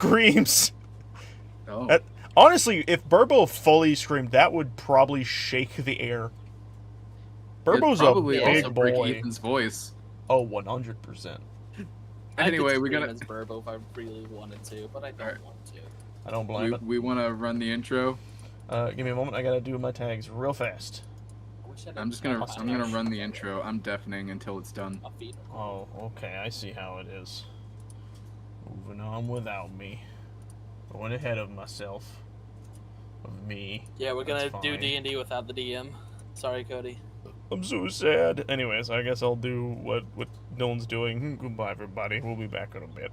screams. Oh. Honestly, if Burbo fully screamed, that would probably shake the air. Burbo's a probably big also break boy. Ethan's voice. Oh, 100%. Anyway, we scream gotta. as Burbo if I really wanted to, but I don't want to. I don't blame it. We want to run the intro. Give me a moment. I gotta do my tags real fast. I'm gonna run the intro. I'm deafening until it's done. Oh, okay. I see how it is. Moving on without me. Going ahead of myself. Of me. Yeah, we're gonna That's do fine. D&D without the DM. Sorry, Cody. I'm so sad. Anyways, I guess I'll do what Dylan's doing. Goodbye, everybody. We'll be back in a bit.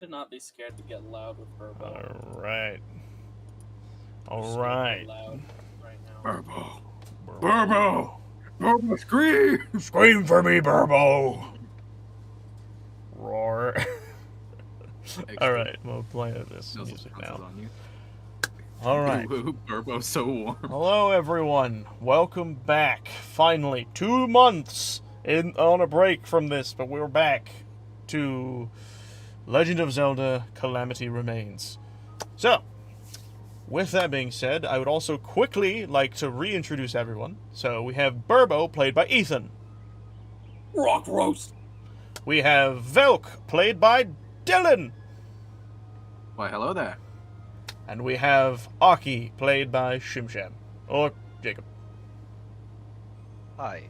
Not be scared to get loud with Burbo. Alright. Loud right now. Burbo. Burbo. Burbo, scream! Scream for me, Burbo! Roar. Alright, we'll play this music now. Alright. Burbo's so warm. Hello, everyone. Welcome back. Finally, 2 months on a break from this, but we're back to Legend of Zelda Calamity Remains. So, with that being said, I would also quickly like to reintroduce everyone. So, we have Burbo, played by Ethan. Rock roast! We have Velk, played by Dylan. Why, hello there. And we have Aki, played by Shimsham. Or Jacob. Hi.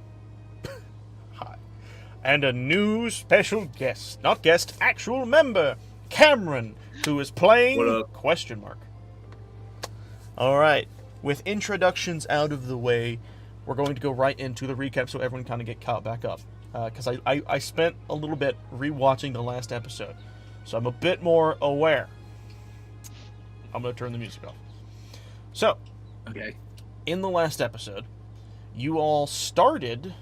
Hi. And a new special guest. Not guest, actual member. Cameron, who is playing... What up? Question mark. Alright. With introductions out of the way, we're going to go right into the recap so everyone kind of get caught back up. Because I spent a little bit rewatching the last episode. So I'm a bit more aware. I'm going to turn the music off. So, Okay. in the last episode, you all started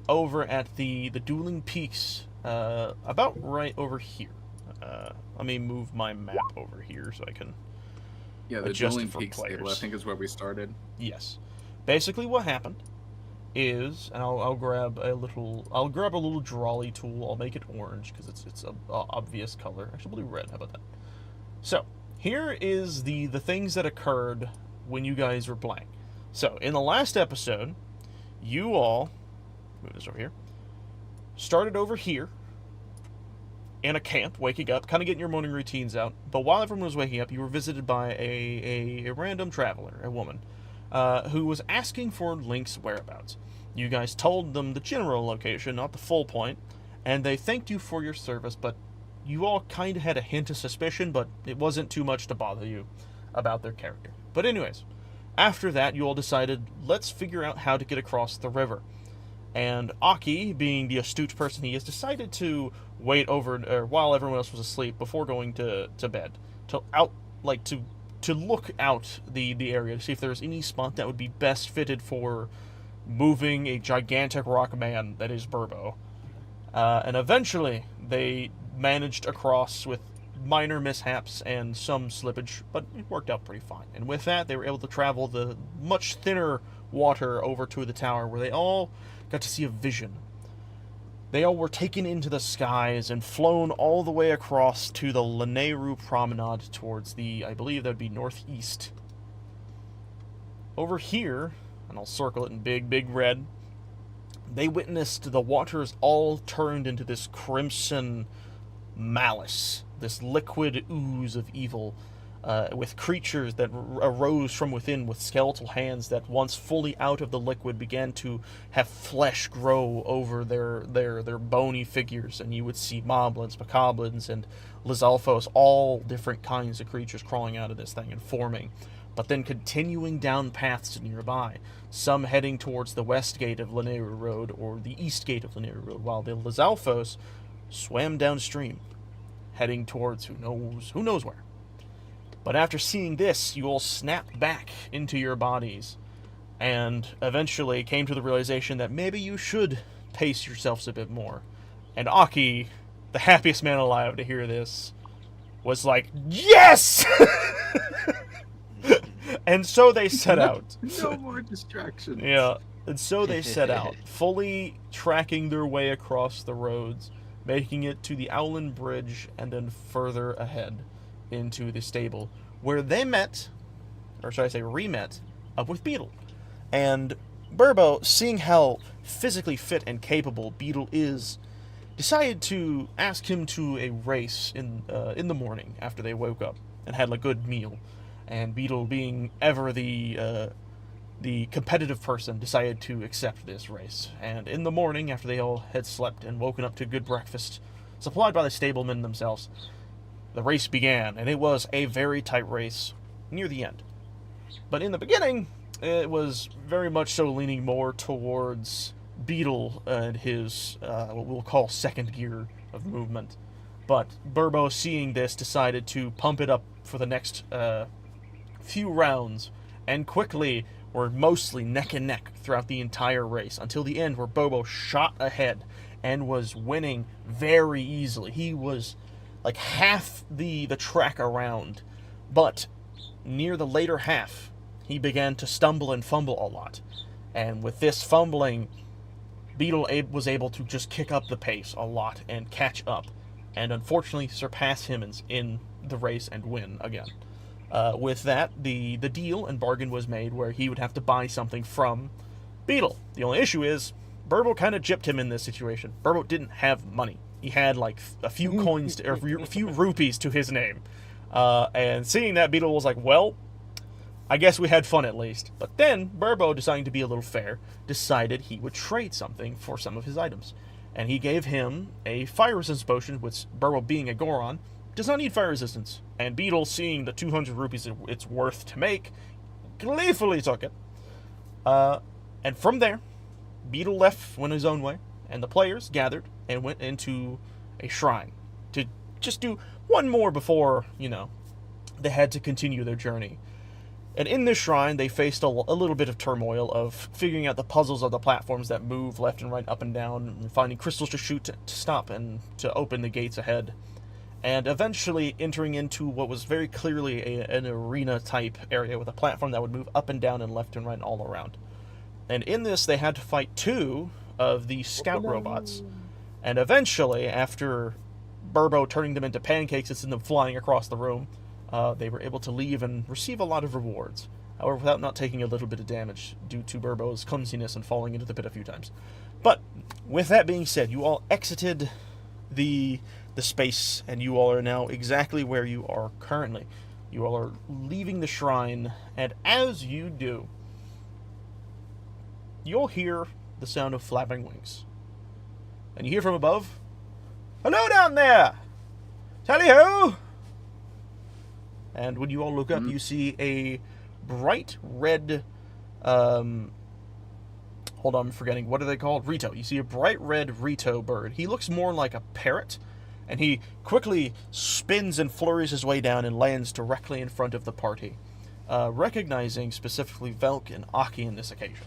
over at the Dueling Peaks, about right over here. Let me move my map over here so I can... Yeah, the adjust it Dueling for Peaks players. table, I think, is where we started. Yes. Basically what happened is, and I'll grab a little drawly tool. I'll make it orange because it's a obvious color. Actually, we'll do red. How about that? So, here is the things that occurred when you guys were playing. So, in the last episode, you all, move this over here, started over here in a camp, waking up, kind of getting your morning routines out. But while everyone was waking up, you were visited by a random traveler, a woman, who was asking for Link's whereabouts. You guys told them the general location, not the full point, and they thanked you for your service, but you all kind of had a hint of suspicion, but it wasn't too much to bother you about their character. But anyways, after that, you all decided, let's figure out how to get across the river. And Aki, being the astute person he is, decided to wait over while everyone else was asleep before going to bed, to look out the area to see if there's any spot that would be best fitted for moving a gigantic rock man that is Burbo. And eventually, they managed across with minor mishaps and some slippage, but it worked out pretty fine. And with that, they were able to travel the much thinner water over to the tower, where they all got to see a vision. They all were taken into the skies and flown all the way across to the Lanayru Promenade towards the, I believe that would be northeast. Over here, and I'll circle it in big, big red, they witnessed the waters all turned into this crimson malice, this liquid ooze of evil, with creatures that arose from within with skeletal hands that once fully out of the liquid began to have flesh grow over their bony figures, and you would see moblins, macablins, and lizalfos, all different kinds of creatures crawling out of this thing and forming, but then continuing down paths to nearby, some heading towards the west gate of Lanayru Road or the east gate of Lanayru Road, while the lizalfos swam downstream, heading towards who knows where. But after seeing this, you all snapped back into your bodies, and eventually came to the realization that maybe you should pace yourselves a bit more. And Aki, the happiest man alive to hear this, was like, yes! And so they set out. No more distractions. Yeah, and so they set out, fully tracking their way across the roads, making it to the Owlin Bridge, and then further ahead into the stable, where they met, or should I say re-met, up with Beetle. And Burbo, seeing how physically fit and capable Beetle is, decided to ask him to a race in the morning after they woke up and had a good meal. And Beetle, being ever the competitive person, decided to accept this race. And in the morning, after they all had slept and woken up to good breakfast, supplied by the stablemen themselves, the race began, and it was a very tight race near the end. But in the beginning, it was very much so leaning more towards Beetle and his, what we'll call second gear of movement. But Burbo, seeing this, decided to pump it up for the next few rounds, and quickly were mostly neck and neck throughout the entire race, until the end where Burbo shot ahead and was winning very easily. He was like half the track around, but near the later half, he began to stumble and fumble a lot. And with this fumbling, Beetle was able to just kick up the pace a lot and catch up, and unfortunately surpass him in the race and win again. With that, the deal and bargain was made where he would have to buy something from Beetle. The only issue is, Burbo kind of gypped him in this situation. Burbo didn't have money. He had like a few coins, or a few rupees to his name. And seeing that, Beetle was like, well, I guess we had fun at least. But then, Burbo, deciding to be a little fair, decided he would trade something for some of his items. And he gave him a fire resistance potion, which, Burbo being a Goron, does not need fire resistance. And Beetle, seeing the 200 rupees it's worth to make, gleefully took it. And from there, Beetle went his own way, and the players gathered and went into a shrine to just do one more before, they had to continue their journey. And in this shrine, they faced a little bit of turmoil of figuring out the puzzles of the platforms that move left and right, up and down, and finding crystals to shoot to stop and to open the gates ahead. And eventually entering into what was very clearly an arena-type area with a platform that would move up and down and left and right and all around. And in this, they had to fight two of the scout robots. And eventually, after Burbo turning them into pancakes and sending them flying across the room, they were able to leave and receive a lot of rewards. However, without not taking a little bit of damage due to Burbo's clumsiness and falling into the pit a few times. But, with that being said, you all exited the space, and you all are now exactly where you are currently. You all are leaving the shrine, and as you do, you'll hear the sound of flapping wings. And you hear from above, "Hello down there! Tally-ho!" And when you all look up, you see a bright red, hold on, I'm forgetting, what are they called? Rito. You see a bright red Rito bird. He looks more like a parrot, and he quickly spins and flurries his way down and lands directly in front of the party, recognizing specifically Velk and Aki in this occasion.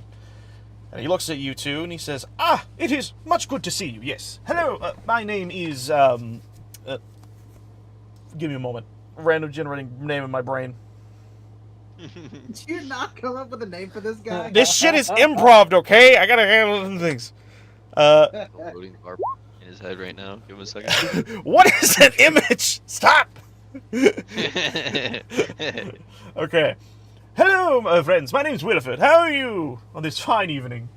And he looks at you two, and he says, "Ah, it is much good to see you, yes. Hello, my name is, give me a moment. Random generating name in my brain. Did you not come up with a name for this guy? This shit is improv, okay? I gotta handle things. Loading carpet. his head right now. Give him a second. What is that image? Stop! Okay. Hello, my friends. My name's Williford. How are you on this fine evening?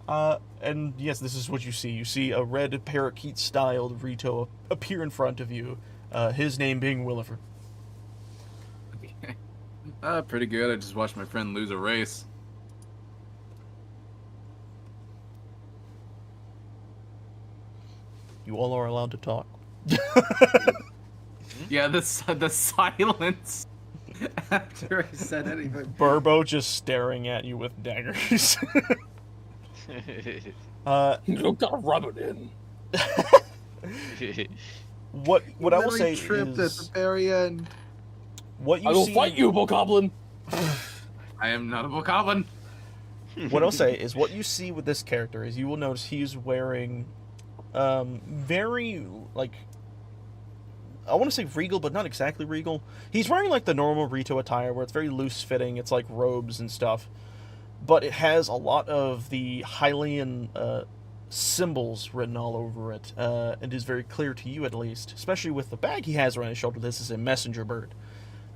And yes, this is what you see. You see a red parakeet-styled Rito appear in front of you. His name being Williford. Pretty good. I just watched my friend lose a race. You all are allowed to talk. Yeah, the silence After I said anything. Burbo just staring at you with daggers. You gotta rub it in. What I will say tripped is at the very end. what you I will see. fight you, Bokoblin. I am not a bokoblin. What I'll say is what you see with this character is you will notice he's wearing very, like, I want to say regal, but not exactly regal. He's wearing like the normal Rito attire where it's very loose fitting. It's like robes and stuff, but it has a lot of the Hylian symbols written all over it. It is very clear to you, at least, especially with the bag he has around his shoulder. This is a messenger bird,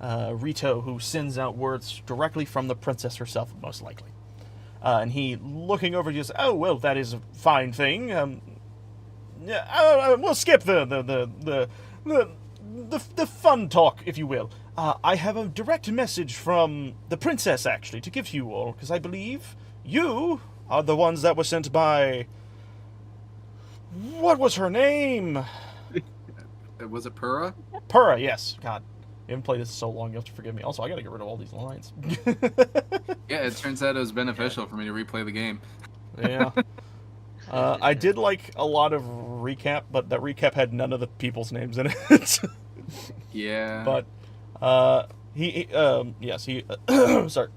Rito, who sends out words directly from the princess herself, most likely. And he, looking over, just, oh well, that is a fine thing. Yeah, we'll skip the fun talk, if you will. I have a direct message from the princess, actually, to give to you all, because I believe you are the ones that were sent by... What was her name? Was it Pura? Pura, yes. God, I haven't played this so long, you have to forgive me. Also, I gotta get rid of all these lines. Yeah, it turns out it was beneficial for me to replay the game. Yeah. I did like a lot of recap, but that recap had none of the people's names in it. Yeah. But sorry.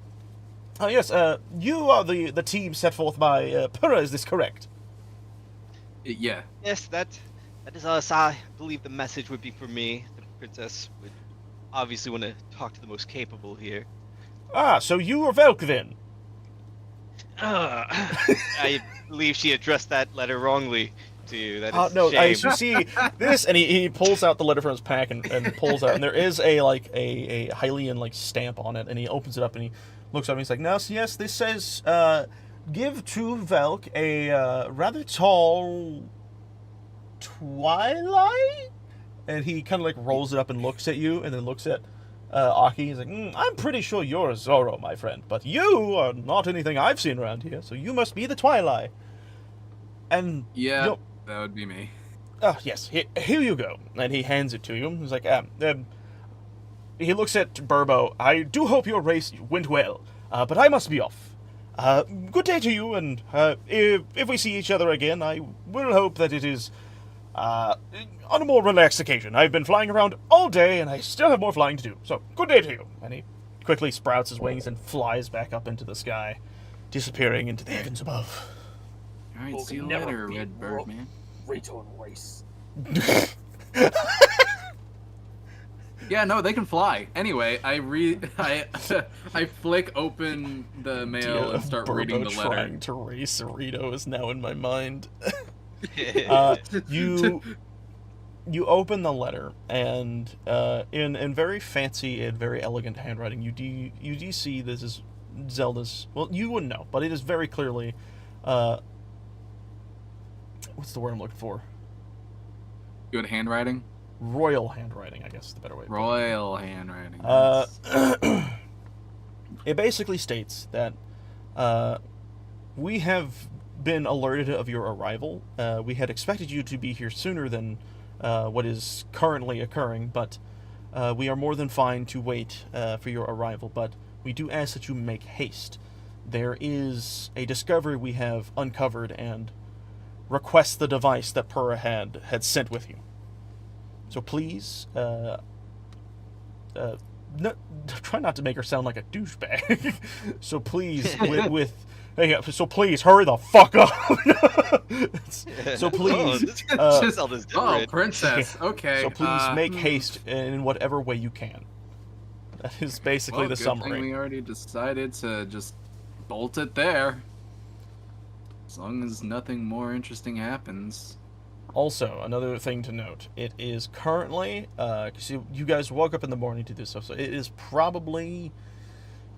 Yes, you are the team set forth by Pura, is this correct? Yeah. Yes, that is us. I believe the message would be for me. The princess would obviously want to talk to the most capable here. Ah, so you are Velk then? I believe she addressed that letter wrongly to you. That is No, a you shame. see this, and he pulls out the letter from his pack and pulls out, and there is a Hylian like stamp on it, and he opens it up and he looks up and he's like, "No, yes, this says, give to Velk a rather tall Twilight," and he kind of like rolls it up and looks at you, and then looks at Aki. He's like, I'm pretty sure you're Zoro, my friend, but you are not anything I've seen around here, so you must be the Twilight. And Yeah, that would be me. oh yes, here you go. And he hands it to you. He's like, he looks at Burbo. I do hope your race went well, but I must be off. Good day to you, and if we see each other again, I will hope that it is on a more relaxed occasion. I've been flying around all day, and I still have more flying to do. So, good day to you. And he quickly sprouts his wings and flies back up into the sky, disappearing into the heavens above. Alright, Well, see you never later, beat Red Bird, man. Rito and race. Yeah, no, they can fly. Anyway, I flick open the mail and start reading the letter. Trying to race Rito is now in my mind. You open the letter, and in very fancy and very elegant handwriting, you do see this is Zelda's. Well, you wouldn't know, but it is very clearly. What's the word I'm looking for? Good handwriting? Royal handwriting, I guess is the better way. To put it. Royal handwriting. It basically states that we have been alerted of your arrival. We had expected you to be here sooner than what is currently occurring, but we are more than fine to wait for your arrival, but we do ask that you make haste. There is a discovery we have uncovered, and request the device that Pura had sent with you. So please, try not to make her sound like a douchebag. So please, so please, hurry the fuck up. So please, princess. Okay. So please make haste in whatever way you can. That is basically the good summary. Thing we already decided to just bolt it there. As long as nothing more interesting happens. Also, another thing to note, it is currently, because you guys woke up in the morning to do stuff, so it is probably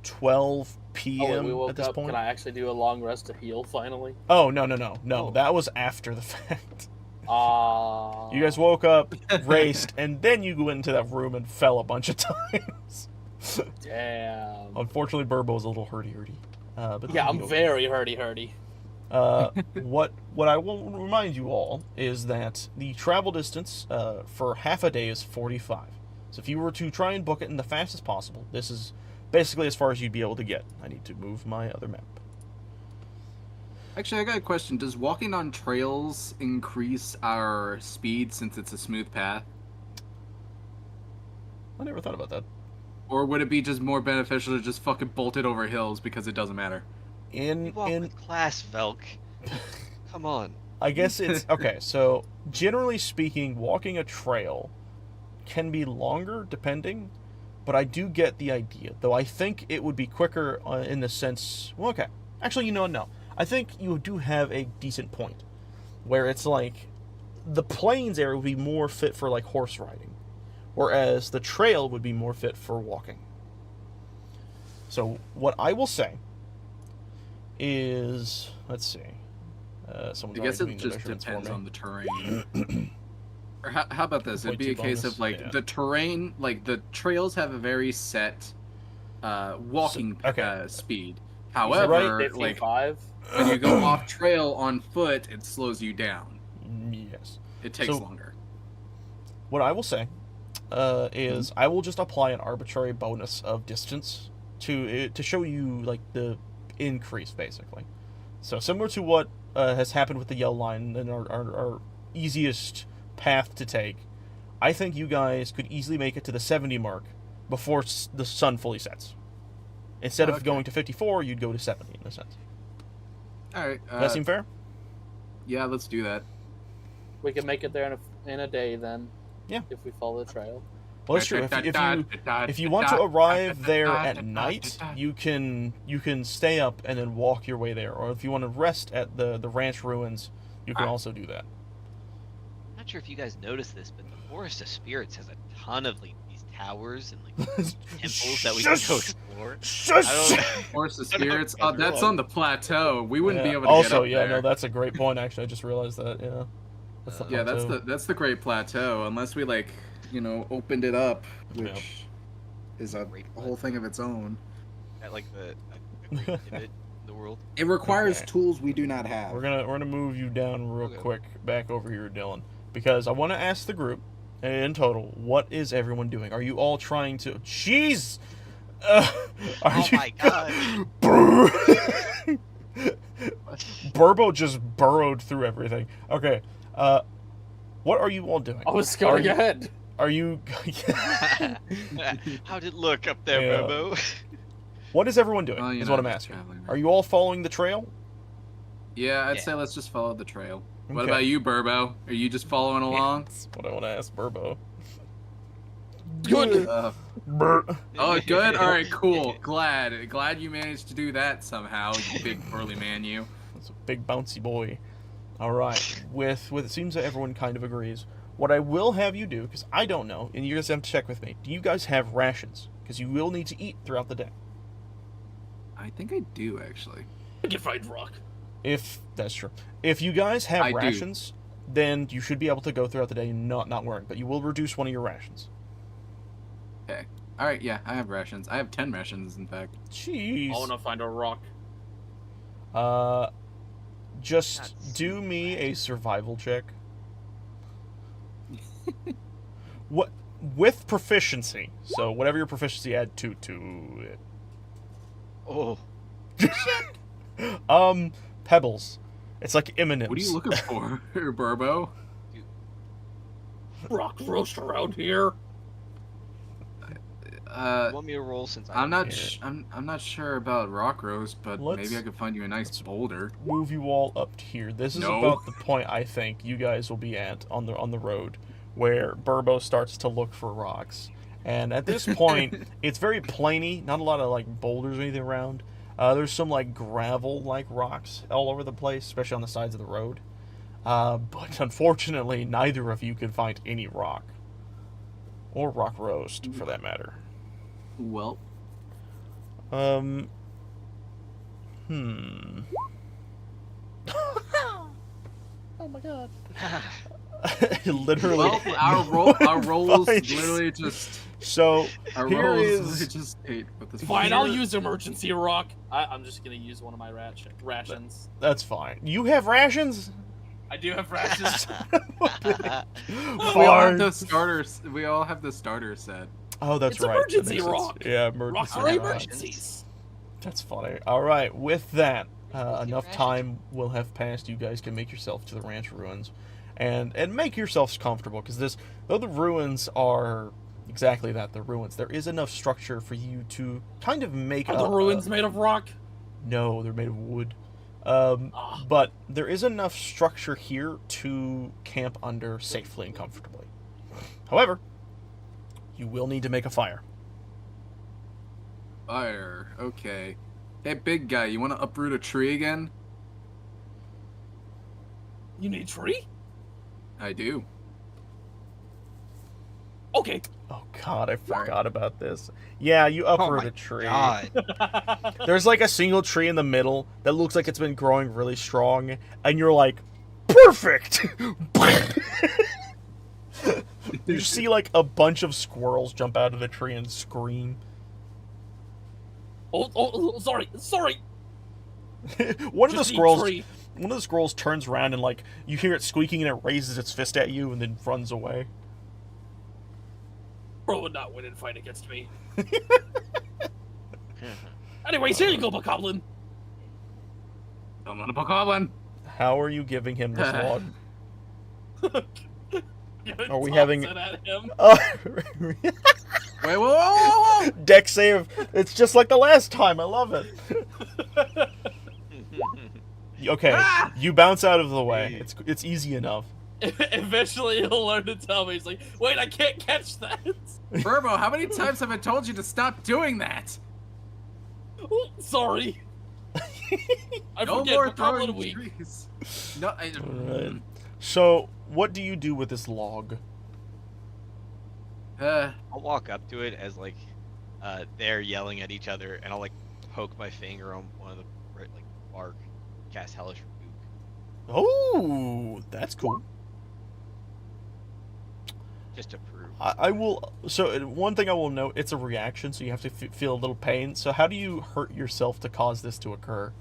12 p.m. we woke at this up. point. Can I actually do a long rest to heal finally? Oh, no. Oh. That was after the fact. Ah. You guys woke up, raced, and then you went into that room and fell a bunch of times. Damn. Unfortunately, Burbo was a little hurdy-hurdy. But Yeah, I'm very hurdy. What I will remind you all is that the travel distance for half a day is 45. So if you were to try and book it in the fastest possible, this is basically as far as you'd be able to get. I need to move my other map. Actually, I got a question. Does walking on trails increase our speed since it's a smooth path? I never thought about that. Or would it be just more beneficial to just fucking bolt it over hills because it doesn't matter? You walk with class, Velk. Come on. I guess it's okay. So generally speaking, walking a trail can be longer depending, but I do get the idea. Though I think it would be quicker in the sense. Well, okay. Actually, no. I think you do have a decent point, where it's like the plains area would be more fit for like horse riding, whereas the trail would be more fit for walking. So what I will say is, let's see. I guess it just depends on the terrain. Or how about this? It'd be a case of like the terrain, like the trails have a very set walking speed. However, like when you go off trail on foot, it slows you down. Yes. It takes longer. What I will say is I will just apply an arbitrary bonus of distance to show you like the increase basically. So similar to what has happened with the yellow line and our easiest path to take, I think you guys could easily make it to the 70 mark before the sun fully sets. Instead of going to 54, you'd go to 70 in a sense. All right. Does that seem fair? Yeah, let's do that. We can make it there in a day then. Yeah. If we follow the trail. Well, that's true. If you want to arrive there at night, you can stay up and then walk your way there. Or if you want to rest at the ranch ruins, you can also do that. I'm not sure if you guys noticed this, but the Forest of Spirits has a ton of like these towers and like temples that we can go explore. Forest of Spirits. Oh, that's on the plateau. We wouldn't be able to also, get up there. No, that's a great point. Actually, I just realized that. Yeah. That's the Great Plateau. Unless we like, opened it up, which is a whole thing of its own. At like the great divot in the world. It requires tools we do not have. We're gonna move you down real quick back over here, Dylan, because I want to ask the group in total, what is everyone doing? Are you all trying to? Jeez. My god. Burbo just burrowed through everything. Okay. What are you all doing? I was going ahead. Are you? How'd it look up there, Burbo? What is everyone doing? Is what I'm asking. Are you all following the trail? Yeah, I'd say let's just follow the trail. Okay. What about you, Burbo? Are you just following along? That's what I want to ask Burbo. Good. Oh, good. All right, cool. Glad you managed to do that somehow. You big burly man, you. That's a big bouncy boy. All right. With it seems that everyone kind of agrees. What I will have you do, because I don't know, and you guys have to check with me. Do you guys have rations? Because you will need to eat throughout the day. I think I do actually. I can find rock. If that's true. If you guys have rations, then you should be able to go throughout the day not worrying. But you will reduce one of your rations. Okay. All right. Yeah, I have rations. I have 10 rations, in fact. Jeez. I want to find a rock. Just do me a survival check. What with proficiency? So whatever your proficiency, add 2 to it. Oh. Pebbles. It's like M&Ms. What are you looking for, Burbo? Rock roast around here. You want me to roll since I'm not sure about rock roast, but maybe I could find you a nice boulder. Move you all up to here. This is about the point I think you guys will be at on the road, where Burbo starts to look for rocks. And at this point, it's very plainy, not a lot of like boulders or anything around. There's some like gravel like rocks all over the place, especially on the sides of the road. But unfortunately, neither of you can find any rock. Or rock roast, for that matter. Well. Oh my god. Literally. Well, our rolls literally just. So our here rolls is just ate with this. Fine, I'll use emergency rock. I'm just gonna use one of my rations. That's fine. You have rations? I do have rations. We all have the starters. We all have the starter set. Oh, that's It's right. emergency That makes rock. sense. Yeah, emergency Rocks are rock. emergencies. That's funny. All right, with that, enough rations. time will have passed. You guys can make yourself to the ranch ruins, and make yourselves comfortable. Because though the ruins are exactly that, the ruins, there is enough structure for you to kind of make. Are the ruins made of rock? No, they're made of wood. But there is enough structure here to camp under safely and comfortably. However, you will need to make a fire. Fire. Okay. Hey, big guy, you want to uproot a tree again? You need tree? I do. Okay. Oh god, I forgot about this. Yeah, you uproot a tree. God. There's like a single tree in the middle that looks like it's been growing really strong, and you're like, perfect! You see like a bunch of squirrels jump out of the tree and scream. Oh, sorry. One of the Just need squirrels tree. One of the squirrels turns around and like you hear it squeaking and it raises its fist at you and then runs away. Bro would not win in a fight against me. Anyways, here you go, Bokoblin. I'm on a bokoblin. How are you giving him this log? Are we Toss having- it at him. Wait, whoa! Deck save. It's just like the last time. I love it. Okay, Ah! you bounce out of the way. It's easy enough. Eventually, he'll learn to tell me. He's like, wait, I can't catch that. Burbo, how many times have I told you to stop doing that? Oh, sorry. I No forget more Bokoblin throwing week. trees. No, Alright. So, what do you do with this log? I'll walk up to it as like they're yelling at each other, and I'll like poke my finger on one of the like bark, cast Hellish Rebuke, Oh, that's cool. just to prove. I will. So, one thing I will note, it's a reaction, so you have to feel a little pain. So, how do you hurt yourself to cause this to occur?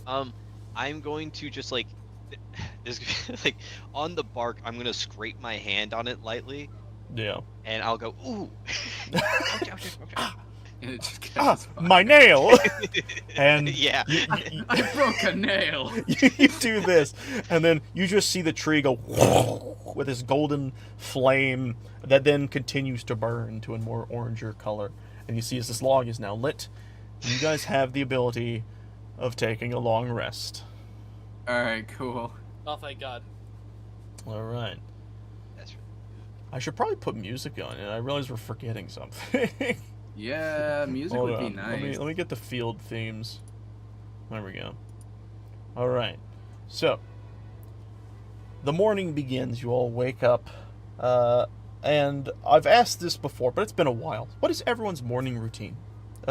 I'm going to just like there's like on the bark. I'm gonna scrape my hand on it lightly, Yeah. and I'll go ooh. Ouch, ouch, ouch, ouch. And it just Ah, catches fire. my nail! And Yeah. I broke a nail. you do this, and then you just see the tree go with this golden flame that then continues to burn to a more oranger color. And you see as this log is now lit, you guys have the ability of taking a long rest. Alright, cool. Oh, thank God. All right. That's really I should probably put music on it. I realize we're forgetting something. Yeah, music Hold would be on. nice. Let me get the field themes. There we go. All right. So, the morning begins. You all wake up, and I've asked this before, but it's been a while. What is everyone's morning routine?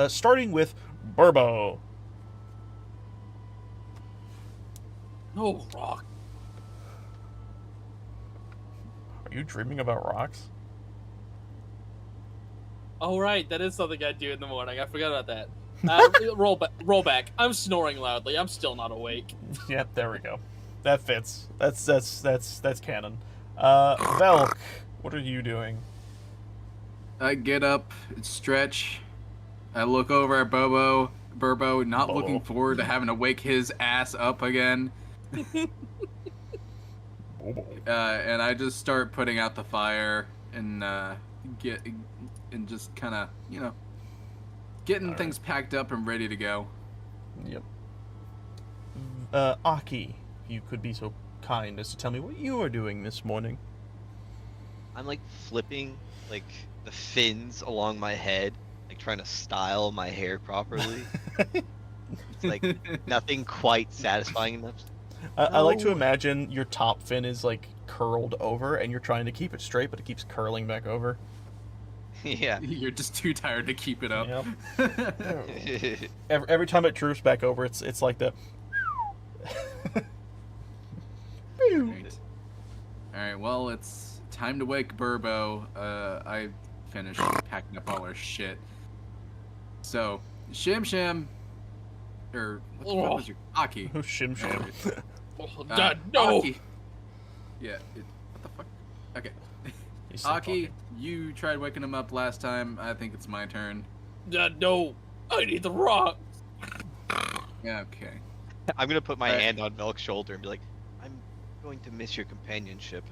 Starting with Burbo. No rock. Are you dreaming about rocks? Oh right, that is something I do in the morning. I forgot about that. Roll back. I'm snoring loudly. I'm still not awake. Yep, there we go. That fits. That's canon. Velk, what are you doing? I get up, stretch. I look over at Burbo, not Bobo. looking forward to having to wake his ass up again. And I just start putting out the fire and just kind of, getting things packed up and ready to go. Yep. Aki, if you could be so kind as to tell me what you are doing this morning. I'm like flipping like the fins along my head, like trying to style my hair properly. It's like nothing quite satisfying enough. I like to imagine your top fin is like curled over, and you're trying to keep it straight, but it keeps curling back over. Yeah. You're just too tired to keep it up. Yep. every time it droops back over, it's like the. Right. All right. Well, it's time to wake Burbo. I finished packing up all our shit. So, Shim, or what the fuck was your Aki? Who's Shim? Oh, God, no! Aki. Yeah. What the fuck? Okay. Aki, you tried waking him up last time. I think it's my turn. No, I need the rock. Yeah. Okay. I'm gonna put my hand on Velk's shoulder and be like, I'm going to miss your companionship.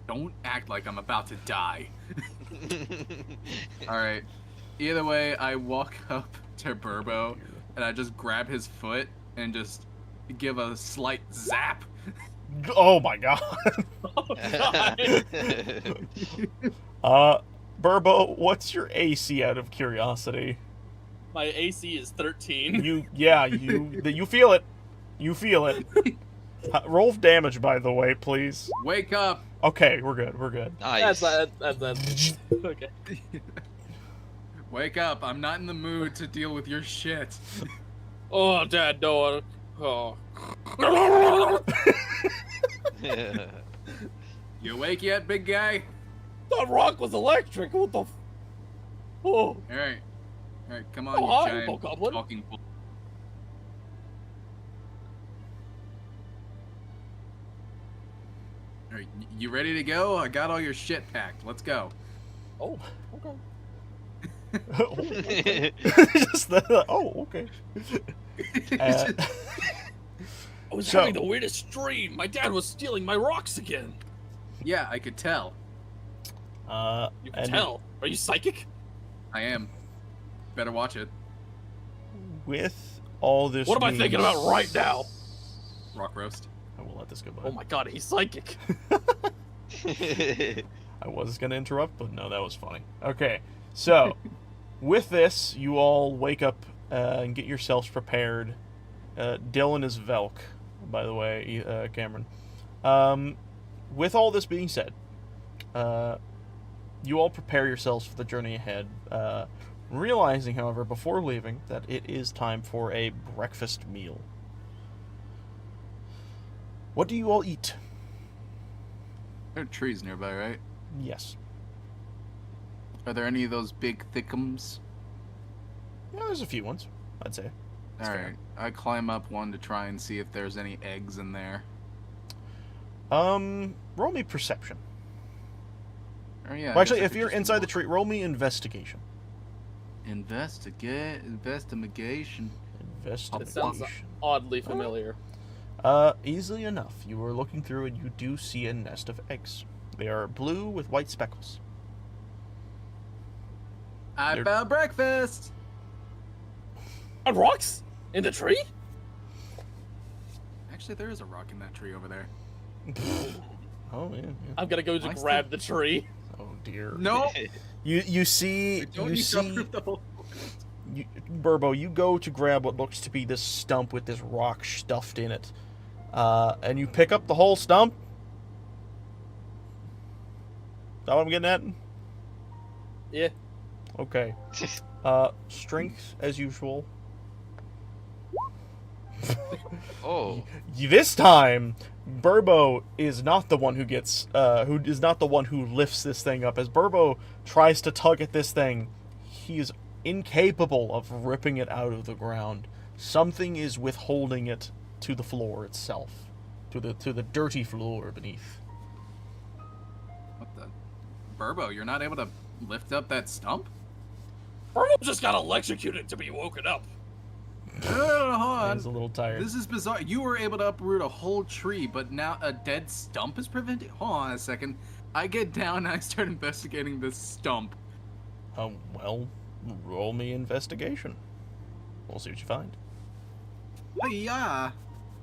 Don't act like I'm about to die. All right. Either way, I walk up to Burbo and I just grab his foot and just give a slight zap. Oh my god. Oh, God. Burbo, what's your AC out of curiosity? My AC is 13. You feel it. You feel it. Roll damage, by the way, please. Wake up. Okay, we're good. Nice. That's okay. Wake up. I'm not in the mood to deal with your shit. Oh, Dad, no. Oh. You awake yet, big guy? That rock was electric. What the? Oh. All right, come on, Oh, you hi, giant Goblin. talking bull. All right, you ready to go? I got all your shit packed. Let's go. Oh. Okay. Okay. I was having the weirdest dream. My dad was stealing my rocks again. Yeah, I could tell. You can tell. Are you psychic? I am. Better watch it. With all this, What am I thinking about right now? Rock roast. I will let this go by. Oh my god, he's psychic. I was gonna interrupt, but no, that was funny. Okay, so with this, you all wake up and get yourselves prepared. Dylan is Velk, by the way, Cameron. With all this being said, you all prepare yourselves for the journey ahead, realizing, however, before leaving, that it is time for a breakfast meal. What do you all eat? There are trees nearby, right? Yes. Are there any of those big thickums? Yeah, there's a few ones, I'd say. Alright, I climb up one to try and see if there's any eggs in there. Roll me perception. Oh, yeah, Well, actually, if you're inside the tree, roll me investigation. Investigation. That sounds Investigation. oddly familiar. Easily enough. You are looking through and you do see a nest of eggs. They are blue with white speckles. I found breakfast! On rocks? In the tree? Actually, there is a rock in that tree over there. Oh, yeah. I'm gonna go to grab the tree. Oh, dear. No! You see... Burbo, you go to grab what looks to be this stump with this rock stuffed in it. And you pick up the whole stump? Is that what I'm getting at? Yeah. Okay. Strength, as usual. Oh. This time, Burbo is not the one who gets, who is not the one who lifts this thing up. As Burbo tries to tug at this thing, he is incapable of ripping it out of the ground. Something is withholding it to the floor itself, to the dirty floor beneath. What the? Burbo, you're not able to lift up that stump? Burbo just got electrocuted to be woken up. Hold on. He's a little tired. This is bizarre. You were able to uproot a whole tree, but now a dead stump is prevented? Hold on a second. I get down and I start investigating this stump. Well, roll me investigation. We'll see what you find. Yeah.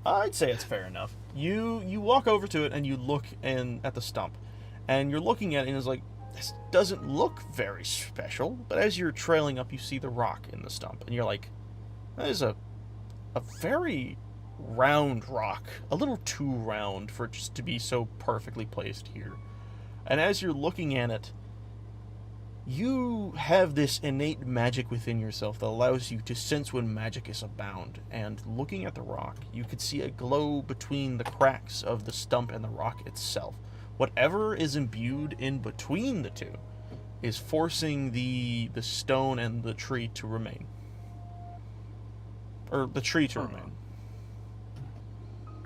I'd say it's fair enough. You walk over to it and you look at the stump, and you're looking at it and it's like, this doesn't look very special. But as you're trailing up, you see the rock in the stump, and you're like, that is a a very round rock, a little too round for it just to be so perfectly placed here. And as you're looking at it, you have this innate magic within yourself that allows you to sense when magic is abound. And looking at the rock, you could see a glow between the cracks of the stump and the rock itself. Whatever is imbued in between the two is forcing the stone and the tree to remain. Or the tree to remain.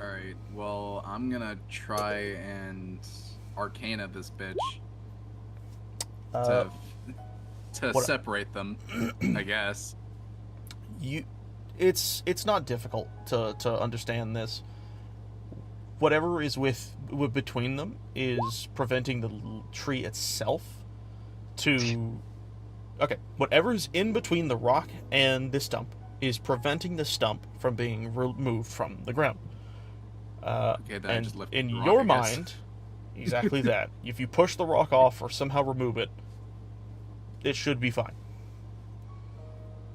Alright, well, I'm gonna try and Arcana this bitch. To separate them, I guess. It's not difficult to understand this. Whatever is with between them is preventing the tree itself to... Okay, whatever is in between the rock and the stump is preventing the stump from being removed from the ground. Okay, then and I just lifted in the rock, your I guess. mind, exactly that. If you push the rock off or somehow remove it, it should be fine.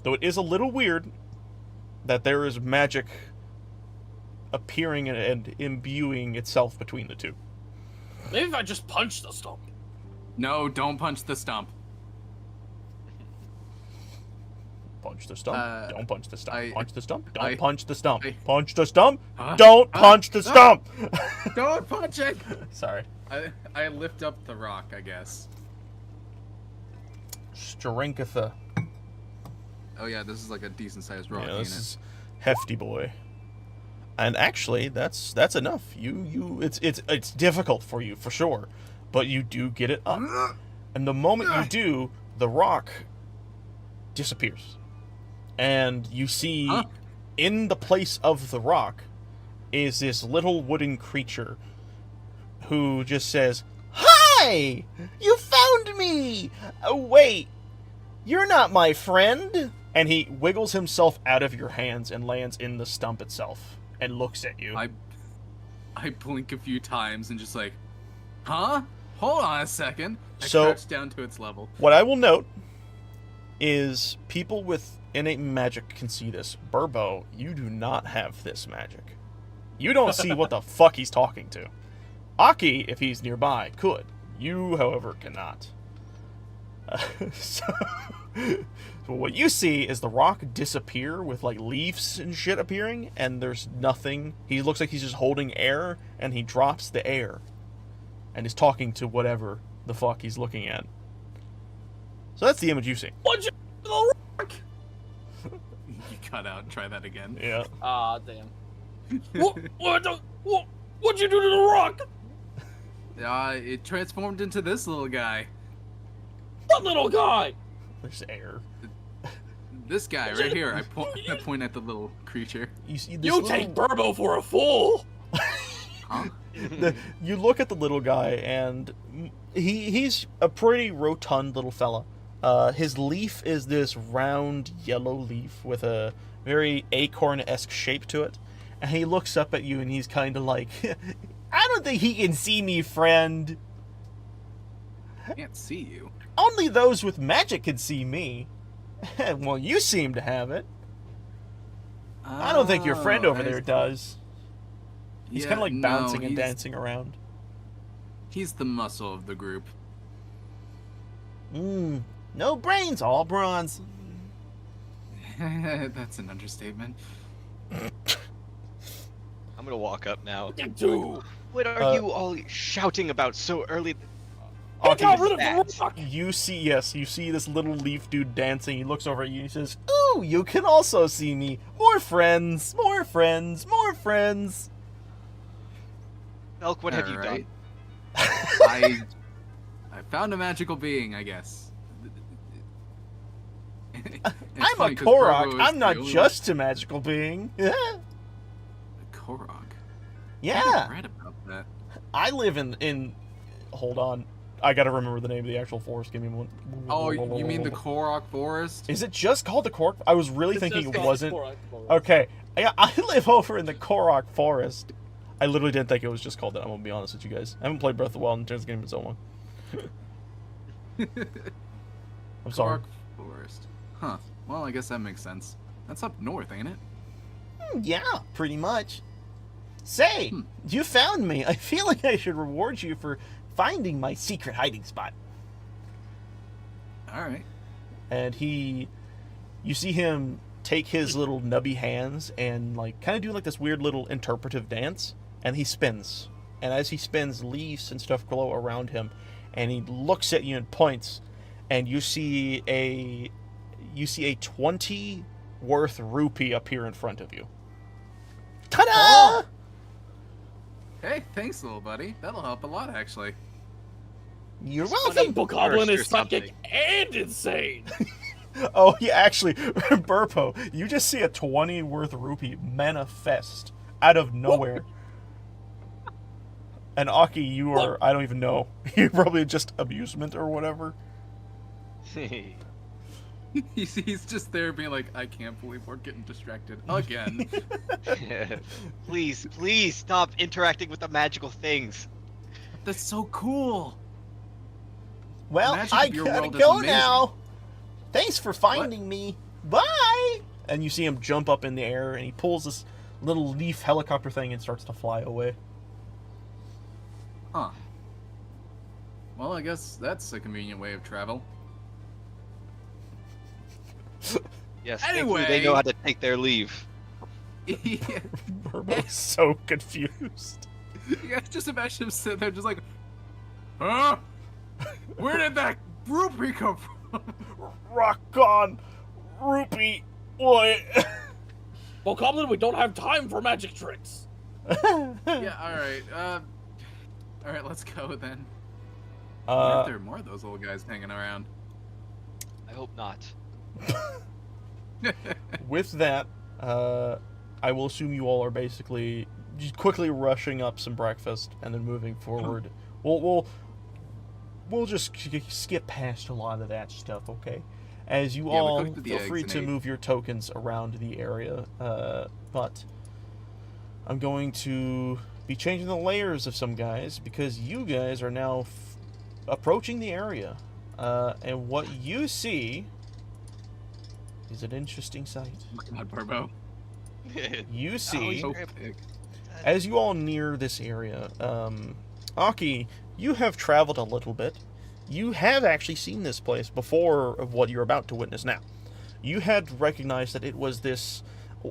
Though it is a little weird that there is magic appearing and imbuing itself between the two. Maybe if I just punch the stump. No, don't punch the stump. Punch the stump. Don't punch the stump. Punch the stump. Don't I- punch the stump. I- Punch the stump. Huh? Don't punch the stump. Don't punch it! Sorry. I lift up the rock, I guess. Strinkatha. Oh yeah, this is like a decent sized rock, Yeah, ain't this it? is hefty boy. And actually, that's enough. It's difficult for you for sure, but you do get it up. And the moment you do, the rock disappears. And you see in the place of the rock is this little wooden creature who just says, "Hi! You found me! Oh, wait. You're not my friend." And he wiggles himself out of your hands and lands in the stump itself and looks at you. I blink a few times and just like, huh? Hold on a second. I So- crouch down to its level. What I will note is people with innate magic can see this. Burbo, you do not have this magic. You don't see what the fuck he's talking to. Aki, if he's nearby, could. You, however, cannot. So what you see is the rock disappear with like leaves and shit appearing, and there's nothing. He looks like he's just holding air, and he drops the air and is talking to whatever the fuck he's looking at. So that's the image you see. What'd you do to the rock? You cut out. Try that again. Yeah. Ah, damn. What'd you do to the rock? It transformed into this little guy. The little guy. There's air. This guy right here. I point at the little creature. You see this You little... take Burbo for a fool. Huh? You look at the little guy, and he's a pretty rotund little fella. His leaf is this round yellow leaf with a very acorn-esque shape to it. And he looks up at you, and he's kind of like, "I don't think he can see me, friend. I can't see you. Only those with magic can see me." Well, you seem to have it. I don't think your friend over there does. He's kind of like bouncing and dancing around. He's the muscle of the group. No brains, all bronze. That's an understatement. I'm gonna walk up now. Do. What are you all shouting about so early? I got rid of that. the rock. You see this little leaf dude dancing. He looks over at you and he says, "Ooh, you can also see me. More friends, more friends, more friends." Elk, what have you done? Alright. I found a magical being, I guess. I'm a Korok. I'm not just a magical being. a Korok. I Yeah. read about that. I live in. Hold on. I gotta remember the name of the actual forest. Give me one. Oh, you mean the Korok Forest? Is it just called the Korok? I was really thinking it wasn't. Korok. Okay. Yeah, I live over in the Korok Forest. I literally didn't think it was just called that. I'm gonna be honest with you guys. I haven't played Breath of the Wild in terms of game in so long. I'm sorry. Korok Forest. Huh. Well, I guess that makes sense. That's up north, ain't it? Yeah, pretty much. Say, you found me. I feel like I should reward you for finding my secret hiding spot. All right. And you see him take his little nubby hands and like kind of do like this weird little interpretive dance, and he spins. And as he spins, leaves and stuff glow around him, and he looks at you and points, and you see a 20 worth rupee appear in front of you. Ta-da! Oh. Hey, thanks, little buddy. That'll help a lot, actually. You're welcome. Bokoblin is psychic and insane. Oh, yeah, actually, Burpo, you just see a 20 worth rupee manifest out of nowhere. And Aki, you are, I don't even know. You're probably just amusement or whatever. He's just there being like, I can't believe we're getting distracted again. Please stop interacting with the magical things. That's so cool. Well, I gotta go now. Thanks for finding me. Bye! And you see him jump up in the air, and he pulls this little leaf helicopter thing and starts to fly away. Huh. Well, I guess that's a convenient way of travel. Yes, anyway, they know how to take their leave. Yeah. Burbo's so confused. Yeah, just imagine him sitting there just like, huh? Where did that rupee come from? Rock on, rupee, what? Bokoblin, we don't have time for magic tricks. Yeah, alright, let's go then. I wonder if there are more of those little guys hanging around. I hope not. With that, I will assume you all are basically just quickly rushing up some breakfast and then moving forward. We'll just skip past a lot of that stuff, okay? As you all feel free to move your tokens around the area, but I'm going to be changing the layers of some guys because you guys are now approaching the area, and what you see is an interesting sight. God, Burbo. You see, as you all near this area, Aki, you have traveled a little bit. You have actually seen this place before of what you're about to witness now. You had recognized that it was this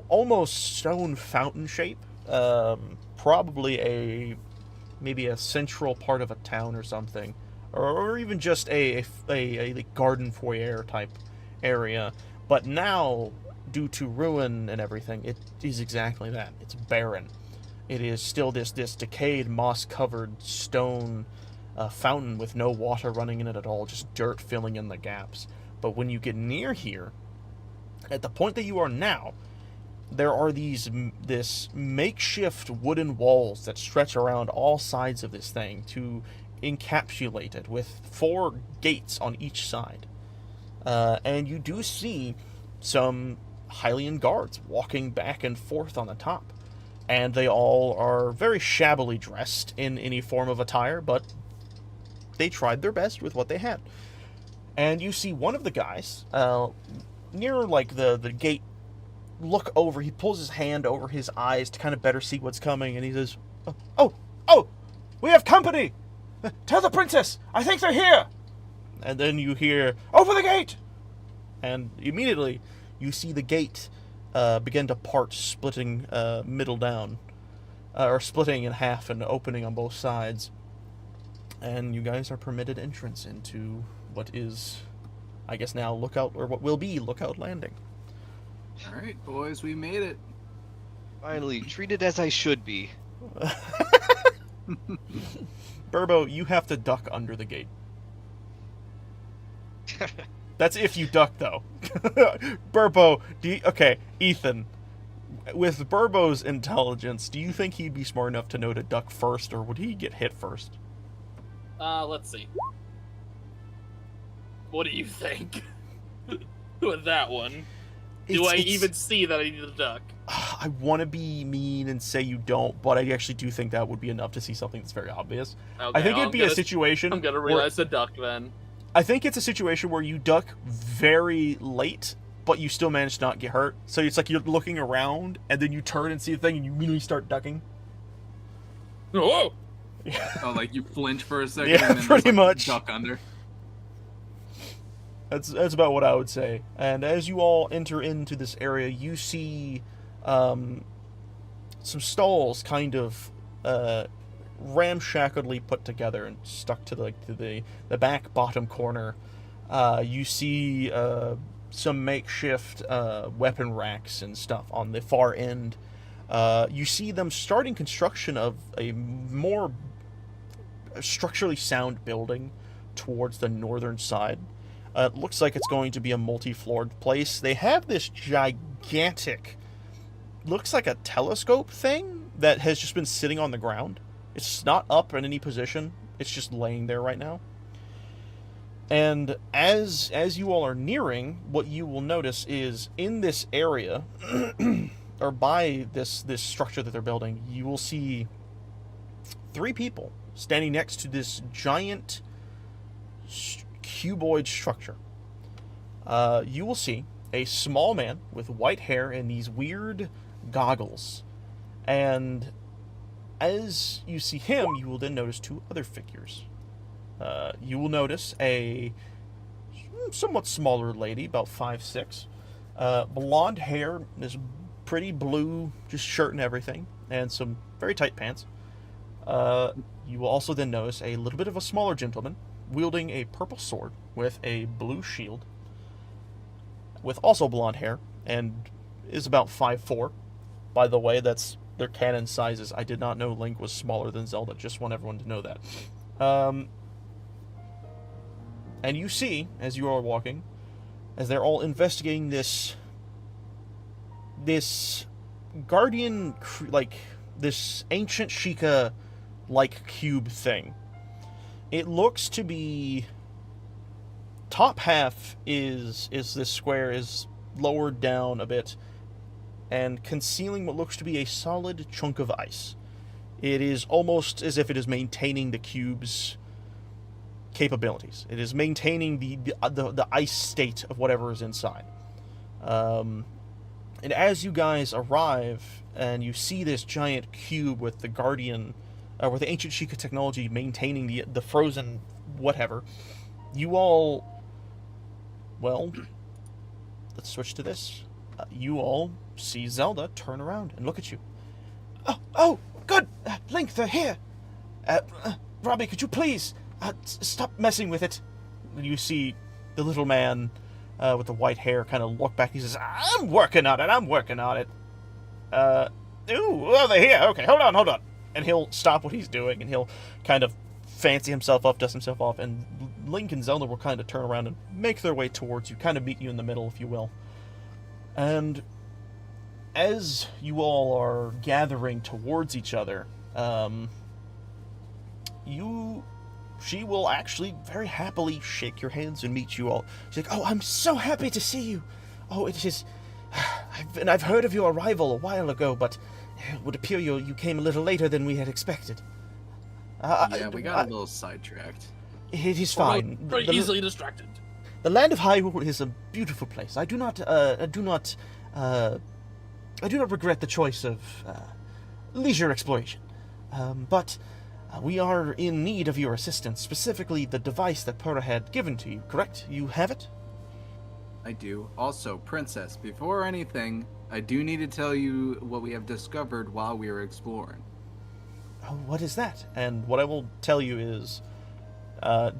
almost stone fountain shape, probably maybe a central part of a town or something, or even just a garden foyer type area. But now, due to ruin and everything, it is exactly that. It's barren. It is still this decayed, moss-covered stone fountain with no water running in it at all, just dirt filling in the gaps. But when you get near here, at the point that you are now, there are this makeshift wooden walls that stretch around all sides of this thing to encapsulate it with 4 gates on each side. And you do see some Hylian guards walking back and forth on the top. And they all are very shabbily dressed in any form of attire, but they tried their best with what they had. And you see one of the guys, near like the gate, look over. He pulls his hand over his eyes to kind of better see what's coming, and he says, Oh, we have company! Tell the princess! I think they're here! And then you hear, Open the gate! And immediately you see the gate begin to part, splitting middle down, or splitting in half and opening on both sides. And you guys are permitted entrance into what is, I guess now, Lookout, or what will be Lookout Landing. Alright, boys, we made it. Finally, treated as I should be. Burbo, you have to duck under the gate. That's if you duck, though. Burbo, okay, Ethan, with Burbo's intelligence, do you think he'd be smart enough to know to duck first, or would he get hit first? Let's see. What do you think? With that one. Do I even see that I need to duck? I want to be mean and say you don't, but I actually do think that would be enough to see something that's very obvious. Okay, I think it'd be a situation... I'm gonna realize the duck, then. I think it's a situation where you duck very late but you still manage to not get hurt. So it's like you're looking around, and then you turn and see the thing, and you immediately start ducking. Whoa! Oh, like you flinch for a second, Yeah, and then pretty just, like, much. duck under. That's about what I would say. And as you all enter into this area, you see some stalls kind of ramshackledly put together and stuck to the back bottom corner. You see some makeshift weapon racks and stuff on the far end. You see them starting construction of a more structurally sound building towards the northern side. It looks like it's going to be a multi-floored place. They have this gigantic, looks like a telescope thing that has just been sitting on the ground. It's not up in any position. It's just laying there right now. And as you all are nearing, what you will notice is in this area, or by this structure that they're building, you will see 3 people standing next to this giant cuboid structure. You will see a small man with white hair and these weird goggles. And as you see him, you will then notice 2 other figures. You will notice a somewhat smaller lady, about 5'6", blonde hair, this pretty blue, just shirt and everything, and some very tight pants. You will also then notice a little bit of a smaller gentleman wielding a purple sword with a blue shield, with also blonde hair, and is about 5'4". By the way, that's their canon sizes. I did not know Link was smaller than Zelda. Just want everyone to know that. And you see, as you are walking, as they're all investigating this Guardian, like, this ancient Sheikah-like cube thing. It looks to be... Top half is this square is lowered down a bit and concealing what looks to be a solid chunk of ice. It is almost as if it is maintaining the cube's capabilities. It is maintaining the ice state of whatever is inside. And as you guys arrive and you see this giant cube with the Guardian, with the ancient Sheikah technology maintaining the frozen whatever, you all... Well, let's switch to this. You all see Zelda turn around and look at you. Oh, good! Link, they're here! Robbie, could you please stop messing with it? And you see the little man with the white hair kind of look back. He says, I'm working on it. They're here. Okay, hold on. And he'll stop what he's doing, and he'll kind of fancy himself up, dust himself off, and Link and Zelda will kind of turn around and make their way towards you, kind of meet you in the middle, if you will. And as you all are gathering towards each other, she will actually very happily shake your hands and meet you all. She's like, oh, I'm so happy to see you. Oh, it is... I've heard of your arrival a while ago, but it would appear you came a little later than we had expected. Yeah, we got a little sidetracked. It is fine. Very easily distracted. The land of Hyrule is a beautiful place. I do not regret the choice of leisure exploration. But we are in need of your assistance, specifically the device that Pura had given to you, correct? You have it? I do. Also, Princess, before anything, I do need to tell you what we have discovered while we were exploring. Oh, what is that? And what I will tell you is,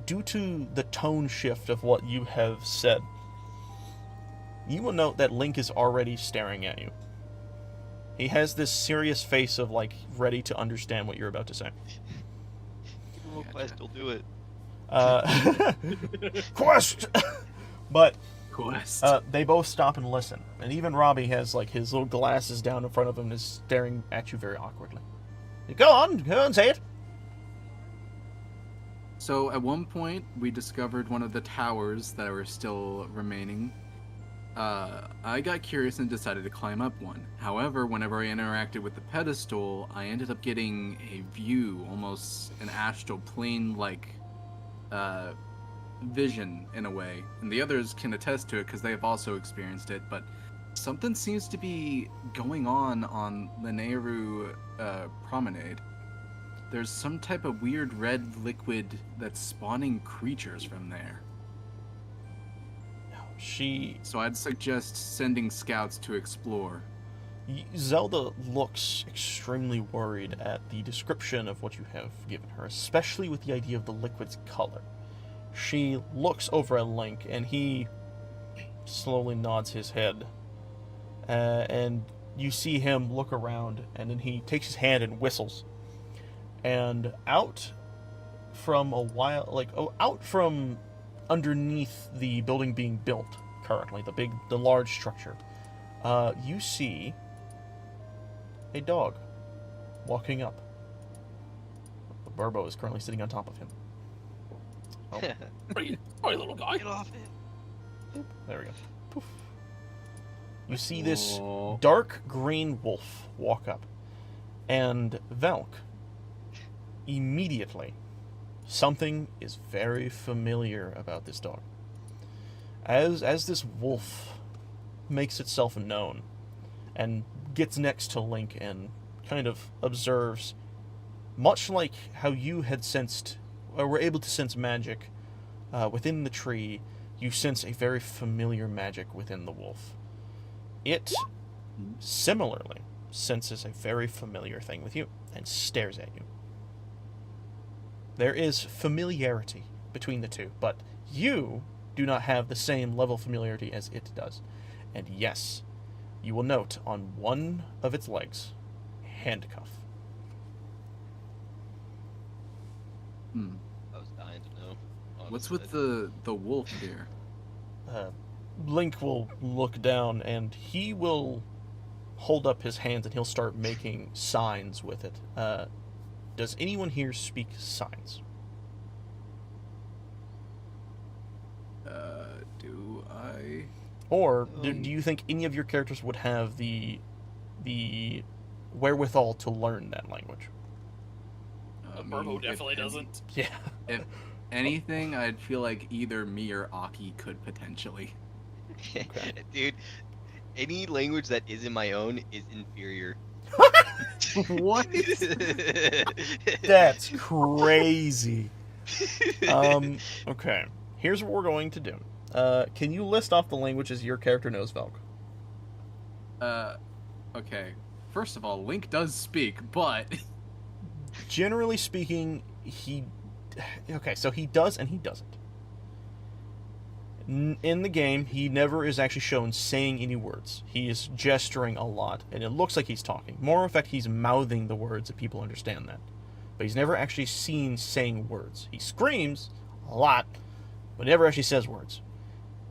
due to the tone shift of what you have said, you will note that Link is already staring at you. He has this serious face of, like, ready to understand what you're about to say. Oh, Quest will do it. Quest! But Quest. they both stop and listen. And even Robbie has, like, his little glasses down in front of him and is staring at you very awkwardly. Go on, say it. So at one point, we discovered one of the towers that were still remaining. I got curious and decided to climb up one. However, whenever I interacted with the pedestal, I ended up getting a view, almost an astral plane-like vision in a way, and the others can attest to it because they have also experienced it. But something seems to be going on the Nehru promenade. There's some type of weird red liquid that's spawning creatures from there. So I'd suggest sending scouts to explore. Zelda looks extremely worried at the description of what you have given her, especially with the idea of the liquid's color. She looks over at Link, and he slowly nods his head. And you see him look around, and then he takes his hand and whistles. And out from underneath the building being built currently, the large structure, you see a dog walking up. The Burbo is currently sitting on top of him. Oh. Sorry, little guy. Get off it. There we go. Poof. You see this dark green wolf walk up, and Velk, immediately, something is very familiar about this dog. As this wolf makes itself known and gets next to Link and kind of observes, much like how you had sensed, or were able to sense magic within the tree, you sense a very familiar magic within the wolf. It similarly senses a very familiar thing with you and stares at you. There is familiarity between the two, but you do not have the same level of familiarity as it does. And yes, you will note on one of its legs, handcuff. I was dying to know. Honestly. What's with the wolf here? Link will look down, and he will hold up his hands, and he'll start making signs with it. Does anyone here speak signs? Do I? Or do you think any of your characters would have the wherewithal to learn that language? Burbo definitely doesn't. Yeah. If anything, I'd feel like either me or Aki could potentially. Okay. Dude, any language that isn't my own is inferior. What? That's crazy. Okay. Here's what we're going to do. Can you list off the languages your character knows, Velk? Okay. First of all, Link does speak, but Generally speaking, okay, so he does and he doesn't. In the game, he never is actually shown saying any words. He is gesturing a lot, and it looks like he's talking. More in fact, he's mouthing the words if people understand that. But he's never actually seen saying words. He screams a lot, but never actually says words.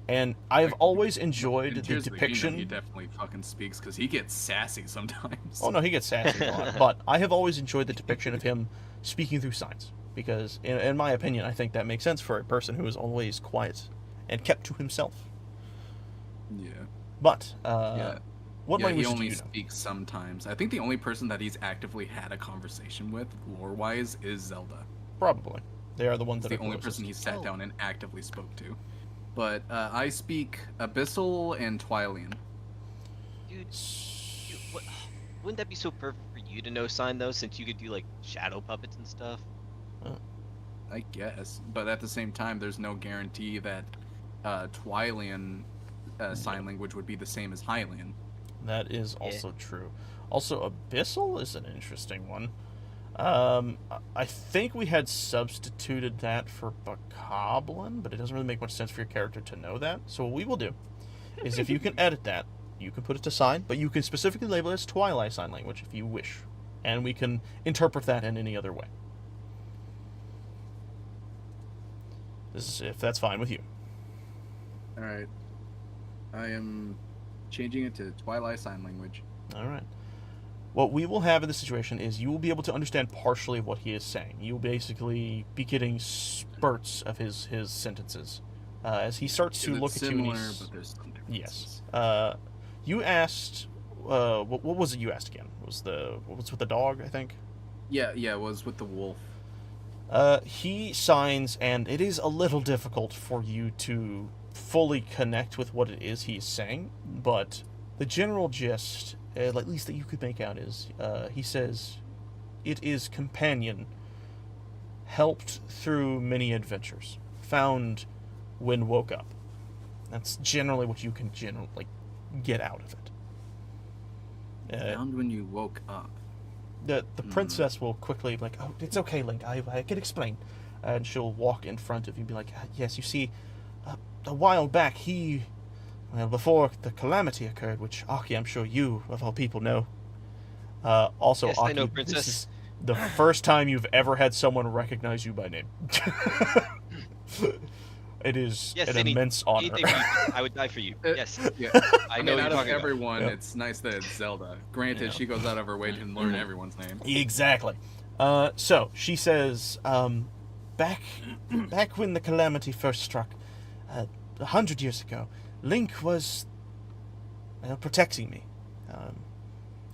And I've always enjoyed the depiction. He definitely fucking speaks because he gets sassy sometimes. Oh no, he gets sassy a lot. But I have always enjoyed the depiction of him speaking through signs. Because, in my opinion, I think that makes sense for a person who is always quiet and kept to himself. Yeah. But, what he language only do you know? speaks sometimes. I think the only person that he's actively had a conversation with, lore-wise, is Zelda. Probably. They are the ones that the are only closest. person he sat down and actively spoke to. But I speak Abyssal and Twylian. Dude, wouldn't that be so perfect for you to know sign though, since you could do like shadow puppets and stuff? I guess, but at the same time, there's no guarantee that Twylian sign language would be the same as Hylian. That is also true. Also, Abyssal is an interesting one. I think we had substituted that for Bokoblin, but it doesn't really make much sense for your character to know that. So what we will do is, if you can edit that, you can put it to sign, but you can specifically label it as Twilight Sign Language if you wish, and we can interpret that in any other way. This is if that's fine with you. All right, I am changing it to Twilight Sign Language. All right. What we will have in this situation is you will be able to understand partially of what he is saying. You will basically be getting spurts of his sentences as he starts to look at you. But there's some differences. Yes. You asked. What was it you asked again? What was with the dog? I think. Yeah. It was with the wolf. He signs, and it is a little difficult for you to fully connect with what it is he's saying, but the general gist, at least that you could make out, is he says, "It is companion, helped through many adventures, found when woke up." That's generally what you can get out of it. Found when you woke up. The princess will quickly be like, "Oh, it's okay, Link. I can explain," and she'll walk in front of you and be like, "Yes, you see, a while back before the Calamity occurred, which Aki, I'm sure you of all people know. Also, yes, Aki, I know, Princess. This is the first time you've ever had someone recognize you by name. It is an immense honor. I would die for you. Yes. Yeah. I know out you're of talking everyone, Yep. it's nice that it's Zelda. Granted, she goes out of her way to learn everyone's name. Exactly. So she says, back when the Calamity first struck, 100 years ago, Link was protecting me.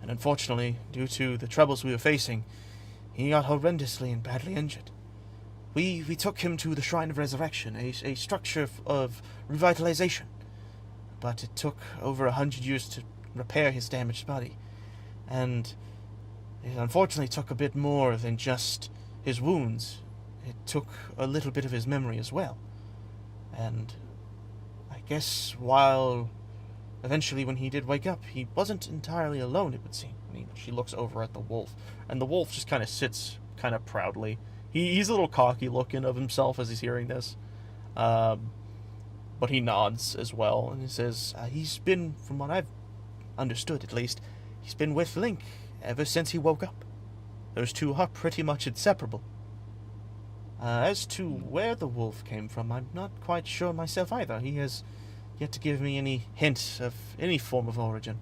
And unfortunately, due to the troubles we were facing, he got horrendously and badly injured. We took him to the Shrine of Resurrection, a structure of revitalization. But it took over 100 years to repair his damaged body. And it unfortunately took a bit more than just his wounds. It took a little bit of his memory as well. And I guess while eventually when he did wake up, he wasn't entirely alone, it would seem. She looks over at the wolf, and the wolf just kind of sits kind of proudly. He's a little cocky looking of himself as he's hearing this. But he nods as well, and he says, he's been, from what I've understood at least, he's been with Link ever since he woke up. Those two are pretty much inseparable. As to where the wolf came from, I'm not quite sure myself either. He has yet to give me any hint of any form of origin.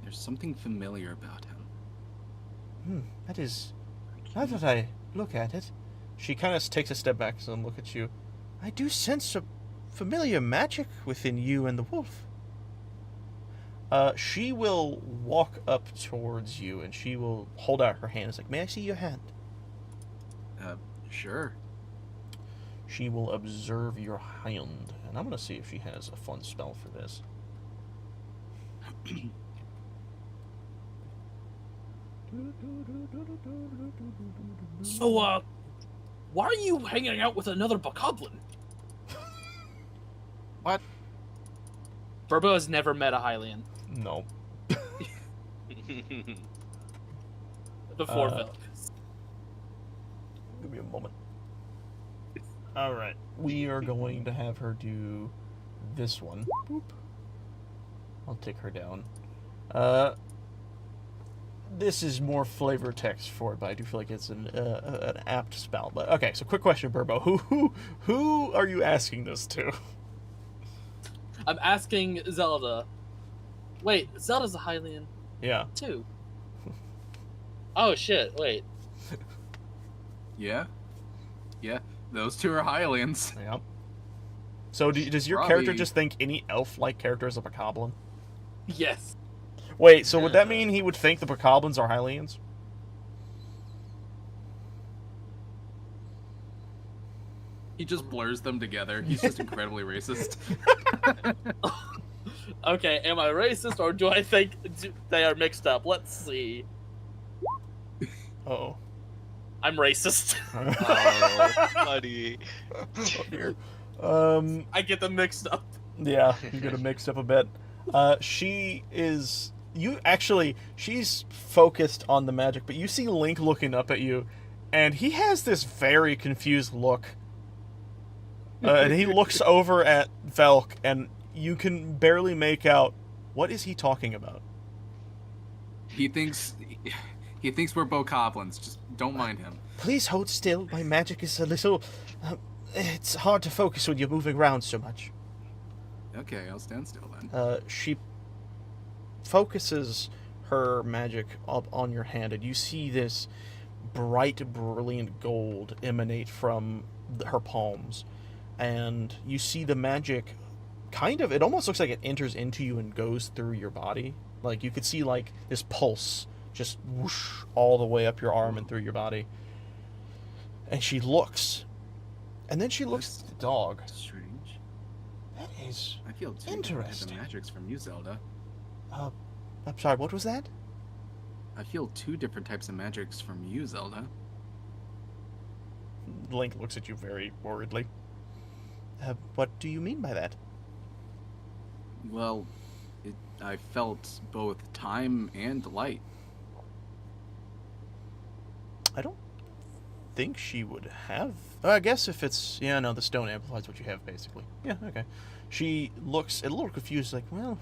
There's something familiar about him. That is... Now that I look at it, she kind of takes a step back and look at you. I do sense a familiar magic within you and the wolf. She will walk up towards you, and she will hold out her hand. It's like, "May I see your hand?" Sure. She will observe your hand, and I'm going to see if she has a fun spell for this. So, why are you hanging out with another bokoblin? What? Burbo has never met a Hylian No. before Vilk. Give me a moment. Alright. We are going to have her do this one. Boop. I'll take her down. This is more flavor text for it, but I do feel like it's an apt spell. But okay, so quick question, Burbo. Who are you asking this to? I'm asking Zelda. Wait, Zelda's a Hylian Yeah. too. Oh shit! Wait. Yeah. Those two are Hylians. Yep. So does your character just think any elf-like character is a bokoblin? Yes. Wait, so would that mean he would think the bokoblins are Hylians? He just blurs them together. He's just incredibly racist. Okay, am I racist or do I think they are mixed up? Let's see. Uh-oh. I'm racist. Oh, buddy. Oh, dear. I get them mixed up. Yeah, you get them mixed up a bit. She is... she's focused on the magic, but you see Link looking up at you, and he has this very confused look. And he looks over at Velk, and you can barely make out, what is he talking about? He thinks we're bokoblins. Just don't mind him. Please hold still. My magic is a little... it's hard to focus when you're moving around so much. Okay, I'll stand still then. She focuses her magic up on your hand, and you see this bright, brilliant gold emanate from her palms. And you see the magic it almost looks like it enters into you and goes through your body. Like, you could see, like, this pulse just whoosh all the way up your arm and through your body. And she looks. And then she looks at the dog. Strange. That is I feel two interesting. different magics from you, Zelda. I'm sorry, what was that? I feel 2 different types of magics from you, Zelda. Link looks at you very worriedly. What do you mean by that? Well, I felt both time and light. I don't think she would have... I guess if it's... Yeah, no, the stone amplifies what you have, basically. Yeah, okay. She looks a little confused, like, well...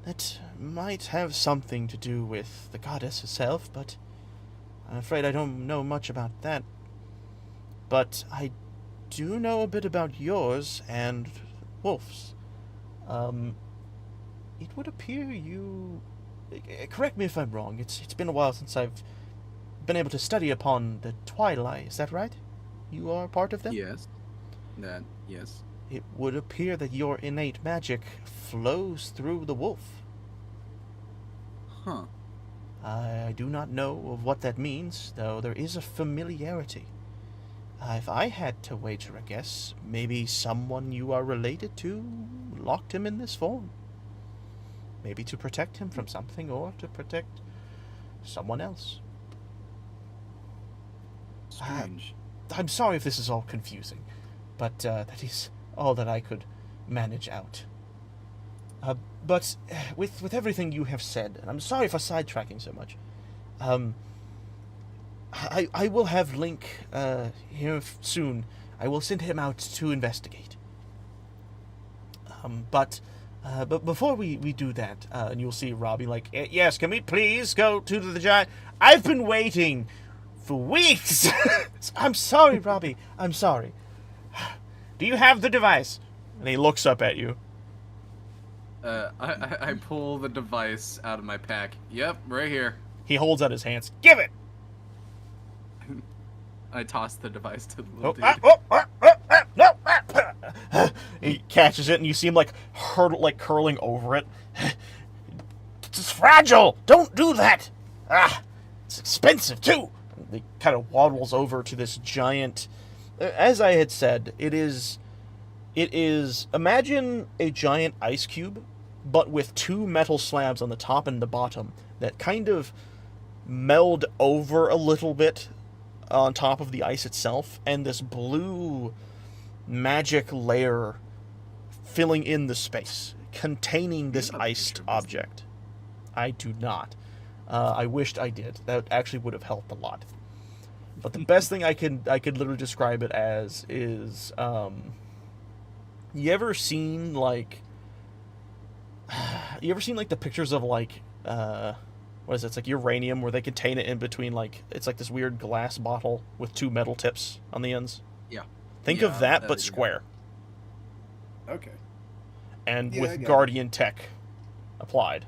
That might have something to do with the goddess herself, but... I'm afraid I don't know much about that. But I do know a bit about yours and Wolf's. It would appear you... Correct me if I'm wrong. It's been a while since I've been able to study upon the Twilight. Is that right? You are part of them? Yes. Yes. It would appear that your innate magic flows through the wolf. Huh. I do not know of what that means, though there is a familiarity. If I had to wager a guess, maybe someone you are related to locked him in this form. Maybe to protect him from something, or to protect someone else. Strange. I'm sorry if this is all confusing, but that is all that I could manage out. But with everything you have said, and I'm sorry for sidetracking so much, I will have Link here soon. I will send him out to investigate. But before we do that, and you'll see Robbie like, yes, can we please go to the giant? I've been waiting for weeks. I'm sorry, Robbie. I'm sorry. Do you have the device? And he looks up at you. I pull the device out of my pack. Yep, right here. He holds out his hands. Give it! I toss the device to the little dude. No! He catches it, and you see him, like, curling over it. It's fragile! Don't do that! It's expensive, too! And he kind of waddles over to this giant... As I had said, it is... Imagine a giant ice cube, but with 2 metal slabs on the top and the bottom that kind of meld over a little bit on top of the ice itself, and this blue magic layer filling in the space, containing this iced object. I do not. I wished I did. That actually would have helped a lot. But the best thing I could literally describe it as is... You ever seen like the pictures of like what is it? It's like uranium where they contain it in between, like it's like this weird glass bottle with 2 metal tips on the ends. Yeah. Think of that, but square. Okay. And with Guardian tech applied.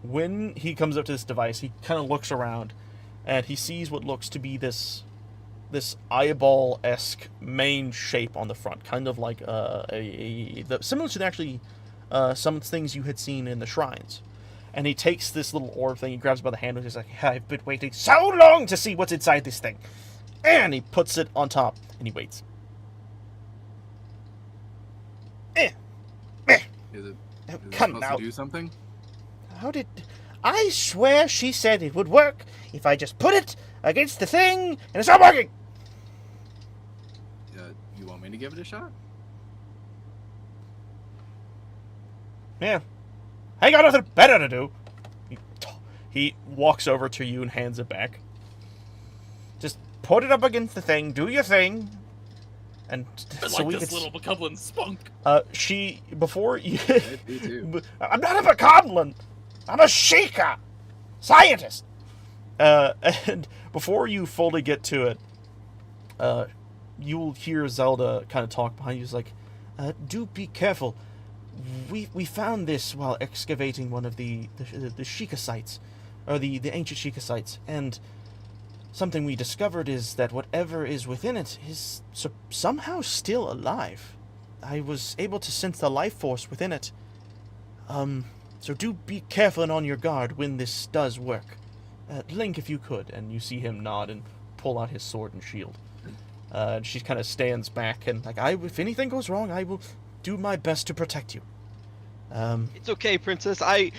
When he comes up to this device, he kind of looks around, and he sees what looks to be this eyeball-esque main shape on the front, kind of like similar to actually some things you had seen in the shrines. And he takes this little orb thing, he grabs it by the handle, and he's like, I've been waiting so long to see what's inside this thing. And he puts it on top, and he waits. Is it supposed to do something? How did... I swear she said it would work if I just put it against the thing, and it's not working! You want me to give it a shot? Yeah. I ain't got nothing better to do. He walks over to you and hands it back. Just put it up against the thing, do your thing, and so we this little bokoblin spunk. Before you... Me too. I'm not a bokoblin! I'm a Sheikah! Scientist! And before you fully get to it, you'll hear Zelda kind of talk behind you. He's like, do be careful. We found this while excavating one of the Sheikah sites, or the ancient Sheikah sites, and something we discovered is that whatever is within it is somehow still alive. I was able to sense the life force within it. So do be careful and on your guard when this does work. Link, if you could. And you see him nod and pull out his sword and shield. And she kind of stands back and like, if anything goes wrong, I will do my best to protect you. It's okay, Princess. I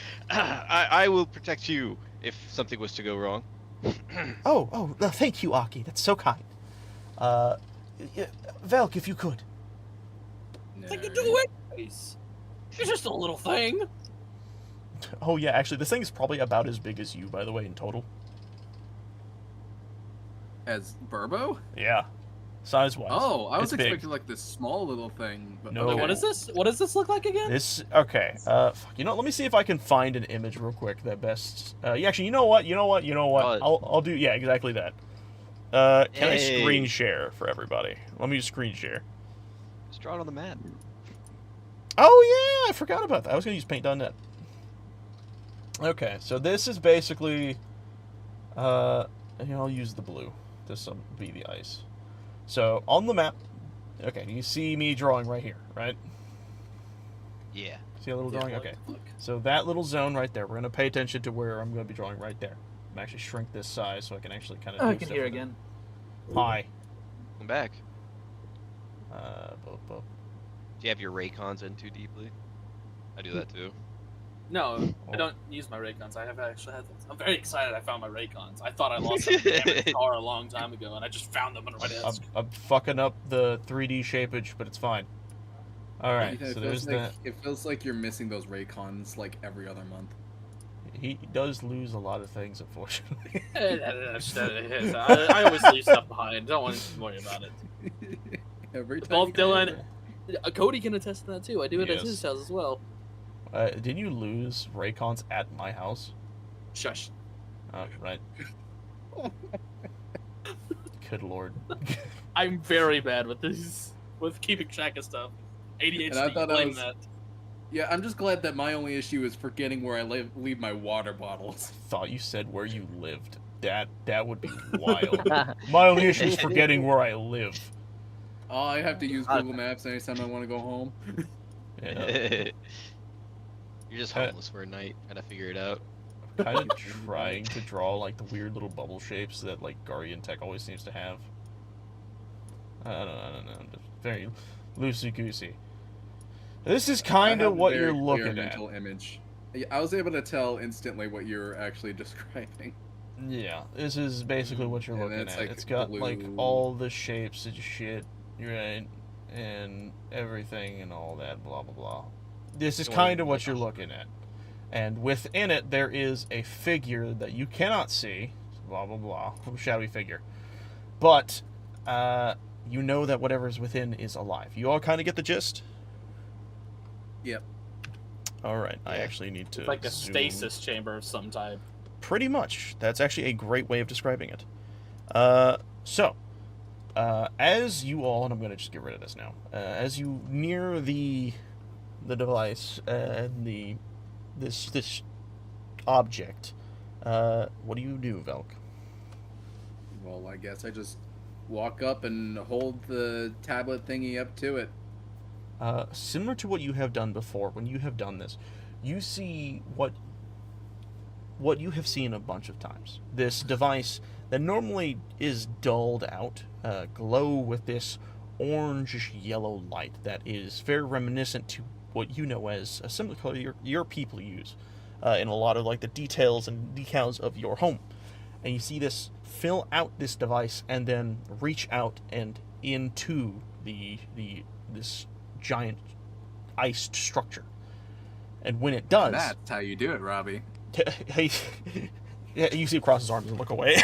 will protect you if something was to go wrong. Thank you, Aki. That's so kind. Velk, if you could. I can do it. It's just a little thing. Oh yeah, actually, this thing is probably about as big as you, by the way, in total. As Burbo? Yeah, size-wise. Oh, I was it's expecting big. like this small little thing. But No. Wait, what is this? What does this look like again? Okay. You know, let me see if I can find an image real quick that best. Actually, you know what? I'll do. Yeah, exactly that. Can I screen share for everybody? Let me just screen share. Just draw it on the map. Oh yeah, I forgot about that. I was gonna use paint.net. Okay, so this is basically, I'll use the blue. This will be the ice. So on the map, okay, you see me drawing right here, right? Yeah. See a little drawing? Okay. So that little zone right there, we're gonna pay attention to where I'm gonna be drawing right there. I'm actually shrink this size so I can actually kind of. I can hear again. Hi. I'm back. Boop. Do you have your Raycons in too deeply? I do that too. No, I don't use my Raycons. I have actually had those. I'm very excited I found my Raycons. I thought I lost them in the car a long time ago, and I just found them on my desk. I'm fucking up the 3D shapeage, but it's fine. All right, so there's that. It feels like you're missing those Raycons like every other month. He does lose a lot of things, unfortunately. I always leave stuff behind. Don't want to worry about it. Every time. Both Dylan, Cody can attest to that too. I do it at Yes. his house as well. Did you lose Raycons at my house? Shush. Oh, right. Good lord. I'm very bad with this, with keeping track of stuff. ADHD. And I thought blame that. Yeah, I'm just glad that my only issue is forgetting where I leave my water I bottles. thought you said where you lived. That would be wild. My only issue is forgetting where I live. Oh, I have to use Google Maps anytime I want to go home. Yeah. You're just homeless for a night. Gotta figure it out. Kind of trying to draw like the weird little bubble shapes that like Guardian Tech always seems to have. I don't know. Just very loosey goosey. This is kind of what you're looking at. Mental image. I was able to tell instantly what you're actually describing. Yeah, this is basically what you're looking at. Like It's got blue. like all the shapes and shit, right, and everything and all that, blah blah blah. This is kind of what you're looking at, and within it there is a figure that you cannot see, blah blah blah, shadowy figure, but you know that whatever's within is alive. You all kind of get the gist. Yep. All right, I actually need to It's like a zoom. stasis chamber of some type. Pretty much. That's actually a great way of describing it. As you all, and I'm going to just get rid of this now, as you near the device and this object, what do you do, Velk? Well, I guess I just walk up and hold the tablet thingy up to it. Similar to what you have done before, when you have done this, you see what you have seen a bunch of times. This device that normally is dulled out, glow with this orange-yellow light that is very reminiscent to what you know as a similar color your people use in a lot of like the details and decals of your home. And you see this fill out this device and then reach out and into this giant iced structure. And when it does, That's how you do it, Robbie. You see him cross his arms and look away,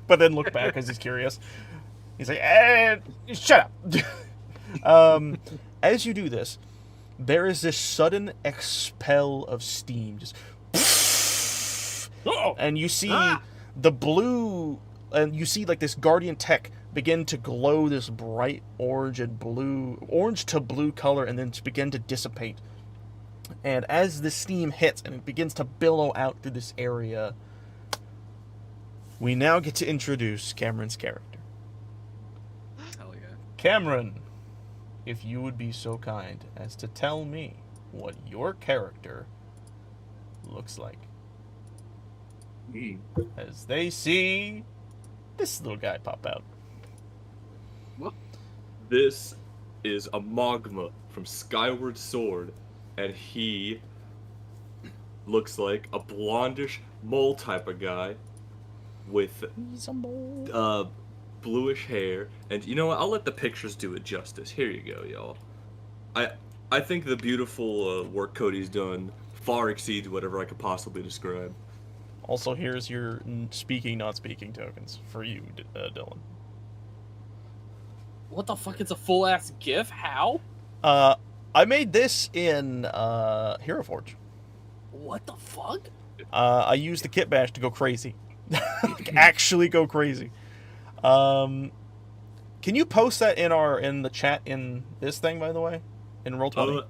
but then look back because he's curious. He's like, shut up. As you do this, there is this sudden expel of steam, just, and you see the blue, and you see like this Guardian Tech begin to glow this bright orange to blue color, and then to begin to dissipate. And as the steam hits and it begins to billow out through this area, we now get to introduce Cameron's character. Hell yeah. Cameron, if you would be so kind as to tell me what your character looks like. As they see this little guy pop out? What? This is a Magma from Skyward Sword, and he looks like a blondish mole type of guy with He's a mole. bluish hair. And you know what? I'll let the pictures do it justice. Here you go, y'all. I think the beautiful work Cody's done far exceeds whatever I could possibly describe. Also, here's your speaking, not speaking tokens for you, Dylan. What the fuck? It's a full ass GIF? How? I made this in Hero Forge. What the fuck? I used the kit bash to go crazy. Actually go crazy. Can you post that in the chat in this thing, by the way? In Roll20?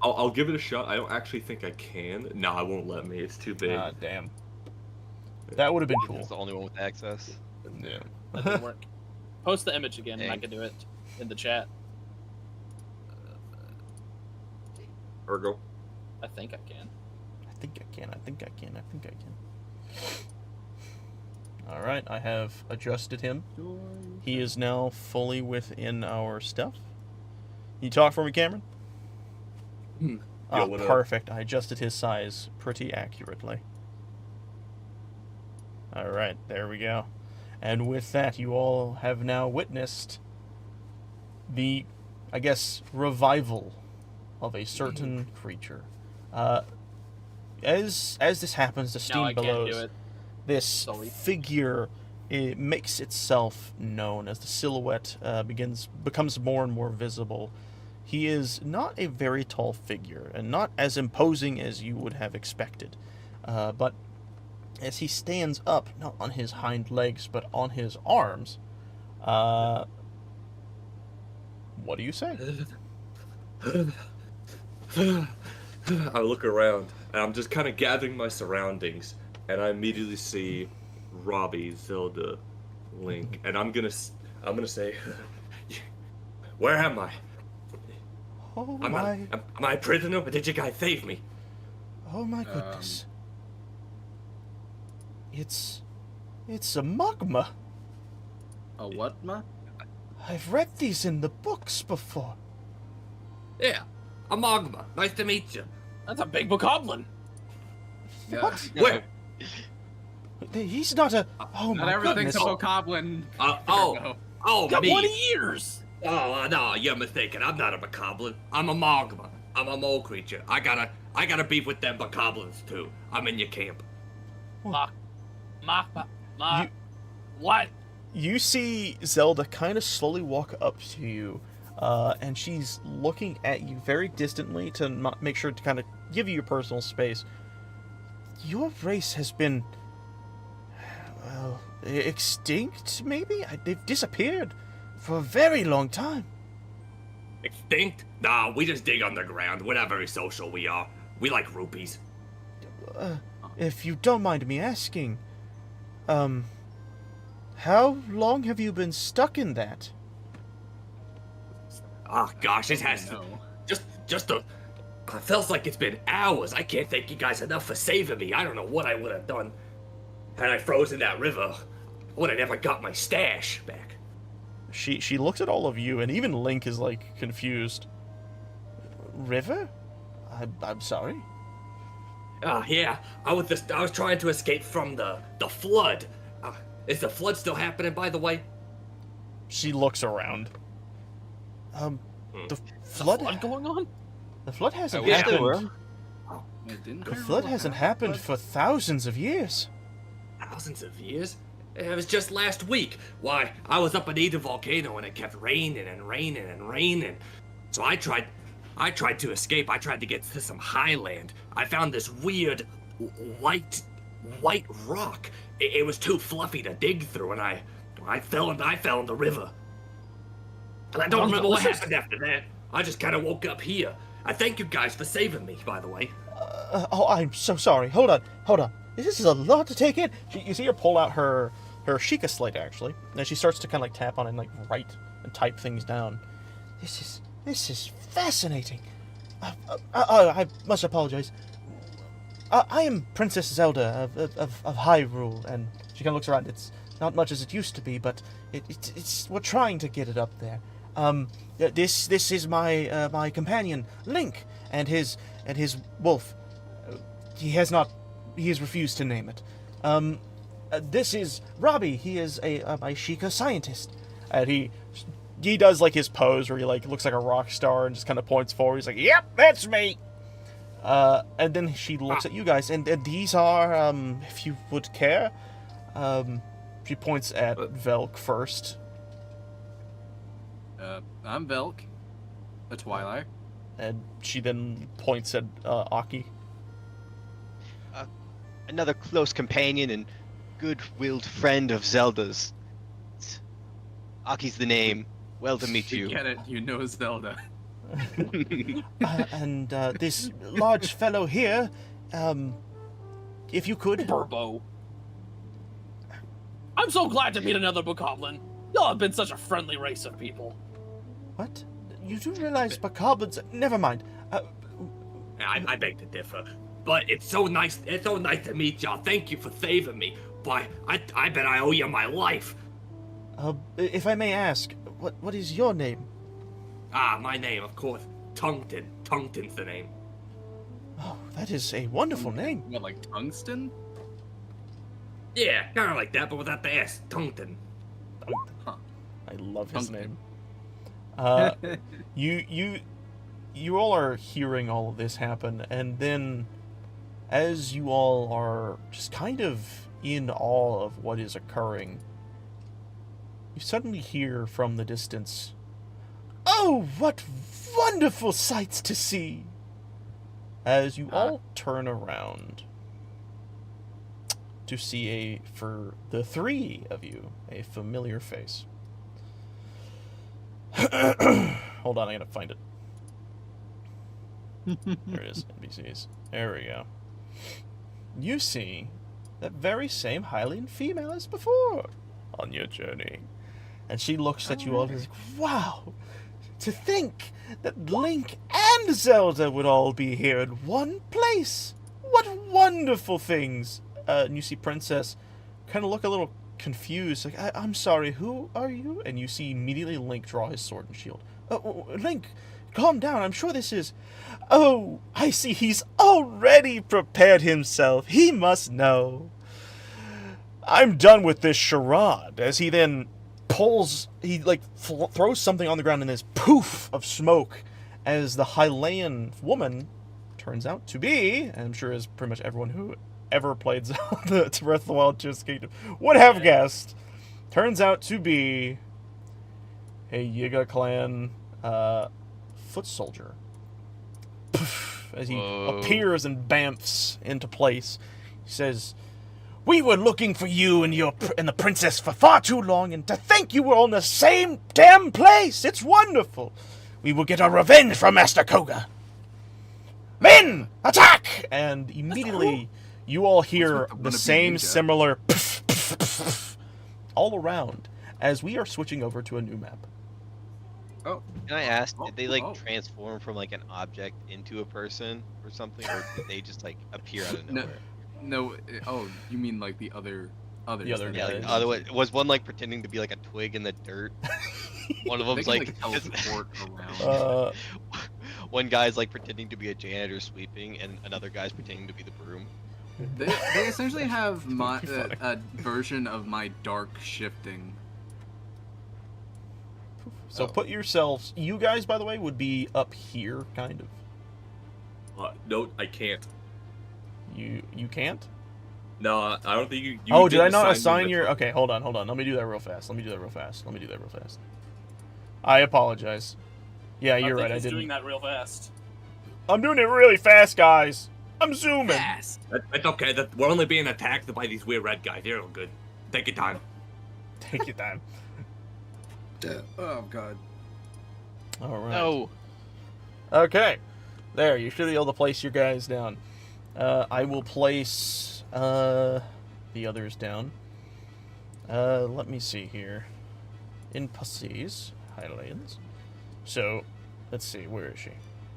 I'll give it a shot. I don't actually think I can. No, it won't let me. It's too big. Ah, damn. That would have been cool. It's the only one with access. Yeah. That didn't work. Post the image again, and I Dang. can do it in the chat. Ergo. I think I can. I think I can. Alright, I have adjusted him. He is now fully within our stuff. Can you talk for me, Cameron? Yeah, Ah, what up? perfect. I adjusted his size pretty accurately. Alright, there we go. And with that, you all have now witnessed the, I guess, revival of a certain creature. As this happens, the No, steam I can't do billows. it. This Sorry. figure, it makes itself known as the silhouette becomes more and more visible. He is not a very tall figure and not as imposing as you would have expected, but as he stands up, not on his hind legs but on his arms, what do you say? I look around, and I'm just kind of gathering my surroundings, and I immediately see Robbie, Zelda, Link, and I'm gonna say, where am I? Oh Am my! I a prisoner, or did you guys save me? Oh my goodness! It's a magma. A what, ma? I've read these in the books before. Yeah, a Magma. Nice to meet you. That's a big bokoblin. Yeah. What? Where? He's not a. Oh Not my everything's goodness! a bokoblin. Oh, Got me. 20 years. Oh, no, you're mistaken. I'm not a bokoblin. I'm a Magma. I'm a mole creature. I gotta beef with them bokoblins too. I'm in your camp. Ma. You- What? You see Zelda kind of slowly walk up to you, and she's looking at you very distantly to make sure to kind of give you your personal space. Your race has been, well, extinct, maybe? They've disappeared for a very long time. Extinct? Nah, we just dig underground. We're not very social, we are. We like rupees. If you don't mind me asking, how long have you been stuck in that? Oh, gosh, it has No. just a... It feels like it's been hours. I can't thank you guys enough for saving me. I don't know what I would have done had I frozen that river. I would have never got my stash back. She looks at all of you, and even Link is, like, confused. River? I'm sorry? Yeah, I was trying to escape from the flood. Is the flood still happening, by the way? She looks around. The flood... What going on? The flood hasn't I wish happened... there were. Didn't The I flood roll hasn't a happened flood? for thousands of years. Thousands of years? It was just last week. Why, I was up at Eden Volcano and it kept raining and raining and raining. So I tried to escape. I tried to get to some highland. I found this weird white rock. It was too fluffy to dig through, and I fell in the river. And I don't remember what happened after that. I just kind of woke up here. I thank you guys for saving me, by the way. Oh, I'm so sorry. Hold on. This is a lot to take in. You see her pull out her Sheikah slate, actually, and she starts to kind of like tap on it and like write and type things down. This is fascinating. I must apologize. I am Princess Zelda of Hyrule, and she kind of looks around. not much as it used to be, but it's we're trying to get it up there. This is my my companion Link and his wolf. He has refused to name it. This is Robbie. He is my Sheikah scientist, and he does like his pose where he like looks like a rock star and just kind of points forward. He's like, "Yep, that's me." And then she looks at you guys, and these are, if you would care, she points at Velk first. I'm Velk, a Twilight. And she then points at Aki. Another close companion and good-willed friend of Zelda's. Aki's the name. Well to meet you. Get it? You know Zelda. And this large fellow here, if you could... Burbo. I'm so glad to meet another bokoblin. Y'all have been such a friendly race of people. What? You do realize bokoblins... Never mind. I beg to differ. But it's so nice to meet y'all. Thank you for saving me. Why, I bet I owe you my life. If I may ask, what is your name? My name, of course, Tungten. Tungten's the name. Oh, that is a wonderful name. What, like tungsten? Yeah, kind of like that, but without the S. Tungten. Huh. I love his Tungsten. name. You all are hearing all of this happen, and then as you all are just kind of in awe of what is occurring, you suddenly hear from the distance, "Oh, what wonderful sights to see!" As you all turn around to see for the three of you, a familiar face. Hold on, I gotta find it. There it is, NPCs. There we go. You see that very same Hylian female as before on your journey. And she looks at you all and is like, "Wow! To think that Link and Zelda would all be here in one place! What wonderful things!" And you see Princess kind of look a little confused, like, I'm sorry, who are you?" And you see immediately Link draw his sword and shield. Link, calm down, I'm sure this is... Oh, I see he's already prepared himself. He must know. I'm done with this charade. As he then throws something on the ground and there's poof of smoke as the Hylian woman turns out to be, and I'm sure as pretty much everyone who ever played Zelda to Breath of the Wild Tears of the Kingdom would have guessed, turns out to be a Yiga clan foot soldier. As he appears and bamfs into place, he says, "We were looking for you and the princess for far too long, and to think you were all in the same damn place! It's wonderful! We will get our revenge from Master Koga! Men, attack!" And immediately you all hear the same similar all around as we are switching over to a new map. Oh. Can I ask, did they transform from like an object into a person or something, or did they just like appear out of nowhere? No. Oh, you mean like the other? The other Yeah, guys. like the other way. Was one like pretending to be like a twig in the dirt? One of them's like teleport around. One guy's like pretending to be a janitor sweeping, and another guy's pretending to be the broom. They essentially have a version of my dark shifting. So put yourselves... You guys, by the way, would be up here, kind of. No, I can't. You can't? No, I don't think you oh, did I not assign your... Okay, hold on. Let me do that real fast. I apologize. Yeah, you're right, I didn't. Doing that real fast. I'm doing it really fast, guys. I'm zooming. Fast. That's okay. We're only being attacked by these weird red guys. They're all good. Take your time. Take your time. Oh, God. All right. No. Okay. There, you should be able to place your guys down. I will place the others down. Let me see here. In Pussies, Highlands. So, let's see, where is she?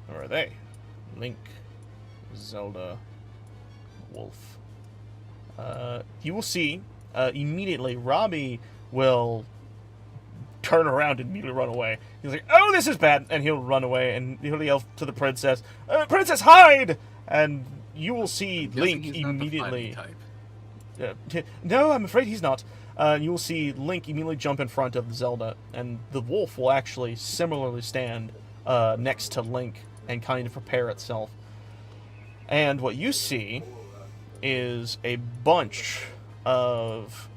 Where are they? Link, Zelda, Wolf. You will see immediately Robbie will turn around and immediately run away. He's like, "Oh, this is bad," and he'll run away and he'll yell to the princess, "Princess, hide!" And you will see Link immediately. No, I'm afraid he's not. You will see Link immediately jump in front of Zelda, and the wolf will actually similarly stand next to Link and kind of prepare itself. And what you see is a bunch of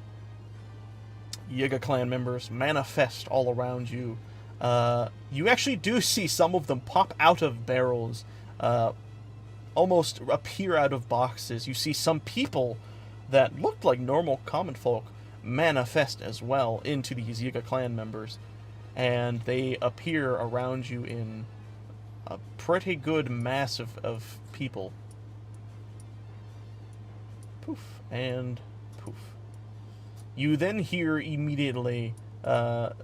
Yiga clan members manifest all around you. You actually do see some of them pop out of barrels, almost appear out of boxes. You see some people that looked like normal common folk manifest as well into these Yiga clan members, and they appear around you in a pretty good mass of people. Poof, and poof. You then hear immediately,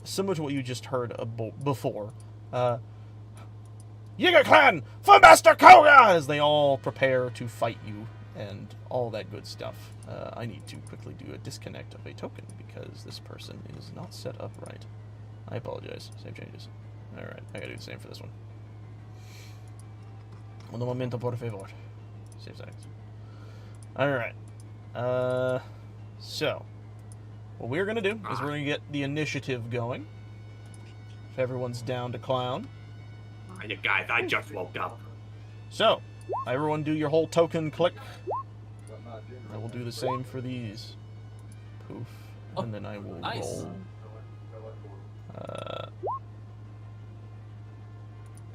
similar to what you just heard before, Yiga clan for Master Koga, as they all prepare to fight you and all that good stuff. I need to quickly do a disconnect of a token because this person is not set up right. I apologize. Save changes. Alright, I gotta do the same for this one. Un momento, por favor. Save settings. Alright. So, what we're gonna do is we're gonna get the initiative going. If everyone's down to clown. You guys, I just woke up. So, everyone do your whole token click. I will do the same for these. Poof. And then I will roll.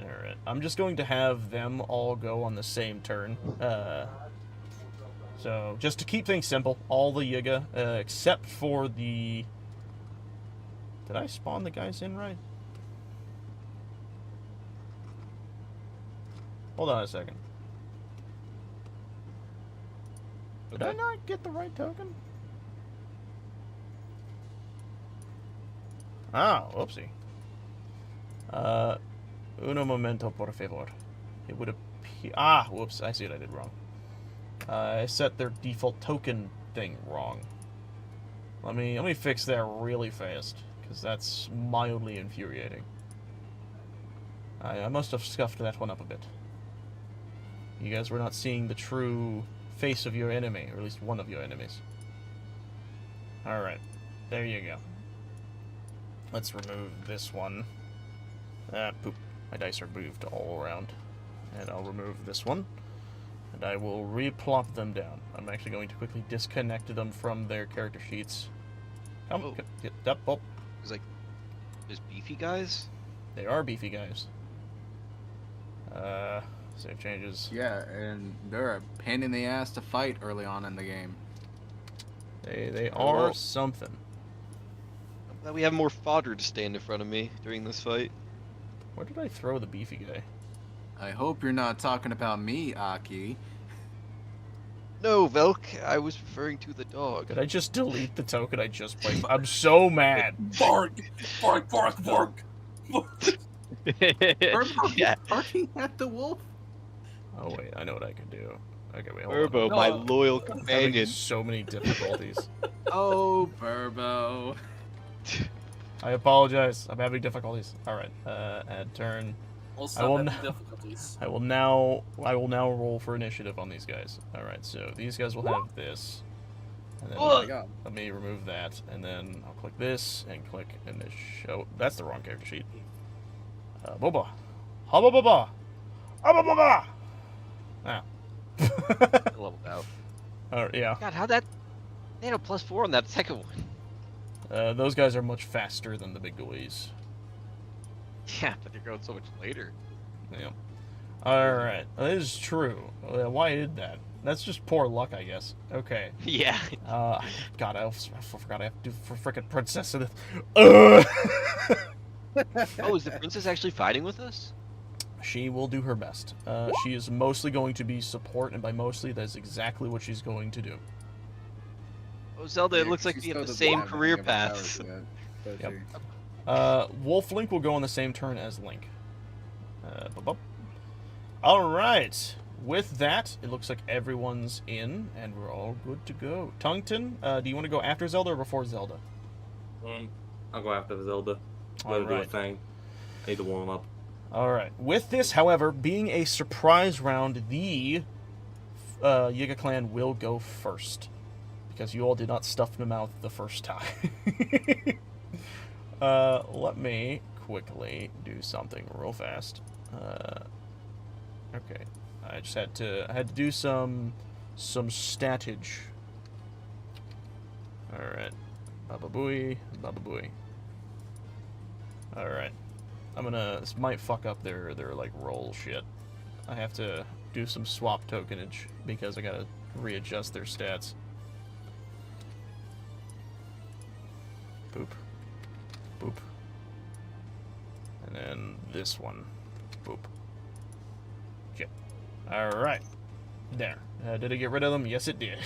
Alright. I'm just going to have them all go on the same turn. So, just to keep things simple, all the Yiga, except for the... Did I spawn the guys in right? Hold on a second. Did I not get the right token? Ah, whoopsie. Uno momento, por favor. It would appear... Ah, whoops, I see what I did wrong. I set their default token thing wrong. Let me fix that really fast, because that's mildly infuriating. I must have scuffed that one up a bit. You guys were not seeing the true face of your enemy, or at least one of your enemies. Alright, there you go. Let's remove this one. Poop. My dice are moved all around. And I'll remove this one. And I will re-plop them down. I'm actually going to quickly disconnect them from their character sheets. Come, get up, oh. It's like, there's beefy guys? They are beefy guys. Save changes. Yeah, and they're a pain in the ass to fight early on in the game. They are something. I'm glad we have more fodder to stand in front of me during this fight. Where did I throw the beefy guy? I hope you're not talking about me, Aki. No, Velk, I was referring to the dog. Did I just delete the token I just played? I'm so mad. Bark! Bark, bark, bark! Yeah. Barking at the wolf? Oh wait, I know what I can do. Okay, wait, hold Burbo, on. my loyal I'm having companion. so many difficulties. Oh, Burbo. I apologize. I'm having difficulties. All right, add turn. We'll I stop will having n- difficulties. I will now roll for initiative on these guys. All right, so these guys will have this. And then Oh my god. let me remove that, and then I'll click this and click in this show. That's the wrong character sheet. Boba, haba baba, aba baba. Ah. Leveled out. Yeah. God, how'd that... They had a +4 on that second one. Those guys are much faster than the big boys. Yeah, but they're going so much later. Yeah. Alright, that is true. Why did that? That's just poor luck, I guess. Okay. Yeah. God, I forgot I have to do for frickin' princess of the... Oh, is the princess actually fighting with us? She will do her best. She is mostly going to be support, and by mostly, that's exactly what she's going to do. Oh, Zelda, it looks like we have the same career paths. Yep. Wolf Link will go on the same turn as Link. Alright. with that, it looks like everyone's in, and we're all good to go. Tungton, do you want to go after Zelda or before Zelda? I'll go after Zelda. Let her do a thing. I need to warm up. Alright. With this, however, being a surprise round, the Yiga clan will go first. Because you all did not stuff in the mouth the first time. Let me quickly do something real fast. Okay. I had to do some statage. Alright. Baba Booey, Baba Booey. Alright. This might fuck up their like roll shit. I have to do some swap tokenage because I gotta readjust their stats. Boop. Boop. And then this one. Boop. Shit. Alright. There. Did it get rid of them? Yes, it did.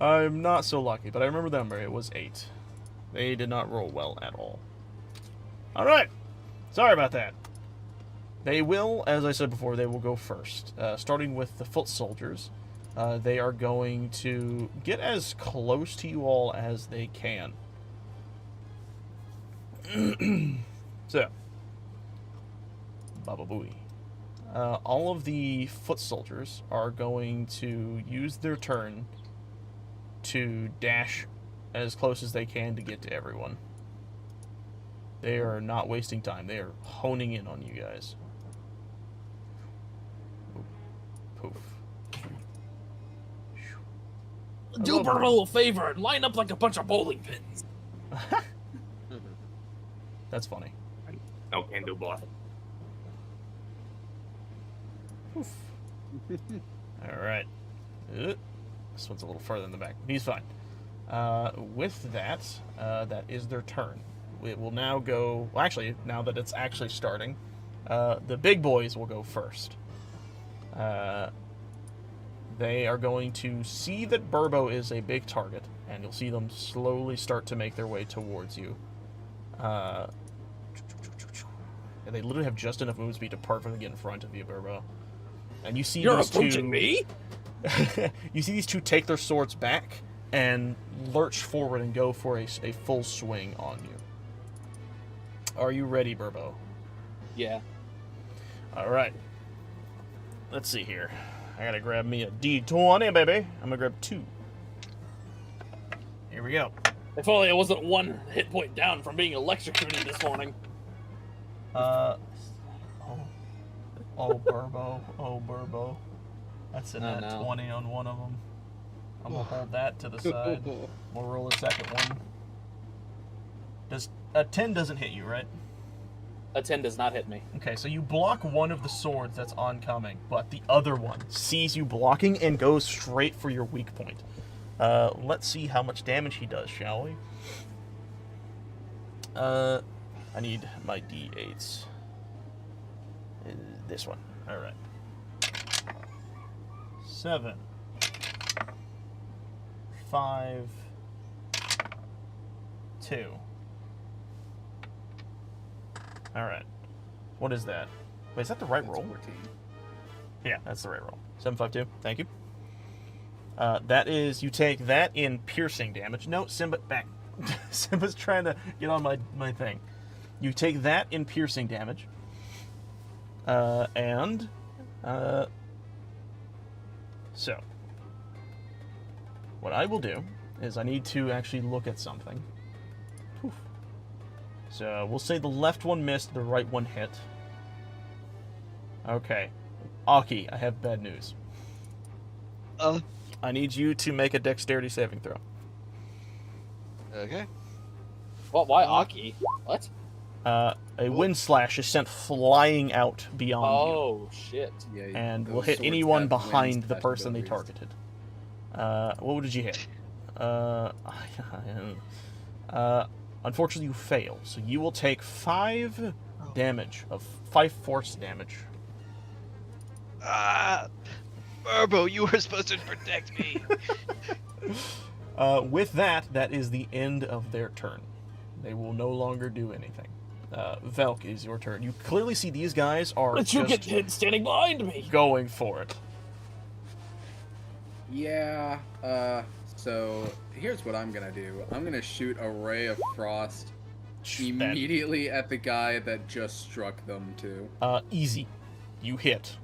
I'm not so lucky, but I remember the number. It was 8. They did not roll well at all. Alright. Sorry about that. They will, as I said before, they will go first. Starting with the foot soldiers. They are going to get as close to you all as they can. So. Baba Booey. All of the foot soldiers are going to use their turn to dash as close as they can to get to everyone. They are not wasting time. They are honing in on you guys. Poof. Do Burrow a favor and line up like a bunch of bowling pins. That's funny. No can do, boy. Alright. This one's a little further in the back. He's fine. With that, that is their turn. It will now go... Well, actually, now that it's actually starting, the big boys will go first. They are going to see that Burbo is a big target, and you'll see them slowly start to make their way towards you. And they literally have just enough movement speed to perfectly get in front of you, Burbo. And you see You're those approaching me? You see these two take their swords back and lurch forward and go for a full swing on you. Are you ready, Burbo? Yeah. Alright. Let's see here. I gotta grab me a D20, baby. I'm gonna grab 2. Here we go. If only I wasn't 1 hit point down from being electrocuted this morning. Oh, Burbo. Oh, Burbo. That's a nat 20 on one of them. I'm gonna hold that to the side. We'll roll a second one. A 10 doesn't hit you, right? A 10 does not hit me. Okay, so you block one of the swords that's oncoming, but the other one sees you blocking and goes straight for your weak point. Let's see how much damage he does, shall we? I need my D8s. This one. Alright. 7. 5. 2. Alright. What is that? Wait, is that the right roll? 14. Yeah, that's the right roll. 752. Thank you. That is, you take that in piercing damage. No, Simba, back. Simba's trying to get on my thing. You take that in piercing damage. So, what I will do is I need to actually look at something. Poof. So, we'll say the left one missed, the right one hit. Okay. Aki, I have bad news. I need you to make a dexterity saving throw. Okay. What? Why Aki? What? A wind slash is sent flying out beyond you. Oh, shit. Yeah, And will hit anyone behind the person they targeted. What did you hit? Unfortunately, you fail. So you will take 5 damage of 5 force damage. Burbo, you were supposed to protect me. With that, that is the end of their turn. They will no longer do anything. Velk, is your turn. You clearly see these guys are But you just get hit standing behind me. going for it. Yeah, so here's what I'm gonna do. I'm gonna shoot a ray of frost immediately at the guy that just struck them, too. Easy. You hit.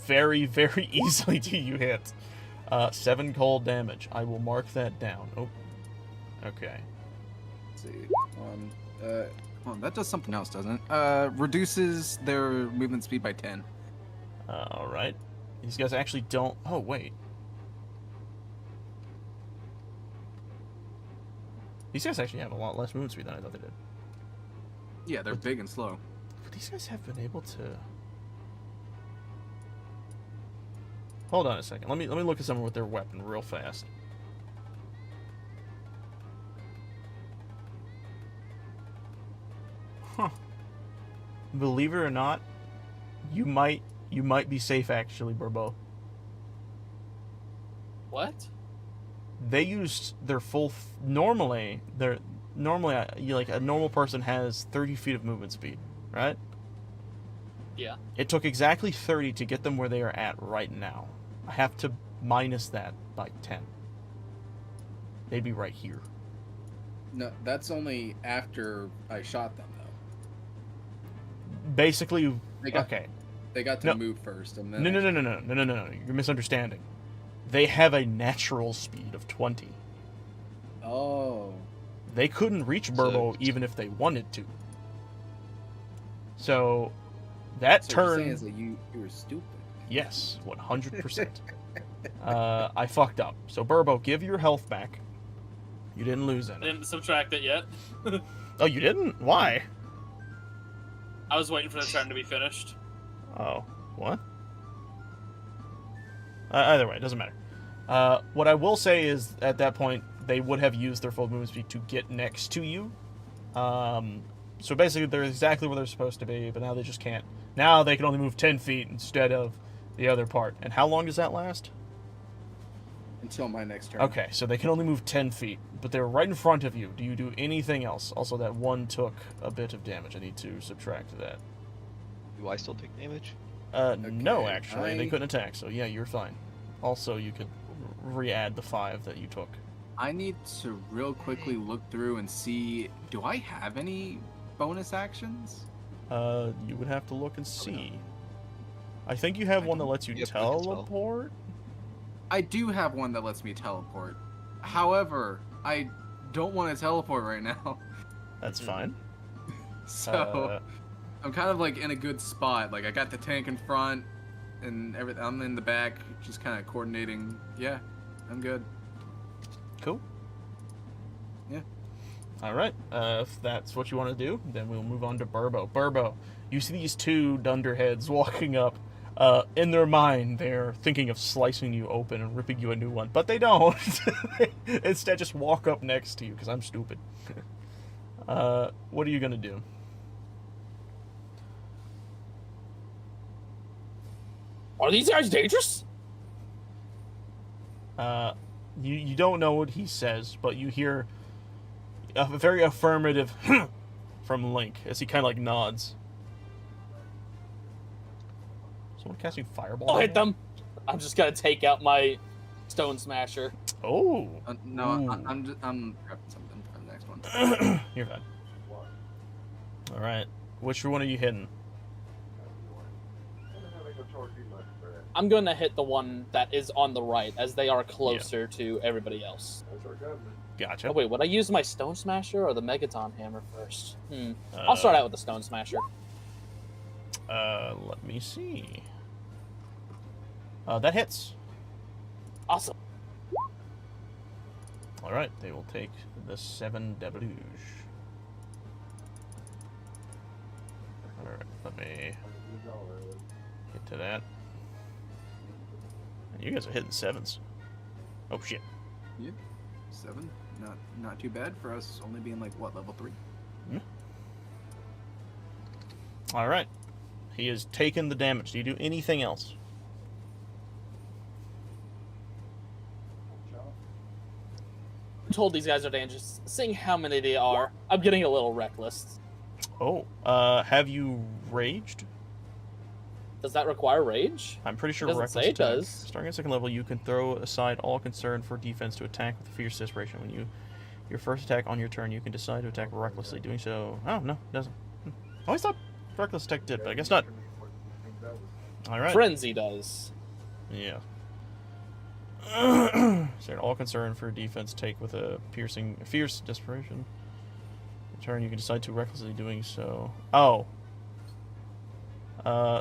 Very, very easily do you hit. 7 cold damage. I will mark that down. Oh. Okay. Let's see. Come on, that does something else, doesn't it? Reduces their movement speed by 10. Alright. These guys actually don't... Oh, wait. These guys actually have a lot less movement speed than I thought they did. Yeah, they're big and slow. But these guys have been able to... Hold on a second. Let me look at someone with their weapon real fast. Huh. Believe it or not, you might be safe actually, Burbo. What? They used their full... Normally, like a normal person has 30 feet of movement speed, right? Yeah. It took exactly 30 to get them where they are at right now. I have to minus that by 10. They'd be right here. No, that's only after I shot them, though. Basically, okay. They got to move first, and then... No. You're misunderstanding. They have a natural speed of 20. Oh. They couldn't reach Burbo even if they wanted to. So, that so turn... What you're saying is that you were stupid. Yes, 100%. I fucked up. So, Burbo, give your health back. You didn't lose any. I didn't subtract it yet. Oh, you didn't? Why? I was waiting for the turn to be finished. Oh, what? Either way, it doesn't matter. What I will say is, at that point, they would have used their full movement speed to get next to you. So basically, they're exactly where they're supposed to be, but now they just can't. Now they can only move 10 feet instead of the other part. And how long does that last? Until my next turn. Okay, so they can only move 10 feet, but they're right in front of you. Do you do anything else? Also, that one took a bit of damage. I need to subtract that. Do I still take damage? No, actually. They couldn't attack, so yeah, you're fine. Also, you could re-add the 5 that you took. I need to real quickly look through and see, do I have any bonus actions? You would have to look and see. I think you have one that lets you teleport? I do have one that lets me teleport. However, I don't want to teleport right now. That's fine. So, I'm kind of like in a good spot. Like, I got the tank in front and everything. I'm in the back, just kind of coordinating. Yeah, I'm good. Cool. Yeah. Alright, if that's what you want to do, then we'll move on to Burbo. Burbo, you see these 2 dunderheads walking up. In their mind, they're thinking of slicing you open and ripping you a new one, but they don't. Instead, just walk up next to you, because I'm stupid. What are you going to do? Are these guys dangerous? You don't know what he says, but you hear a very affirmative from Link as he kind of like nods. Someone casting fireball? I'll hit them. I'm just gonna take out my stone smasher. Oh. No, I'm grabbing something for the next one. You're fine. All right. Which one are you hitting? I'm gonna hit the one that is on the right, as they are closer to everybody else. Gotcha. Oh wait, would I use my stone smasher or the megaton hammer first? I'll start out with the stone smasher. Let me see. That hits. Awesome. All right, they will take the 7 deluge. All right, let me get to that. You guys are hitting 7s. Oh shit. Yeah, 7. Not too bad for us. Only being like what, level 3. All right. He has taken the damage. Do you do anything else? I'm told these guys are dangerous. Seeing how many they are, I'm getting a little reckless. Oh, have you raged? Does that require rage? I'm pretty sure It doesn't reckless say it attack. does. Starting at second level, you can throw aside all concern for defense to attack with fierce desperation. When your first attack on your turn, you can decide to attack recklessly. Doing so, oh no, it doesn't. I always thought reckless attack did, but I guess not. All right. Frenzy does. Yeah. Start all concern for defense take with a fierce desperation. In turn, you can decide to recklessly doing so. Oh.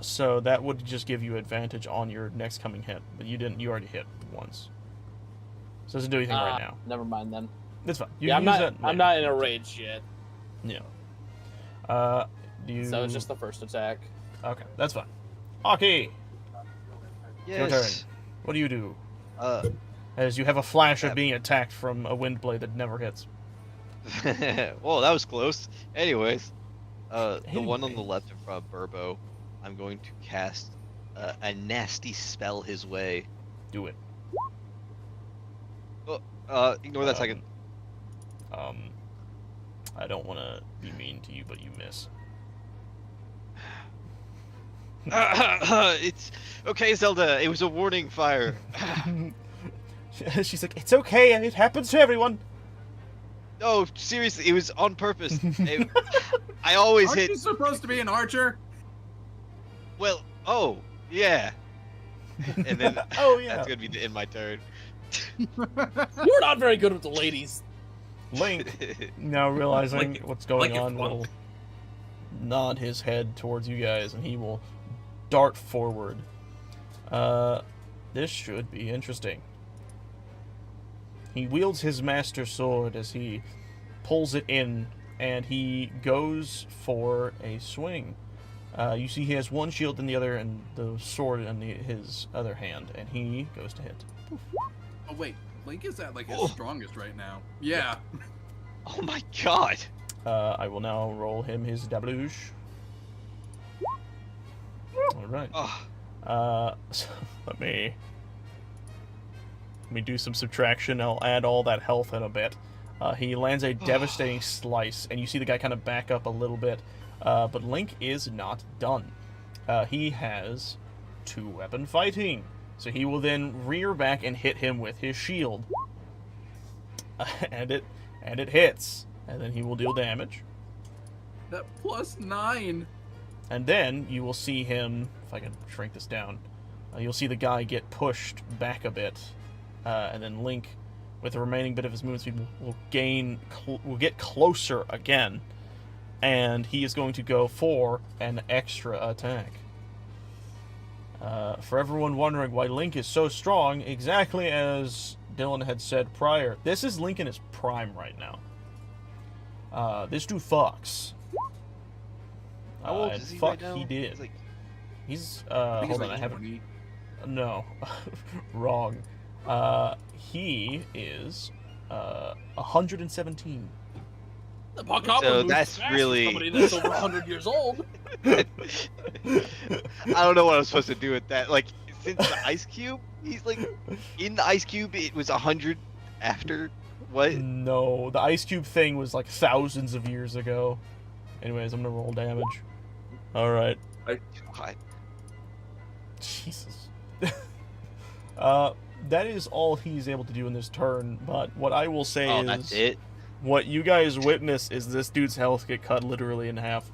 So that would just give you advantage on your next coming hit, but you didn't. You already hit once. So it doesn't do anything right now. Never mind then. That's fine. I'm not in a rage yet. Yeah. So it's just the first attack. Okay, that's fine. Aki, Yes. your turn. What do you do? As you have a flash of being attacked from a wind blade that never hits. Well, that was close. Anyways, the one on Anyway. the left of Burbo, I'm going to cast a nasty spell his way. Do it. Ignore that second. I don't want to be mean to you, but you miss. It's okay, Zelda. It was a warning fire. She's like, it's okay, it happens to everyone. No, seriously, it was on purpose. I always Aren't hit. you supposed to be an archer? Well, oh yeah. And then Oh, yeah. that's gonna be the end my turn. You're not very good with the ladies. Link, now realizing what's going like on, it will nod his head towards you guys, and he will dart forward. This should be interesting. He wields his master sword as he pulls it in, and he goes for a swing. You see he has one shield in the other and the sword in his other hand, and he goes to hit. Oh wait, Link is at like his strongest right now. Yeah. Oh my god. I will now roll him his deluge. Alright. Oh. So let me do some subtraction. I'll add all that health in a bit. He lands a devastating slice, and you see the guy kind of back up a little bit. But Link is not done. He has 2-weapon fighting. So he will then rear back and hit him with his shield. And it hits. And then he will deal damage. That +9. And then you will see him, if I can shrink this down, you'll see the guy get pushed back a bit. And then Link, with the remaining bit of his movement speed, will get closer again. And he is going to go for an extra attack. For everyone wondering why Link is so strong, exactly as Dylan had said prior, this is Link in his prime right now. This dude fucks. How old is he fuck right now? he did. He's like, Hold on, I haven't... 20. No. Wrong. He is 117. The Pakaba So moves that's fast for really- somebody that's over 100 years old. I don't know what I'm supposed to do with that. Like, since the ice cube, he's like, in the ice cube, it was 100 after. What? No, the ice cube thing was like thousands of years ago. Anyways, I'm gonna roll damage. Alright. God. Jesus. That is all he's able to do in this turn, but what I will say Oh, is... that's it? What you guys witness is this dude's health get cut literally in half.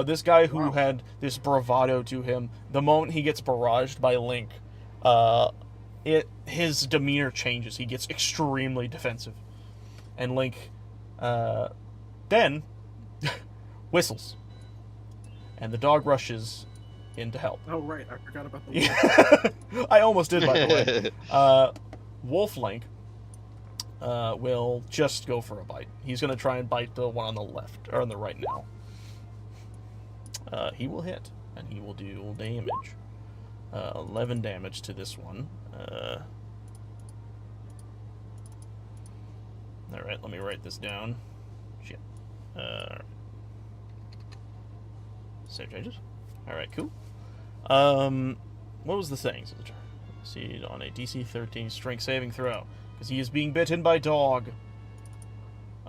This guy who had this bravado to him, the moment he gets barraged by Link, his demeanor changes. He gets extremely defensive. And Link, then, whistles. And the dog rushes in to help. Oh right, I forgot about the Yeah. I almost did, by the way. Wolf Link will just go for a bite. He's going to try and bite the one on the left, or on the right now. He will hit, and he will do damage. 11 damage to this one. Alright, let me write this down. Shit. Save changes. Alright, cool. What was the saying? Succeed on a DC 13 strength saving throw. Because he is being bitten by dog.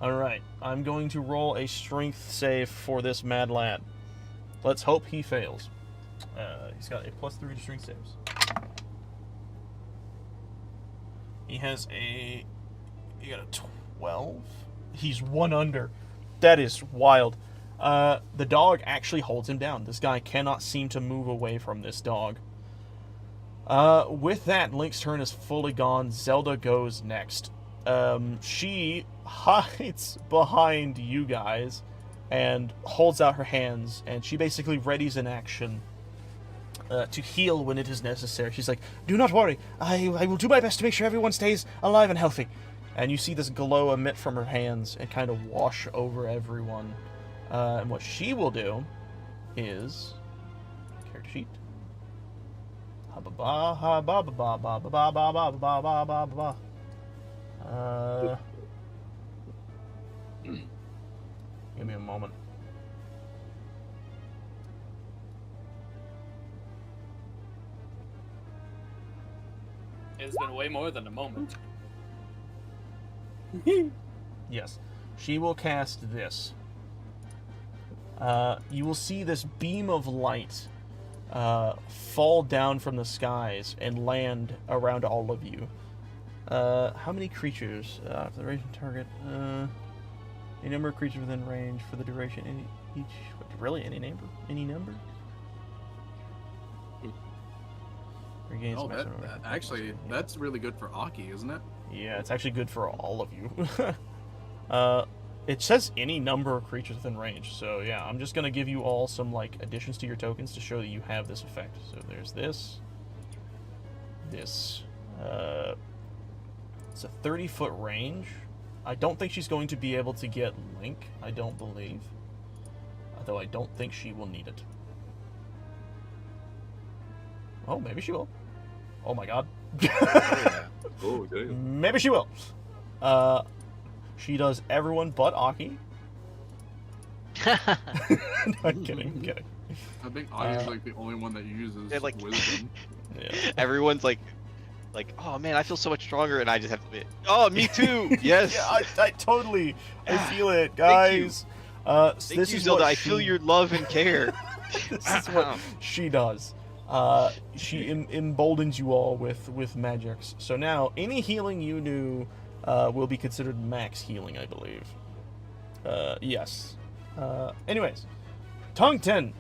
Alright, I'm going to roll a strength save for this mad lad. Let's hope he fails. He's got a +3 to strength saves. He has a... He got a 12? He's 1 under. That is wild. The dog actually holds him down. This guy cannot seem to move away from this dog. With that, Link's turn is fully gone. Zelda goes next. She hides behind you guys and holds out her hands, and she basically readies an action to heal when it is necessary. She's like, do not worry, I will do my best to make sure everyone stays alive and healthy. And you see this glow emit from her hands and kind of wash over everyone. And what she will do is... Character sheet. Give me a moment. It's been way more than a moment. Yes. She will cast this. You will see this beam of light fall down from the skies and land around all of you. How many creatures? For the range target, a number of creatures within range for the duration. Each. What, really? Any number? Any number? Regains actually, that's really good for Aki, isn't it? Yeah, it's actually good for all of you. It says any number of creatures within range, so yeah, I'm just gonna give you all some like additions to your tokens to show that you have this effect. So there's this. It's a 30-foot range. I don't think she's going to be able to get Link, I don't believe. Although I don't think she will need it. Oh, maybe she will. Oh my god. Oh, damn. Maybe she will. She does everyone but Aki. I'm kidding. I think Aki's like the only one that uses like, wisdom. Yeah. Everyone's like, oh man, I feel so much stronger, and I just have to be, oh, me too. Yes. Yeah, I totally, I feel it, guys. Thank this you, is Zelda. what I feel your love and care. This is what she does. She emboldens you all with magics. So now, any healing you do will be considered max healing, I believe. Yes. Anyways, Tungten,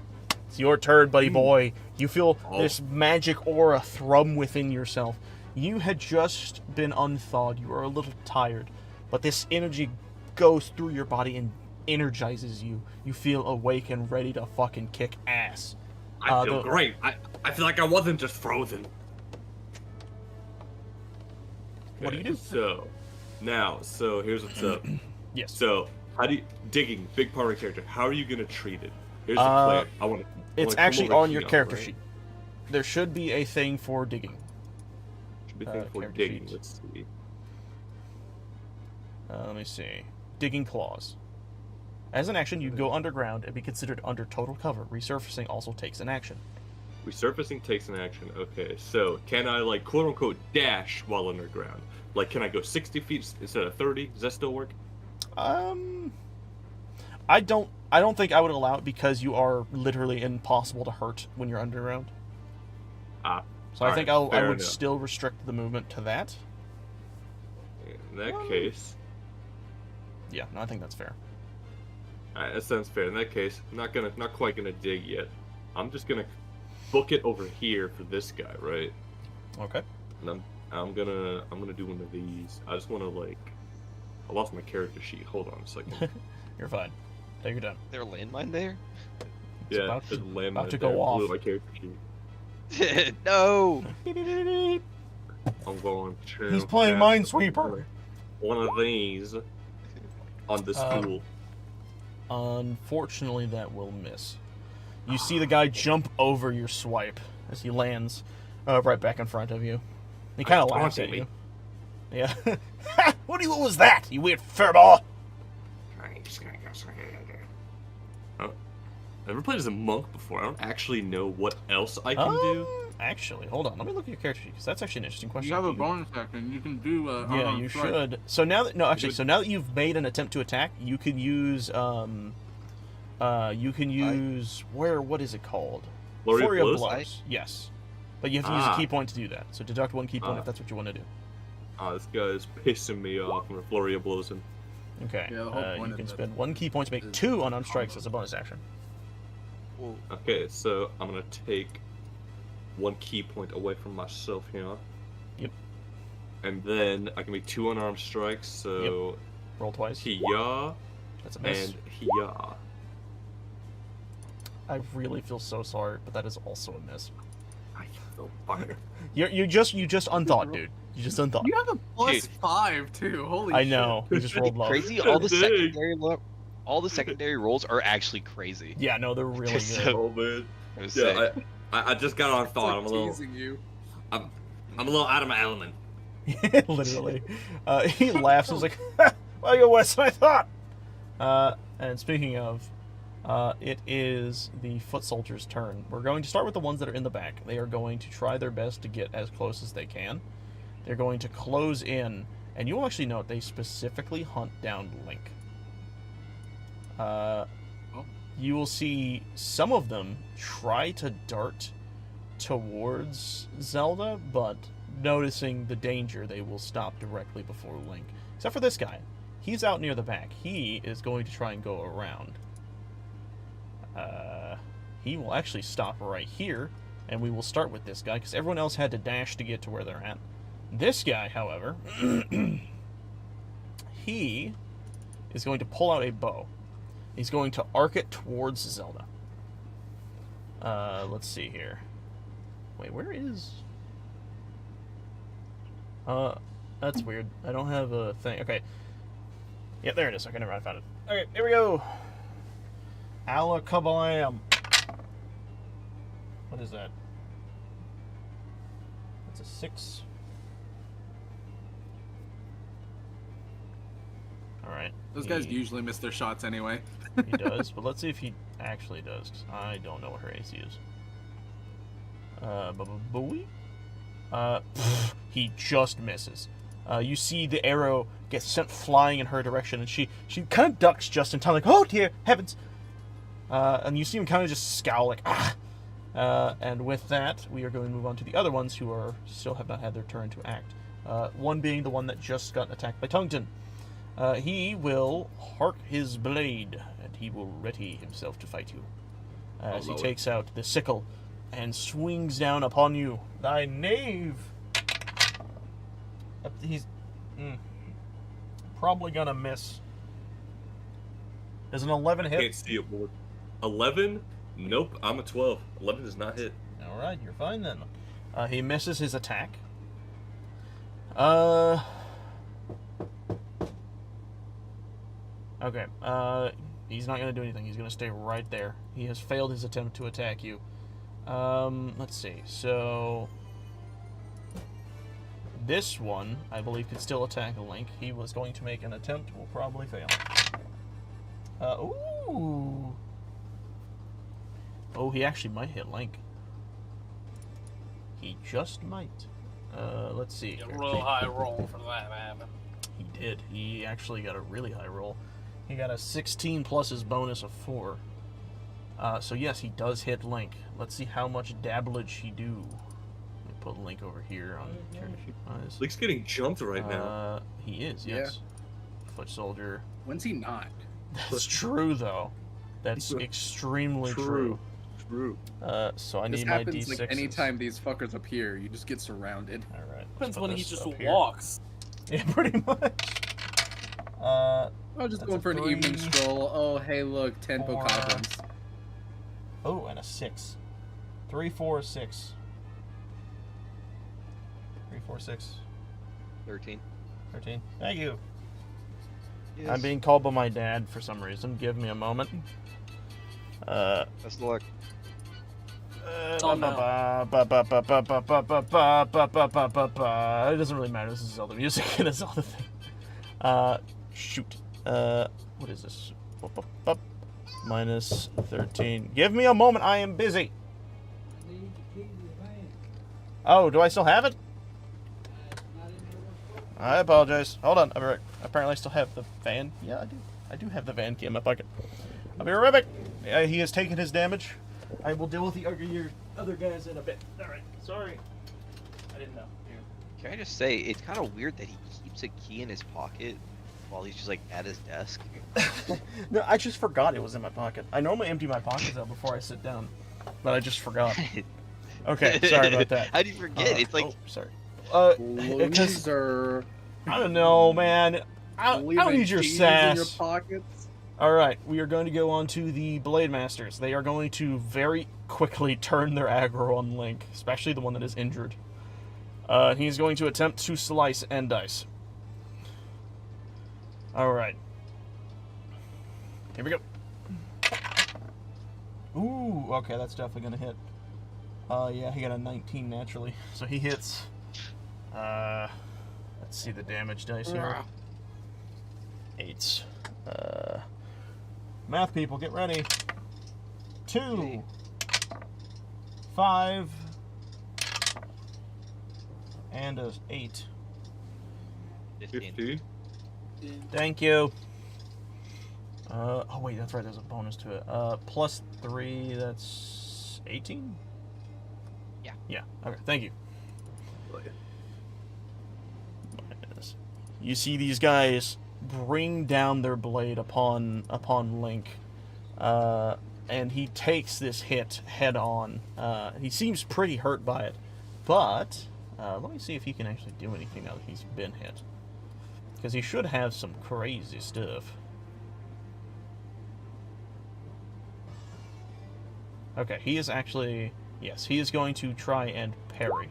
it's your turn, buddy boy. You feel this magic aura thrum within yourself. You had just been unthawed. You are a little tired, but this energy goes through your body and energizes you. You feel awake and ready to fucking kick ass. I feel great. I feel like I wasn't just frozen. What do you do? So here's what's up. Yes. So how do you digging? Big part of the character. How are you gonna treat it? Here's the plan. I want to. It's actually on your character sheet. There should be a thing for digging. Should be a thing for digging. Sheet. Let's see. Let me see. Digging claws. As an action, you go underground and be considered under total cover. Resurfacing also takes an action. Resurfacing takes an action. Okay, so can I like quote unquote dash while underground? Like, can I go 60 feet instead of 30? Does that still work? I don't think I would allow it because you are literally impossible to hurt when you're underground. So I think I would still restrict the movement to that. In that case. Yeah, no, I think that's fair. Alright, that sounds fair. In that case, I'm not quite gonna dig yet. I'm just gonna book it over here for this guy, right? Okay. And I'm gonna do one of these. I just wanna like, I lost my character sheet. Hold on a second. You're fine. Take your time. There a landmine there? It's yeah, there's a landmine about to there. go off. Blew my character sheet. No. I'm going to. He's playing Minesweeper. One of these on this tool. Unfortunately, that will miss. You see the guy jump over your swipe as he lands right back in front of you. He kind of laughs at you. Yeah. What was that, you weird furball? I've never played as a monk before. I don't actually know what else I can do. Actually, hold on. Let me look at your character sheet because that's actually an interesting question. You have a bonus action. You can do. Yeah, you should. So now that so now that you've made an attempt to attack, you can use what is it called? Flurry of Blows? Blows. Yes, but you have to use a key point to do that. So deduct 1 key point if that's what you want to do. This guy's pissing me off from a flurry of blows. Okay. Yeah, you can spend 1 key point to make 2 unarmed strikes as a bonus action. Well, Okay, so I'm gonna take 1 key point away from myself here. Yep. And then I can make 2 unarmed strikes, so Roll twice. Hiya That's a miss. and Hiya. I really feel so sorry, but that is also a miss. I feel fire. You just unthought, dude. You just unthought. You have a Dude. +5 too. Holy I shit. know. We just rolled low. crazy. All the secondary rolls are actually crazy. Yeah, no, they're really Just good. Oh man. It was Yeah, sick. I just got on It's thought. like I'm a little teasing you. I'm a little out of my element. Literally. He laughs and is like, well, you're worse than I thought. And speaking of, it is the foot soldiers' turn. We're going to start with the ones that are in the back. They are going to try their best to get as close as they can. They're going to close in, and you will actually note they specifically hunt down Link. You will see some of them try to dart towards Zelda, but noticing the danger, they will stop directly before Link. Except for this guy. He's out near the back. He is going to try and go around. He will actually stop right here, and we will start with this guy, because everyone else had to dash to get to where they're at. This guy, however, he is going to pull out a bow. He's going to arc it towards Zelda. Let's see here. Wait, where is... that's weird. I don't have a thing. Okay. Yep, there it is. Okay, never mind. I found it. Okay, here we go. Alakablam. What is that? That's a 6. Alright. Those guys usually miss their shots anyway. He does, but let's see if he actually does, 'cause I don't know what her AC is. He just misses. You see the arrow get sent flying in her direction, and she kind of ducks just in time, like, oh dear heavens! And you see him kind of just scowl, like, ah! And with that, we are going to move on to the other ones who are still have not had their turn to act. One being the one that just got attacked by Tungton. He will hark his blade, and he will ready himself to fight you. As he takes out the sickle and swings down upon you. Thy knave! He's probably gonna miss. Does an 11 hit? Can't see it, board. 11? Nope, I'm a 12. 11 does not hit. Alright, you're fine then. He misses his attack. Okay, he's not going to do anything. He's going to stay right there. He has failed his attempt to attack you. Let's see. So, this one, I believe, could still attack Link. He was going to make an attempt, will probably fail. Ooh! Oh, he actually might hit Link. He just might. Let's see. A real high roll for that to happen. He did. He actually got a really high roll. He got a 16 plus his bonus of 4. So yes, he does hit Link. Let's see how much dabblage he do. Let me put Link over here on character sheet wise. Link's getting jumped right now. He is, yes. Foot soldier. When's he not? That's true, though. That's extremely true. True. So I This need my happens D6s. like anytime these fuckers appear, you just get surrounded. Alright. Depends when he just walks. Yeah, pretty much. Oh, just That's going a for an 3, evening stroll. Oh, hey, look, 10 4. bokoblins. Oh, and a 6. 3, 4, 6. 3, 4, 6. 13. 13. Thank you. Yes. I'm being called by my dad for some reason. Give me a moment. Best of luck. It doesn't really matter. This is Zelda music and it's Zelda thing. Shoot. What is this? Minus 13. Give me a moment. I am busy. Oh, do I still have it? I apologize. Hold on. I'll be right. Apparently, I still have the van. Yeah, I do. I do have the van key in my pocket. I'll be right back. He has taken his damage. I will deal with the other guys in a bit. All right. Sorry. I didn't know. Here. Can I just say, it's kind of weird that he keeps a key in his pocket while he's just like at his desk. No, I just forgot it was in my pocket. I normally empty my pockets out before I sit down, but I just forgot. Okay, sorry about that. How do you forget? It's like... Oh, sorry. Loser. I don't know, man. I don't need your sass. In your pockets. Alright, we are going to go on to the Blade Masters. They are going to very quickly turn their aggro on Link, especially the one that is injured. He's going to attempt to slice Endice. Alright. Here we go. Ooh, okay, that's definitely going to hit. Yeah, he got a 19 naturally. So he hits. Let's see the damage dice here. 8. Math people, get ready. 2. 5. And a 8. 50. Thank you. Oh wait, that's right, there's a bonus to it. Plus 3, that's 18? Yeah. Yeah, okay, thank you. You see these guys bring down their blade upon Link, and he takes this hit head on. He seems pretty hurt by it, but let me see if he can actually do anything now that he's been hit, because he should have some crazy stuff. Okay, he is actually... Yes, he is going to try and parry.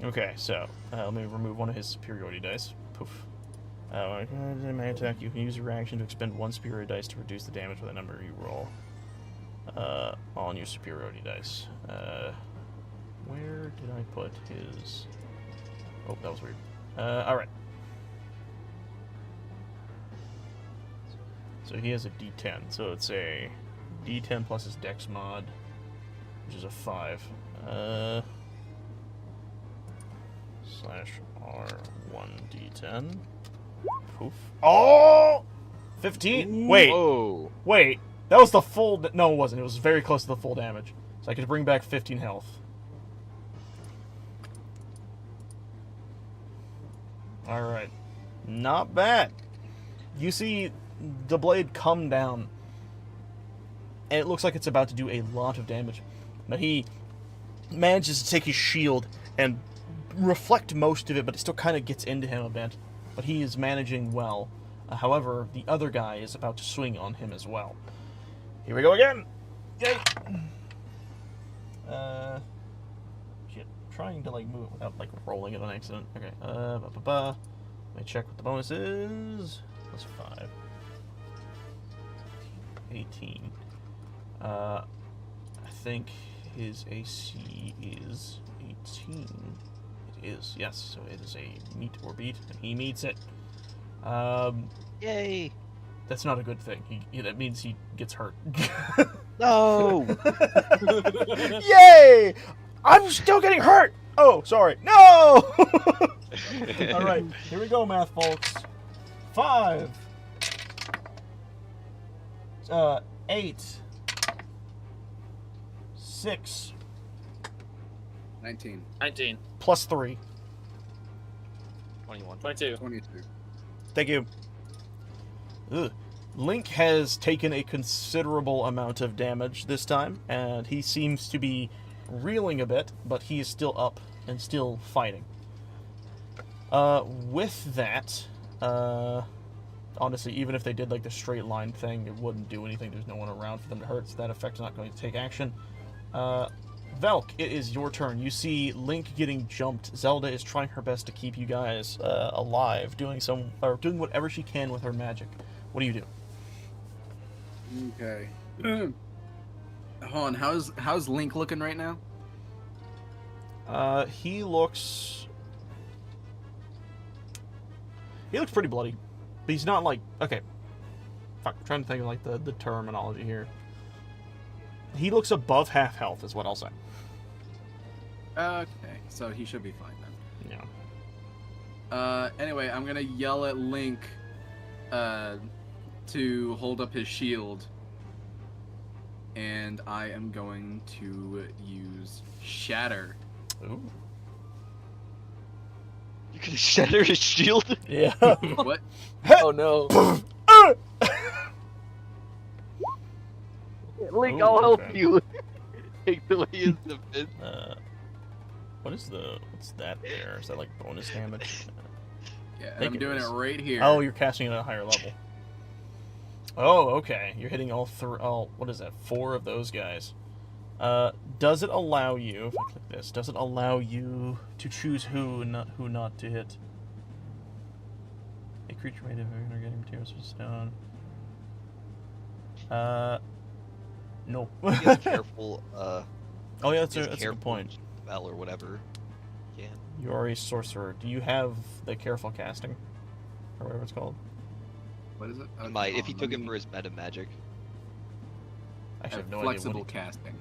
Okay, so, let me remove one of his superiority dice. Poof. When may attack, you can use your reaction to expend 1 superiority dice to reduce the damage with a number you roll. On your superiority dice. Where did I put his... Oh, that was weird. Alright. So he has a D10, so it's a D10 plus his Dex mod, which is a 5. Slash R1D10. Poof. Oh! 15? Wait. Whoa. Wait. That was the full... No, it wasn't. It was very close to the full damage. So I could bring back 15 health. Alright. Not bad. You see the blade come down, and it looks like it's about to do a lot of damage. But he manages to take his shield and reflect most of it, but it still kind of gets into him a bit. But he is managing well. However, the other guy is about to swing on him as well. Here we go again! Yay! Shit. Trying to, like, move it without, like, rolling it on accident. Okay, Let me check what the bonus is. Plus 5. 18. I think his AC is 18. It is, yes. So it is a meet or beat, and he meets it. Yay! That's not a good thing. That means he gets hurt. No! Yay! I'm still getting hurt! Oh, sorry. No! Alright, here we go, math folks. 5. 8. 6. 19. 19. Plus 3. 21. 22. 22. Thank you. Ugh. Link has taken a considerable amount of damage this time, and he seems to be reeling a bit, but he is still up and still fighting. With that, honestly, even if they did like the straight line thing, it wouldn't do anything. There's no one around for them to hurt, so that effect's not going to take action. Velk, it is your turn. You see Link getting jumped. Zelda is trying her best to keep you guys alive, doing whatever she can with her magic. What do you do? Okay. Hold on, how's Link looking right now? He looks pretty bloody. But he's not like, okay. Fuck, I'm trying to think of like the terminology here. He looks above half health is what I'll say. Okay, so he should be fine then. Yeah. Anyway, I'm gonna yell at Link to hold up his shield. And I am going to use Shatter. Ooh. You can shatter his shield? Yeah. What? Oh no. Link, Ooh, I'll help okay. you. Take away his defense. What's that there? Is that like bonus damage? Yeah, Think I'm doing is. it right here. Oh, you're casting it at a higher level. Oh, okay. You're hitting all what is that? 4 of those guys. Does it allow you, if I click this, does it allow you to choose who not to hit? A creature made of inorganic materials with stone. No. Be careful. Oh yeah, that's a careful good point. Spell or whatever. Yeah. You are a sorcerer. Do you have the careful casting, or whatever it's called? What is it? He might, if he took it for his meta magic. Actually, I have no flexible idea. casting.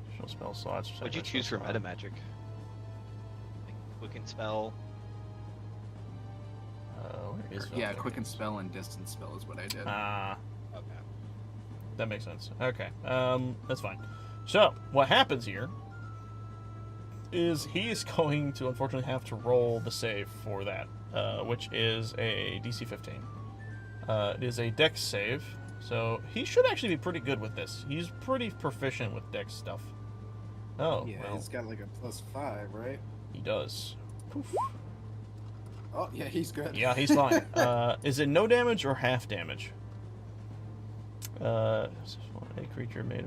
Additional spell slots. What'd you choose for meta magic? Like quicken spell. Where is Yeah, Velvet? quicken spell and distance spell is what I did. Ah, Okay. that makes sense. Okay, that's fine. So what happens here is he is going to unfortunately have to roll the save for that, which is a DC 15. It is a Dex save, so he should actually be pretty good with this. He's pretty proficient with Dex stuff. Oh, Yeah, well, he's got like a +5, right? he does. Poof. Oh, yeah, he's good. Yeah, he's fine. Is it no damage or half damage? A creature made of...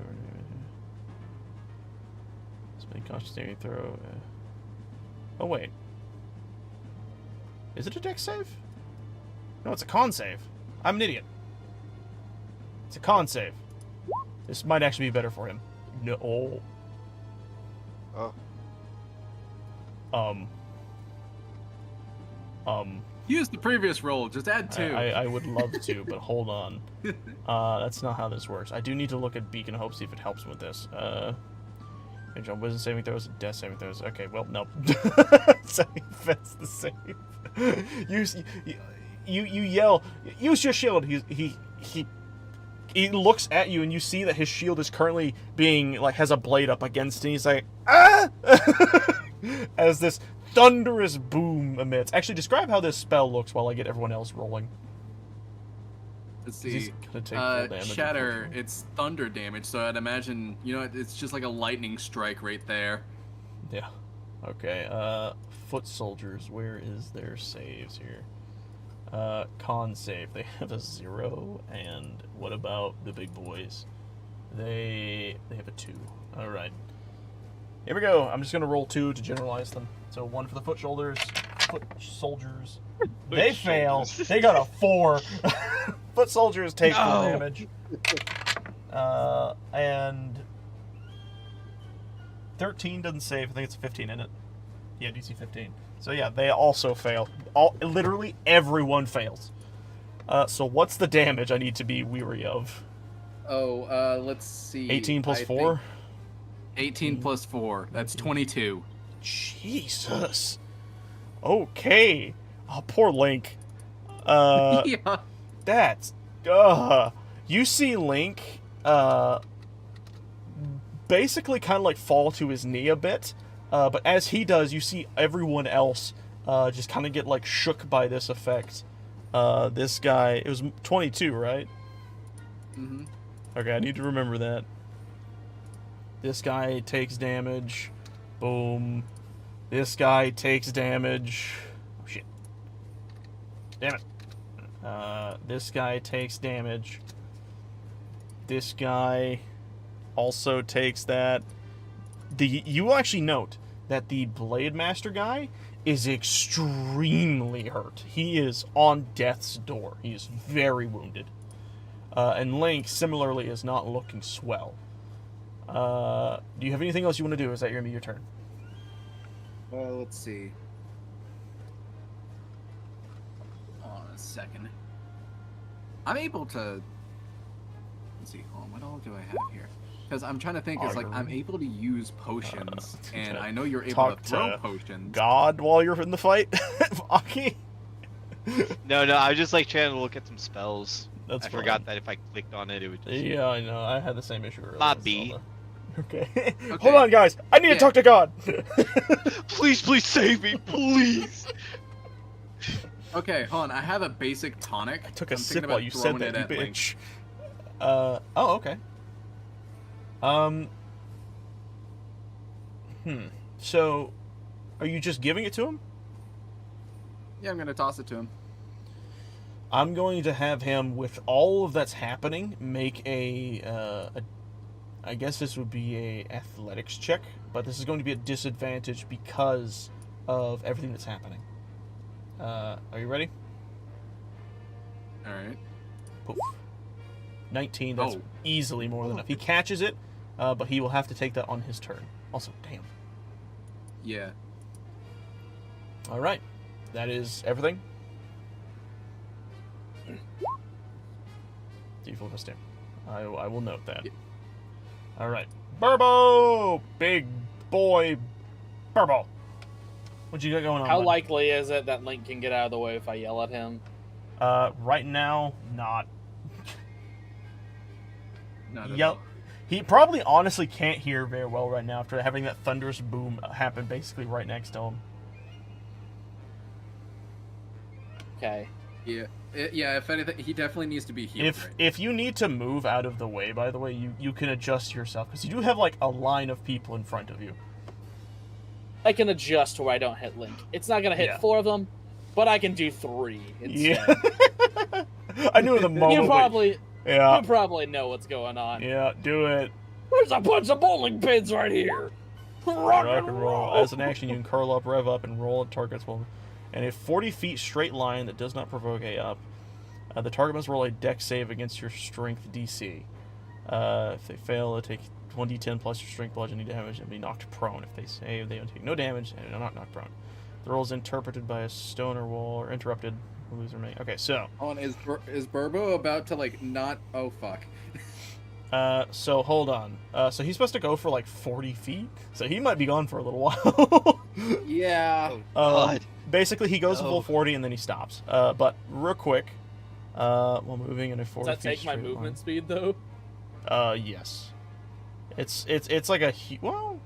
Make conscious saving throw. Oh wait, is it a Dex save? No, it's a con save. I'm an idiot. It's a con save. This might actually be better for him. No. Oh. Use the previous roll. Just add 2. I would love to, but hold on. That's not how this works. I do need to look at Beacon of Hope, see if it helps with this. On wisdom saving throws and death saving throws. Okay, well, no. So that's the save. You yell, use your shield. He looks at you and you see that his shield is currently being has a blade up against it. And he's like, ah! As this thunderous boom emits. Actually, describe how this spell looks while I get everyone else rolling. Let's see. He's gonna take full damage, Shatter, it's thunder damage, so I'd imagine, it's just like a lightning strike right there. Yeah. Okay, foot soldiers, where is their saves here? Con save, they have a 0, and what about the big boys? They have a 2. Alright. Here we go. I'm just gonna roll 2 to generalize them. So 1 for the foot soldiers. They fail. They got a 4. Foot soldiers take full damage. And 13 doesn't save. I think it's 15 in it. Yeah, DC 15. So yeah, they also fail. Literally everyone fails. So what's the damage I need to be weary of? Oh, let's see. 18 plus 4? 18 plus 4. That's 22. Jesus. Okay. Oh, poor Link. Yeah. That's... You see Link, basically kind of fall to his knee a bit, but as he does, you see everyone else just kind of get shook by this effect. This guy, it was 22, right? Mm-hmm. Okay, I need to remember that. This guy takes damage. Boom. This guy takes damage. Oh, shit. Damn it. This guy takes damage. This guy also takes that. You will actually note that the Blade Master guy is extremely hurt. He is on death's door. He is very wounded. And Link, similarly, is not looking swell. Do you have anything else you want to do? Or is that going to be your turn? Let's see. Hold on a second. I'm able to... Let's see. Hold on. What all do I have here? Because I'm trying to think, is like I'm able to use potions, and I know you're able talk to throw to potions. God while you're in the fight, Aki. No, I was just like trying to look at some spells. That's I fine. forgot that if I clicked on it, it would just. Yeah, I know. I had the same issue earlier. Not B. Okay. Hold on, guys. I need to talk to God. Please save me, please. Okay, hold on. I have a basic tonic. I took a sip while you said that, you bitch. Oh, okay. So, are you just giving it to him? Yeah, I'm gonna toss it to him. I'm going to have him, with all of that's happening, make a I guess this would be a athletics check, but this is going to be a disadvantage because of everything that's happening. Are you ready? All right. Poof. 19. That's easily more than enough. He catches it, but he will have to take that on his turn. Also, damn. Yeah. All right. That is everything. Default mistake. I will note that. Yeah. All right. Burbo! Big boy Burbo. What you got going on? How bud? likely is it that Link can get out of the way if I yell at him? Right now, not. Not at Yep. all. He probably honestly can't hear very well right now after having that thunderous boom happen basically right next to him. Okay. Yeah. Yeah, if anything, he definitely needs to be healed. If you need to move out of the way, by the way, you can adjust yourself, because you do have like a line of people in front of you. I can adjust to where I don't hit Link. It's not gonna hit 4 of them, but I can do 3 instead. Yeah. I knew in the moment. You probably know what's going on. Yeah, do it. There's a bunch of bowling pins right here. Rock and roll. As an action, you can curl up, rev up, and roll at targets while. And a 40 feet straight line that does not provoke a up. The target must roll a dex save against your strength DC. If they fail, they take 1d10 plus your strength bludgeoning damage and be knocked prone. If they save, they don't take no damage and are not knocked prone. The roll is interpreted by a stone or wall or interrupted. Loser may. Okay, so. Is Burbo about to like not? Oh fuck. So hold on. So he's supposed to go for like 40 feet. So he might be gone for a little while. Yeah. Oh, God. Basically, he goes full 40 and then he stops. But real quick, while moving in a 40 Does that take my movement speed though? Yes. It's like a well.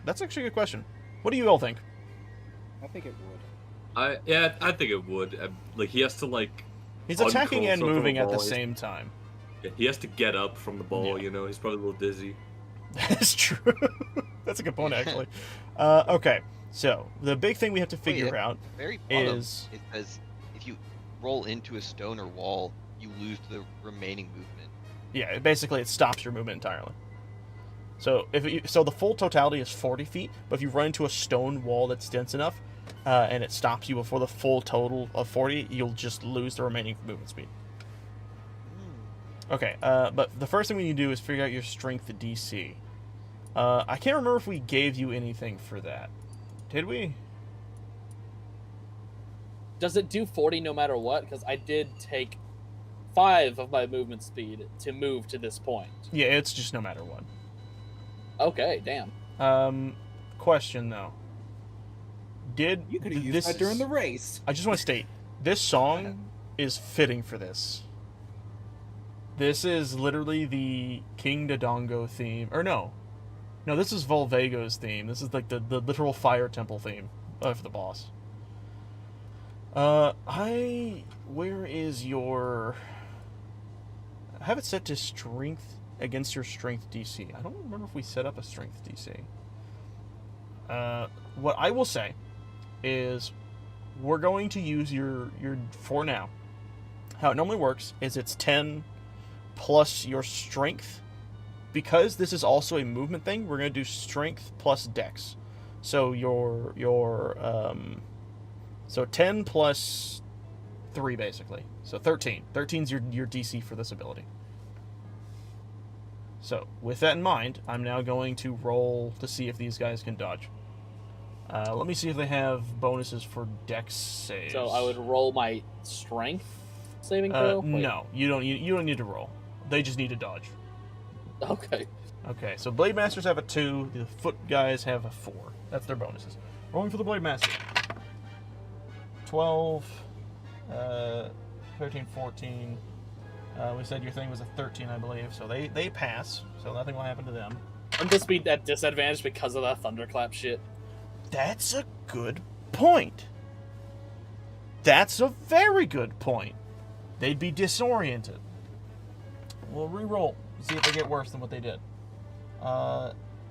That's actually a good question. What do you all think? I think it would. I think it would. Like he has to like. He's attacking and moving at the same time. Yeah, he has to get up from the ball. Yeah. You know, he's probably a little dizzy. That's true. That's a good point, actually. Okay, so the big thing we have to figure out very bottom, is it says if you roll into a stone or wall, you lose the remaining movement. Yeah, basically it stops your movement entirely. So so the full totality is 40 feet, but if you run into a stone wall that's dense enough, and it stops you before the full total of 40, you'll just lose the remaining movement speed. Okay, but the first thing we need to do is figure out your strength DC. I can't remember if we gave you anything for that. Did we? Does it do 40 no matter what? Because I did take 5 of my movement speed to move to this point. Yeah, it's just no matter what. Okay, damn. Question though. You could have used that during the race. I just want to state, this song is fitting for this. This is literally the King Dodongo theme. Or no, this is Volvago's theme. This is like the literal fire temple theme for the boss. Where is your... I have it set to strength against your strength DC. I don't remember if we set up a strength DC. What I will say is we're going to use your for now. How it normally works is it's 10 plus your strength. Because this is also a movement thing, we're going to do strength plus dex. So so 10 plus 3 basically. So 13. 13's your DC for this ability. So with that in mind, I'm now going to roll to see if these guys can dodge. Let me see if they have bonuses for dex saves. So I would roll my strength. saving throw? No, you don't need to roll. They just need to dodge. Okay. Okay, so Blade Masters have a 2, the Foot guys have a 4. That's their bonuses. Rolling for the Blade Master. 12, 13, 14. We said your thing was a 13, I believe, so they pass, so nothing will happen to them. I'm just be at disadvantage because of that thunderclap shit. That's a good point. That's a very good point. They'd be disoriented. We'll re-roll. See if they get worse than what they did.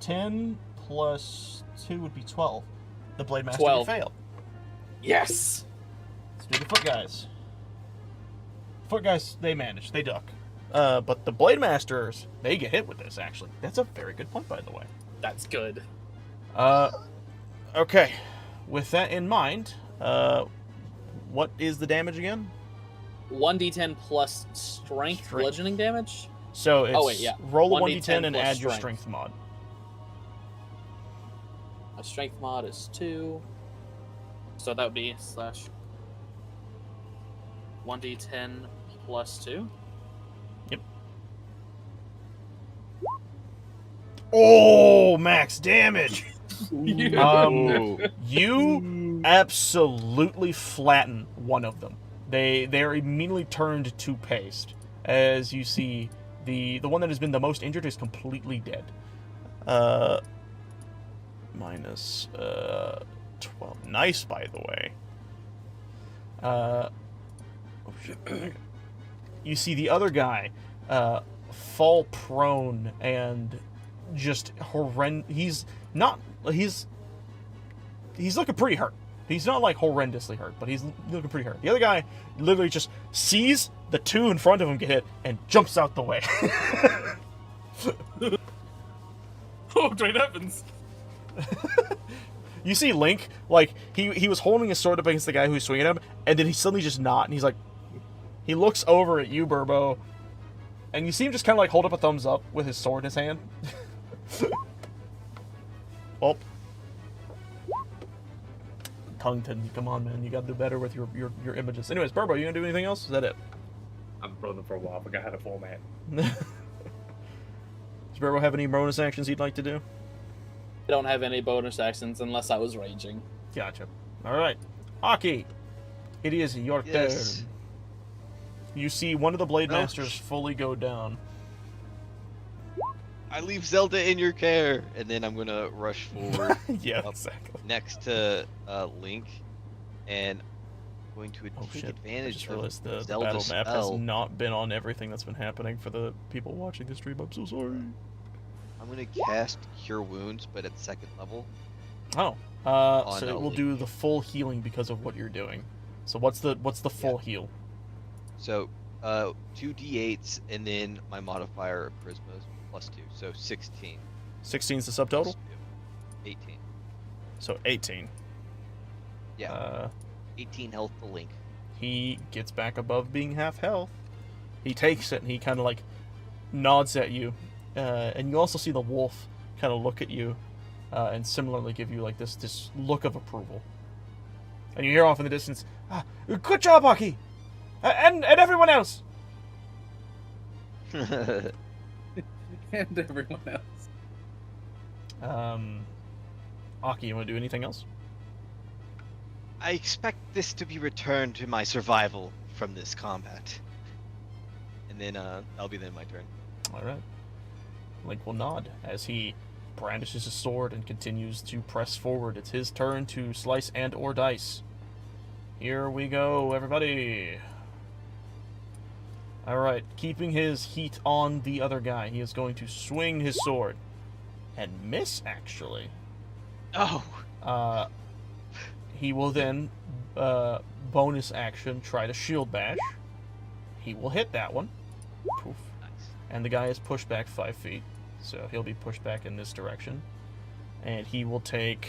10 plus 2 would be 12. The Blade Master 12. failed. Yes! Let's do the Foot guys. Foot guys, they manage. They duck. But the Blade Masters, they get hit with this, actually. That's a very good point, by the way. That's good. Okay. With that in mind, what is the damage again? 1d10 plus strength bludgeoning damage? So it's roll a 1d10 and add your strength. strength mod. My strength mod is 2. So that would be slash 1d10 plus 2. Yep. Oh, max damage! You absolutely flatten one of them. They're immediately turned to paste. As you see, the one that has been the most injured is completely dead. Minus 12. Nice, by the way. Oh shit. You see the other guy fall prone and just horrendous. He's looking pretty hurt. He's not like horrendously hurt, but he's looking pretty hurt. The other guy literally just sees the two in front of him get hit and jumps out the way. Oh, great heavens! You see Link, like, he was holding his sword up against the guy who was swinging at him, and then he suddenly just not, and he's like, he looks over at you, Burbo, and you see him just kind of like hold up a thumbs up with his sword in his hand. Oh. Tongue-tin, come on, man, you gotta do better with your images. Anyways, Burbo, you gonna do anything else? Is that it? I'm running for a while, but I had a full man. Does Burbo have any bonus actions he'd like to do? I don't have any bonus actions unless I was raging. Gotcha. Alright. Aki, it is your turn. You see one of the Blade Masters fully go down. I leave Zelda in your care, and then I'm gonna rush forward. Yeah, exactly. Next to Link, and I'm going to take advantage I just realized the Zelda's battle map spell. has not been on everything that's been happening for the people watching the stream. I'm so sorry. I'm gonna cast Cure Wounds, but at 2nd level. Oh, so it will Link. do the full healing because of what you're doing. So what's the full heal? So 2 d8s, and then my modifier of Charisma is +2, so 16. 16 is the subtotal? 18. So 18. Yeah. 18 health to Link. He gets back above being half health. He takes it and he kind of like nods at you. And you also see the wolf kind of look at you and similarly give you like this look of approval. And you hear off in the distance, "Good job, Aki! And everyone else!" And everyone else. Aki, you want to do anything else? I expect this to be returned to my survival from this combat. And then that'll be then my turn. Alright. Link will nod as he brandishes his sword and continues to press forward. It's his turn to slice and or dice. Here we go, everybody. Alright, keeping his heat on the other guy, he is going to swing his sword. And miss, actually. Oh! He will then, bonus action, try to shield bash. He will hit that one. Poof. Nice. And the guy is pushed back 5 feet. So he'll be pushed back in this direction. And he will take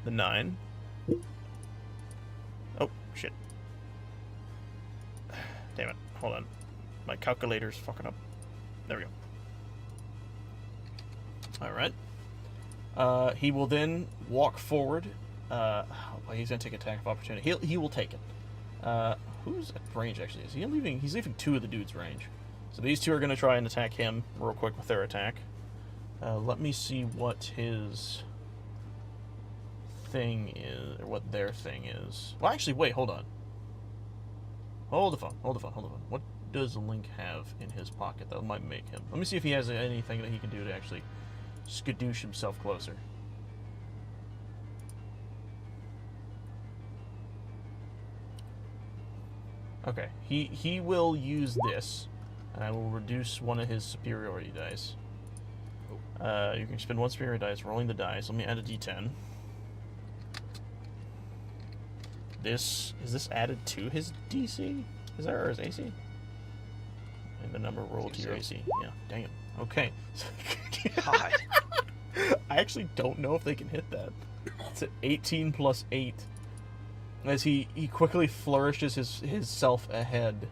the 9. Oh, shit. Damn it. Hold on. My calculator's fucking up. There we go. Alright. He will then walk forward. He's going to take attack of opportunity. He will take it. Who's at range, actually? Is he leaving? He's leaving 2 of the dude's range. So these 2 are going to try and attack him real quick with their attack. Let me see what his thing is, or what their thing is. Well, actually, wait, hold on. Hold the phone. What does Link have in his pocket that might make him? Let me see if he has anything that he can do to actually skadoosh himself closer. Okay, he will use this, and I will reduce one of his superiority dice. You can spend 1 superiority dice rolling the dice. Let me add a d10. Is this added to his DC? Is that or his AC? And the number rolled to your AC. Yeah, dang it. Okay. God. I actually don't know if they can hit that. It's an 18 plus 8. As he quickly flourishes his self ahead.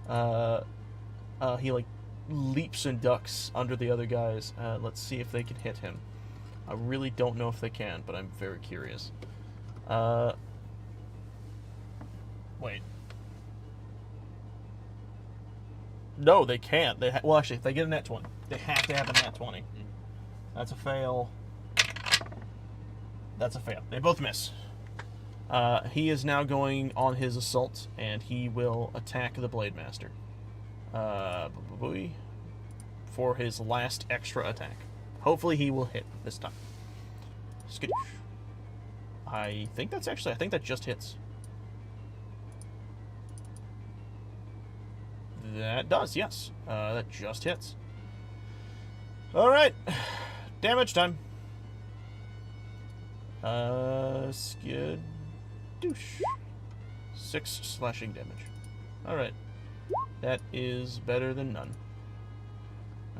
He like leaps and ducks under the other guys. Let's see if they can hit him. I really don't know if they can, but I'm very curious. Wait. No, they can't. Well, actually, if they get a nat 20, they have to have a nat 20. That's a fail. That's a fail. They both miss. He is now going on his assault, and he will attack the Blade Master. For his last extra attack. Hopefully he will hit this time. Skadoosh. I think that just hits. That does, yes. That just hits. Alright. Damage time. Skadoosh. 6 slashing damage. Alright. That is better than none.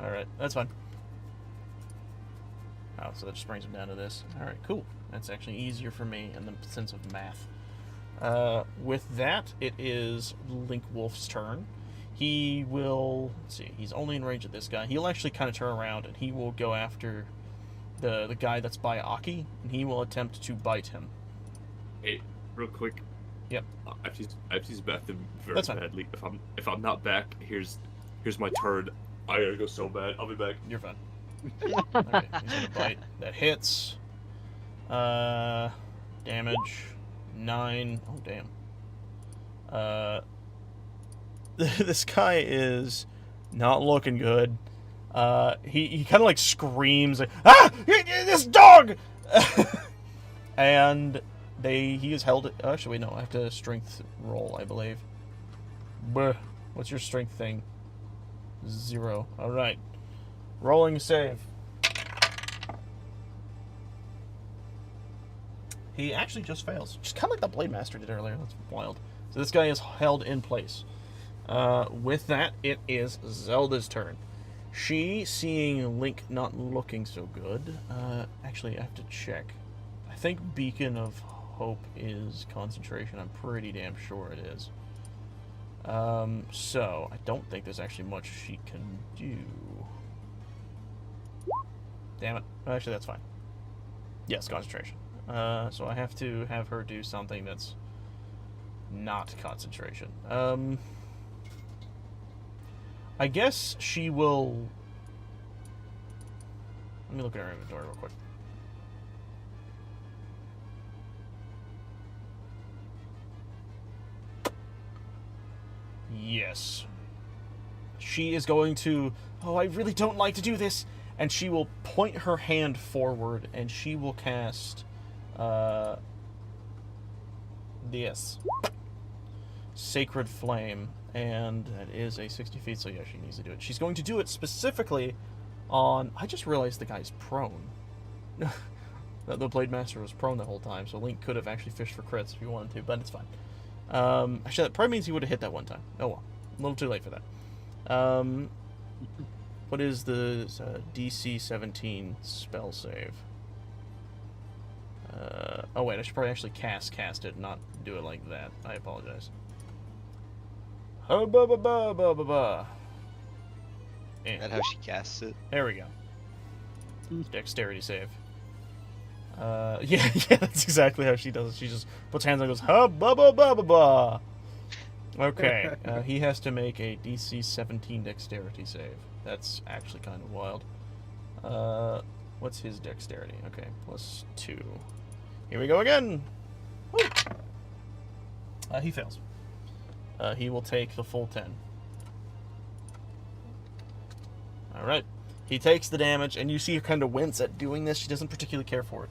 Alright, that's fine. Oh, so that just brings him down to this. Alright, cool. That's actually easier for me in the sense of math. With that, it is Link Wolf's turn. He will... Let's see, he's only in range of this guy. He'll actually kind of turn around, and he will go after the guy that's by Aki, and he will attempt to bite him. Hey, real quick. Yep. I've used Betham very badly. If I'm not back, here's my turn. I gotta go so bad. I'll be back. You're fine. Alright, he's gonna bite. That hits. Damage 9. Oh damn. This guy is not looking good. He kind of like screams like, "Ah! This dog!" And he is held. Actually, wait, no. I have to strength roll, I believe. Buh. What's your strength thing? 0. All right. Rolling save. He actually just fails. Just kind of like the Blade Master did earlier. That's wild. So this guy is held in place. With that, it is Zelda's turn. She, seeing Link not looking so good... actually, I have to check. I think Beacon of Hope is concentration. I'm pretty damn sure it is. So, I don't think there's actually much she can do. Damn it. Actually, that's fine. Yes, concentration. So I have to have her do something that's not concentration. I guess she will... Let me look at her inventory real quick. Yes. She is going to... Oh, I really don't like to do this. And she will point her hand forward, and she will cast... this. Sacred Flame. And that is a 60 feet, so yeah, she needs to do it. She's going to do it specifically on... I just realized the guy's prone. The Blade Master was prone the whole time, so Link could have actually fished for crits if he wanted to, but it's fine. Actually, that probably means he would have hit that one time. Oh well. A little too late for that. What is the DC 17 spell save? Oh wait, I should probably actually cast it, not do it like that. I apologize. Oh, ba ba ba ba ba ba. Is that how she casts it? There we go. Dexterity save. Yeah, that's exactly how she does it. She just puts hands on and goes, ha ba ba ba ba ba. Okay, he has to make a DC 17 dexterity save. That's actually kind of wild. What's his dexterity? Okay, +2. Here we go again! Woo! He fails. He will take the full 10. Alright. He takes the damage, and you see her kind of wince at doing this. She doesn't particularly care for it.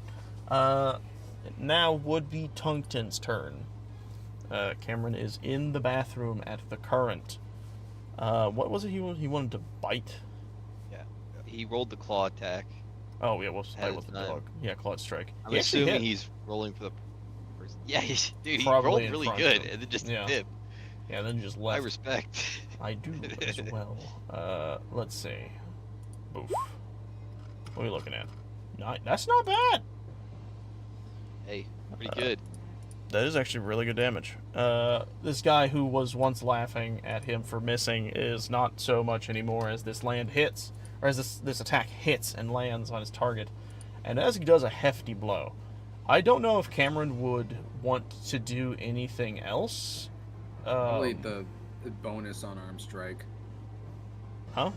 Now would be Tungten's turn. Cameron is in the bathroom at the current. What was it he wanted to bite? Yeah. He rolled the claw attack. Oh, yeah, we'll fight with the dog. Yeah, claw strike. I'm assuming he's rolling for the person. Yeah, dude, he Probably rolled really good, and then just dipped. Yeah, then just left. I respect. I do as well. Let's see. Oof. What are we looking at? That's not bad. Hey, pretty good. That is actually really good damage. This guy who was once laughing at him for missing is not so much anymore as this this attack hits and lands on his target, and as he does a hefty blow. I don't know if Cameron would want to do anything else. Probably the bonus unarmed strike. Huh?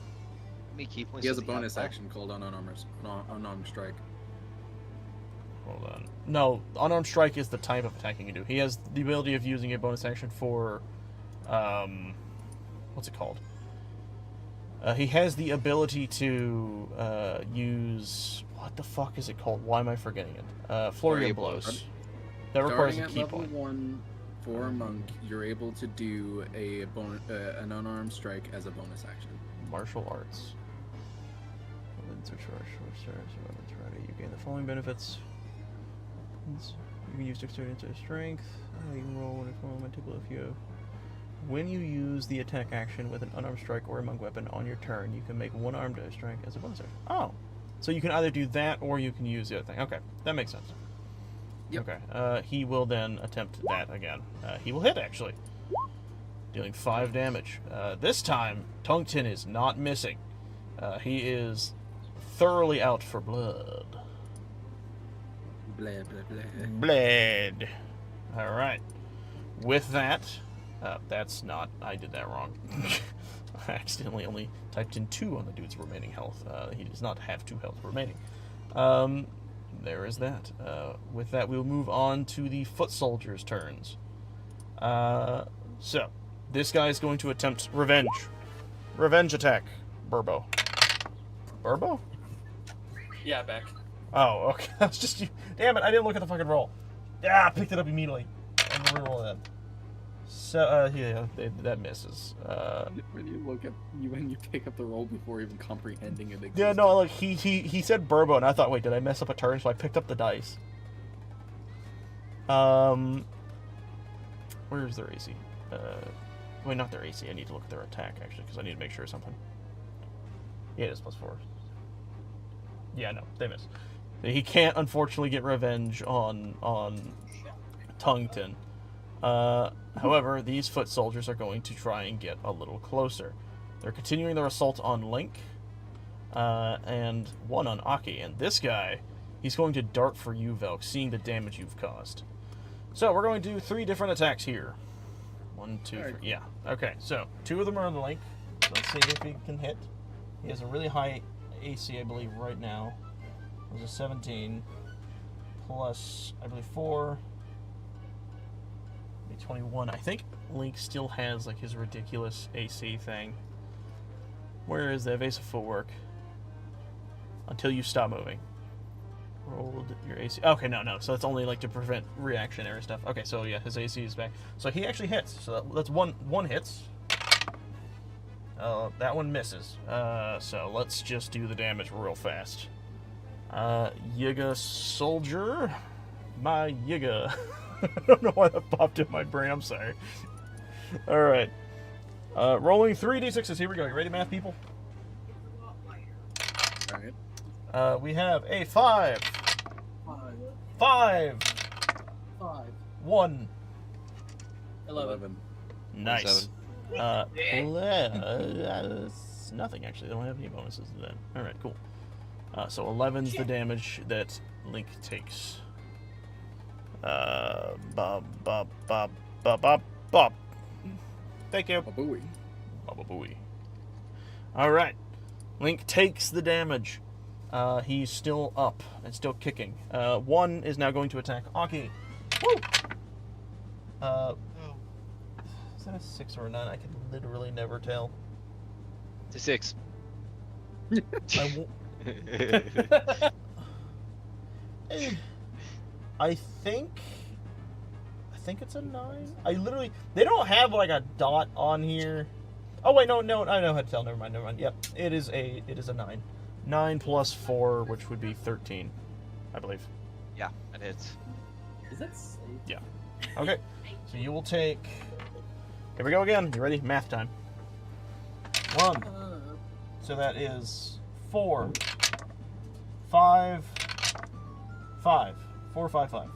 He has a bonus action called unarmed strike. Hold on. No, unarmed strike is the type of attack he can do. He has the ability of using a bonus action for, what's it called? He has the ability to use, what the fuck is it called? Why am I forgetting it? Flurry of Blows. That requires a key point. Level 1 for a monk, you're able to do an unarmed strike as a bonus action. Martial arts. You gain the following benefits. You can use dexterity into strength. You can roll when it's momental if you. When you use the attack action with an unarmed strike or a monk weapon on your turn, you can make one armed strike as a bonus action. Oh, so you can either do that or you can use the other thing. Okay, that makes sense. Yep. Okay, he will then attempt that again. He will hit actually, dealing 5 damage. This time, Tungten is not missing. He is thoroughly out for blood. Bled. All right. With that, that's not. I did that wrong. I accidentally only typed in 2 on the dude's remaining health. He does not have 2 health remaining. There is that. With that, we'll move on to the foot soldiers' turns. So, this guy is going to attempt revenge. Revenge attack. Burbo. Burbo? Yeah, back. Oh, okay. That's just you. Damn it, I didn't look at the fucking roll. Yeah, I picked it up immediately. I'm gonna reroll that. So, yeah, that misses. When you look at when you pick up the roll before even comprehending it. Yeah, no, like he said Burbo, and I thought, wait, did I mess up a turn? So I picked up the dice. Where's their AC? Wait, not their AC. I need to look at their attack actually, because I need to make sure of something. Yeah, it is +4. Yeah, no, they miss. He can't, unfortunately, get revenge on Tungten. However, these foot soldiers are going to try and get a little closer. They're continuing their assault on Link, and one on Aki. And this guy, he's going to dart for you, Velk, seeing the damage you've caused. So we're going to do 3 different attacks here. 1, 2, 3. Yeah. Okay, so 2 of them are on the Link. Let's see if he can hit. He has a really high AC, I believe, right now. It was a 17 plus, I believe, 4. 21. I think Link still has like his ridiculous AC thing. Where is the evasive footwork? Until you stop moving. Rolled your AC. Okay, no. So that's only like to prevent reactionary stuff. Okay, so yeah, his AC is back. So he actually hits. So that's one hits. That one misses. So let's just do the damage real fast. Yiga soldier. My Yiga. I don't know why that popped in my brain. I'm sorry. Alright. Rolling 3d6s. Here we go. You ready, math people? Alright. We have a 5. 5. 1. 11. Nice. Nothing, actually. They don't have any bonuses to that. Alright, cool. So 11's the damage that Link takes. Thank you. Booey. Baba Booey. All right. Link takes the damage. He's still up and still kicking. One is now going to attack Aki. Woo! Is that a 6 or a 9? I can literally never tell. It's a 6. I think it's a 9. They don't have like a dot on here. Oh wait, no, I know how to tell. Never mind. Yep, it is a 9. 9 plus 4, which would be 13, I believe. Yeah, that hits. Is that safe? Yeah. Okay. So you will take. Here we go again. You ready? Math time. 1. So that is 4. 5. 5. 4, 5, 5.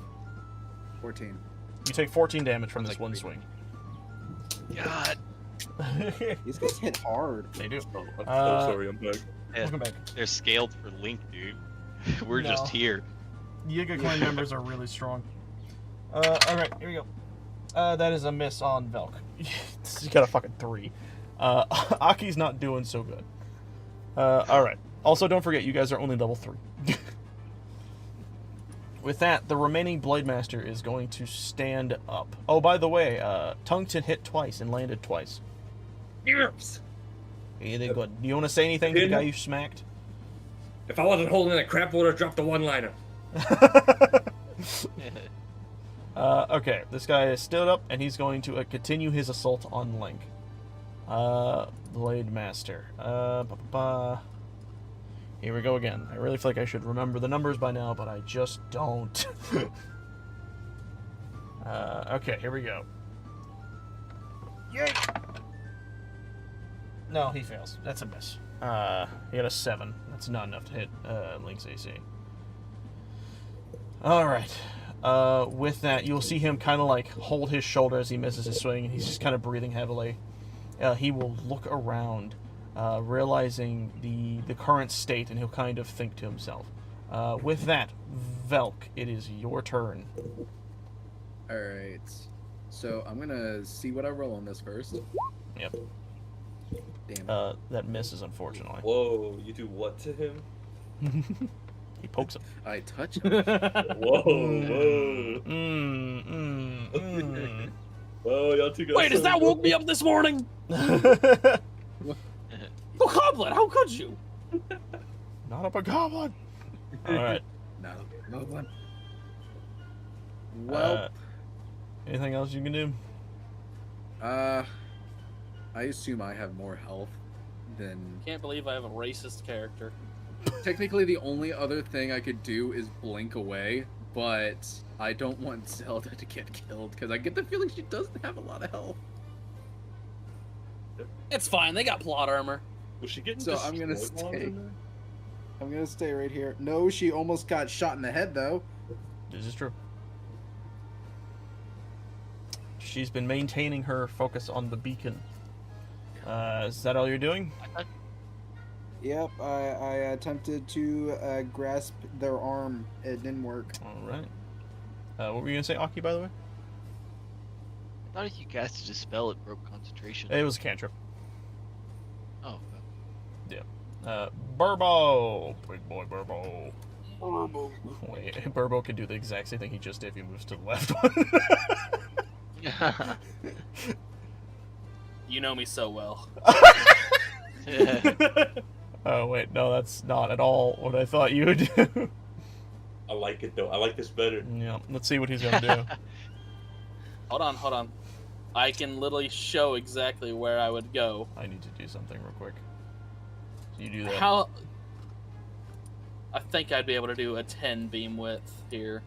14. You take 14 damage from this like one 3. swing. God. These guys hit hard. They do. Oh, I'm so sorry, I'm back. Welcome back. They're scaled for Link, dude. We're just No. here. Yiga clan members are really strong. Alright, here we go. That is a miss on Velk. He's got a fucking 3. Aki's not doing so good. Alright. Also, don't forget, you guys are only level 3. With that, the remaining Blade Master is going to stand up. Oh, by the way, Tungsten hit twice and landed twice. Yes. Anything good? Do you want to say anything to the guy you smacked? If I wasn't holding that crap, I would have dropped the one-liner. Okay, this guy is stood up, and he's going to continue his assault on Link. Blade Master. Here we go again. I really feel like I should remember the numbers by now, but I just don't. Okay, here we go. Yay! No, he fails. That's a miss. He got a 7. That's not enough to hit Link's AC. Alright. With that, you'll see him kind of like hold his shoulder as he misses his swing, and he's just kind of breathing heavily. He will look around, realizing the current state, and he'll kind of think to himself. With that, Velk, it is your turn. Alright. So I'm gonna see what I roll on this first. Yep. Damn. That misses, unfortunately. Whoa, you do what to him? He pokes him. I touch him. Whoa, whoa. Whoa, y'all two guys. Wait, is that woke me up this morning? Not Go Goblin, how could you? a goblin. All right. No one. Well, Anything else you can do? I assume I have more health than... Can't believe I have a racist character. Technically, the only other thing I could do is blink away, but I don't want Zelda to get killed, because I get the feeling she doesn't have a lot of health. It's fine, they got plot armor. Was she getting So I'm gonna destroyed while I was stay. in there? I'm gonna stay right here. No, she almost got shot in the head though. This is true. She's been maintaining her focus on the beacon. Is that all you're doing? Yep, I attempted to grasp their arm. It didn't work. All right. What were you gonna say, Aki? By the way, I thought if you casted a spell, it broke concentration. it was a cantrip. Oh. Burbo, big boy Burbo. Wait, Burbo can do the exact same thing he just did if he moves to the left one. You know me so well. Oh wait, no, that's not at all what I thought you would do. I like it though. I like this better. Yeah, let's see what he's gonna do. Hold on. I can literally show exactly where I would go. I need to do something real quick. So you do that. How... I think I'd be able to do a 10 beam width here.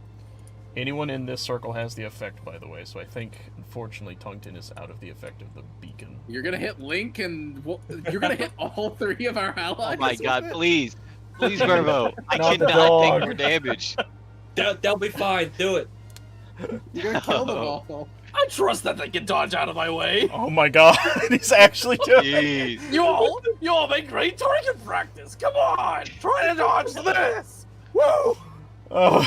Anyone in this circle has the effect, by the way, so I think, unfortunately, Tungsten is out of the effect of the beacon. You're gonna hit Link, and you're gonna hit all 3 of our allies. Oh my god, please. Please, Verbo. I Not the cannot dog. take more damage. They'll be fine. Do it. You're gonna kill them all. I trust that they can dodge out of my way. Oh my god, he's actually doing it! Jeez. You all make great target practice. Come on, try to dodge this. Woo! Oh.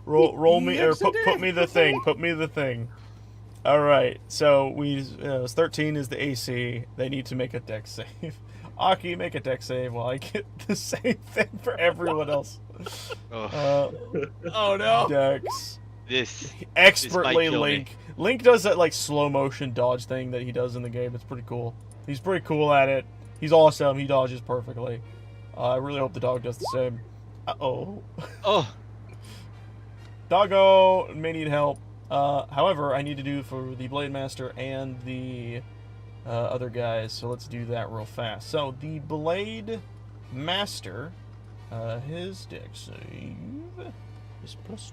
roll me, or Yes, I put me the thing, put me the thing. All right, so 13 is the AC. They need to make a dex save. Aki, make a dex save while I get the same thing for everyone else. Oh no. Dex. This Expertly might kill Link. me. Link does that like slow motion dodge thing that he does in the game. It's pretty cool. He's pretty cool at it. He's awesome. He dodges perfectly. I really hope the dog does the same. Uh-oh. Oh. Doggo may need help. However, I need to do for the Blade Master and the other guys, so let's do that real fast. So, the Blade Master, his dex save is +2.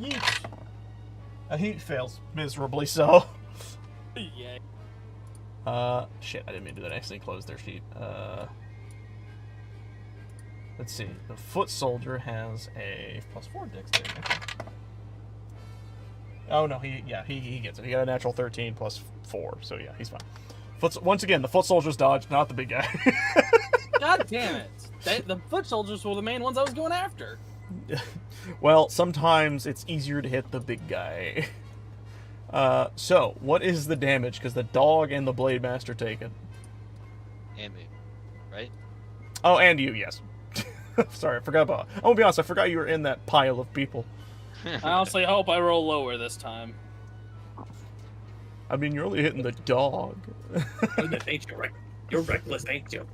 Yeet! He fails miserably, so... Yay. Shit, I didn't mean to do that. I accidentally closed their sheet. Let's see. The Foot Soldier has a +4 dex save. Okay. Oh no, he gets it. He got a natural 13 +4, so yeah, he's fine. Once again, the Foot Soldiers dodge, not the big guy. God damn it! The foot soldiers were the main ones I was going after. Well, sometimes it's easier to hit the big guy. So, what is the damage? Because the dog and the Blade Master take it. And me, right? Oh, and you, yes. Sorry, I forgot about... I'm gonna be honest, I forgot you were in that pile of people. I honestly hope I roll lower this time. I mean, you're only hitting the dog. You're reckless, ain't you?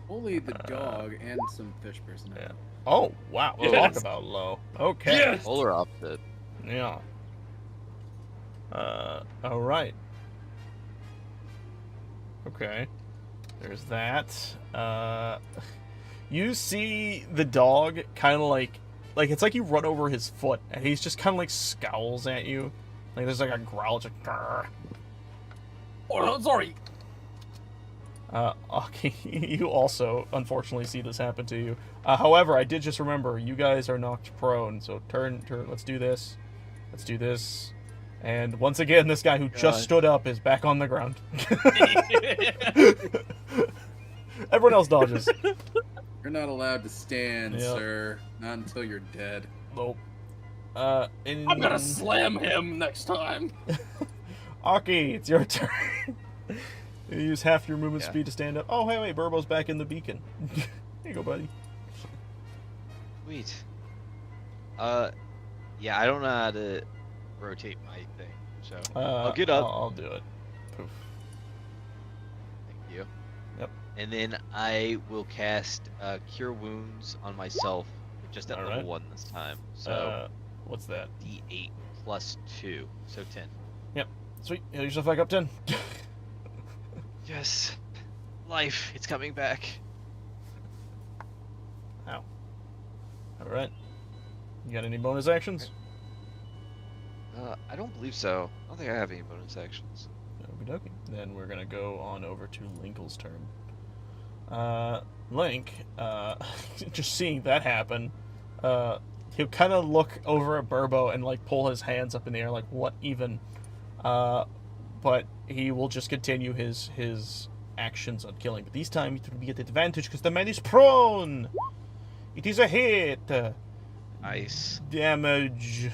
Only the dog and some fish personnel. Yeah. Oh, wow. Yes. Talk about low. Okay. Yes. Polar opposite. Yeah. Alright. Okay. There's that. You see the dog kind of like it's like you run over his foot, and he's just kind of like scowls at you. Like there's like a growl, just like, grrr. Oh, sorry. Okay, you also unfortunately see this happen to you. However, I did just remember you guys are knocked prone, so turn. Let's do this. Let's do this. And once again, this guy who just stood up is back on the ground. Everyone else dodges. You're not allowed to stand, Yep. sir. Not until you're dead. Nope. I'm gonna slam him next time. Aki, it's your turn. You use half your movement Yeah. speed to stand up. Oh, hey, wait, Burbo's back in the beacon. Here you go, buddy. Sweet. Yeah, I don't know how to rotate my thing, so I'll get up. I'll do it. Poof. Thank you. Yep. And then I will cast Cure Wounds on myself, just at All level right. 1 this time. So What's that? D8 +2, so 10. Yep. Sweet. Heal yourself back up 10. Yes. Life, it's coming back. Ow. Alright. You got any bonus actions? I don't believe so. I don't think I have any bonus actions. Okie dokie. Then we're gonna go on over to Linkle's turn. Link, just seeing that happen, he'll kind of look over at Burbo and like pull his hands up in the air, like what even? But he will just continue his actions on killing. But this time it will be at advantage because the man is prone. It is a hit. Nice. Damage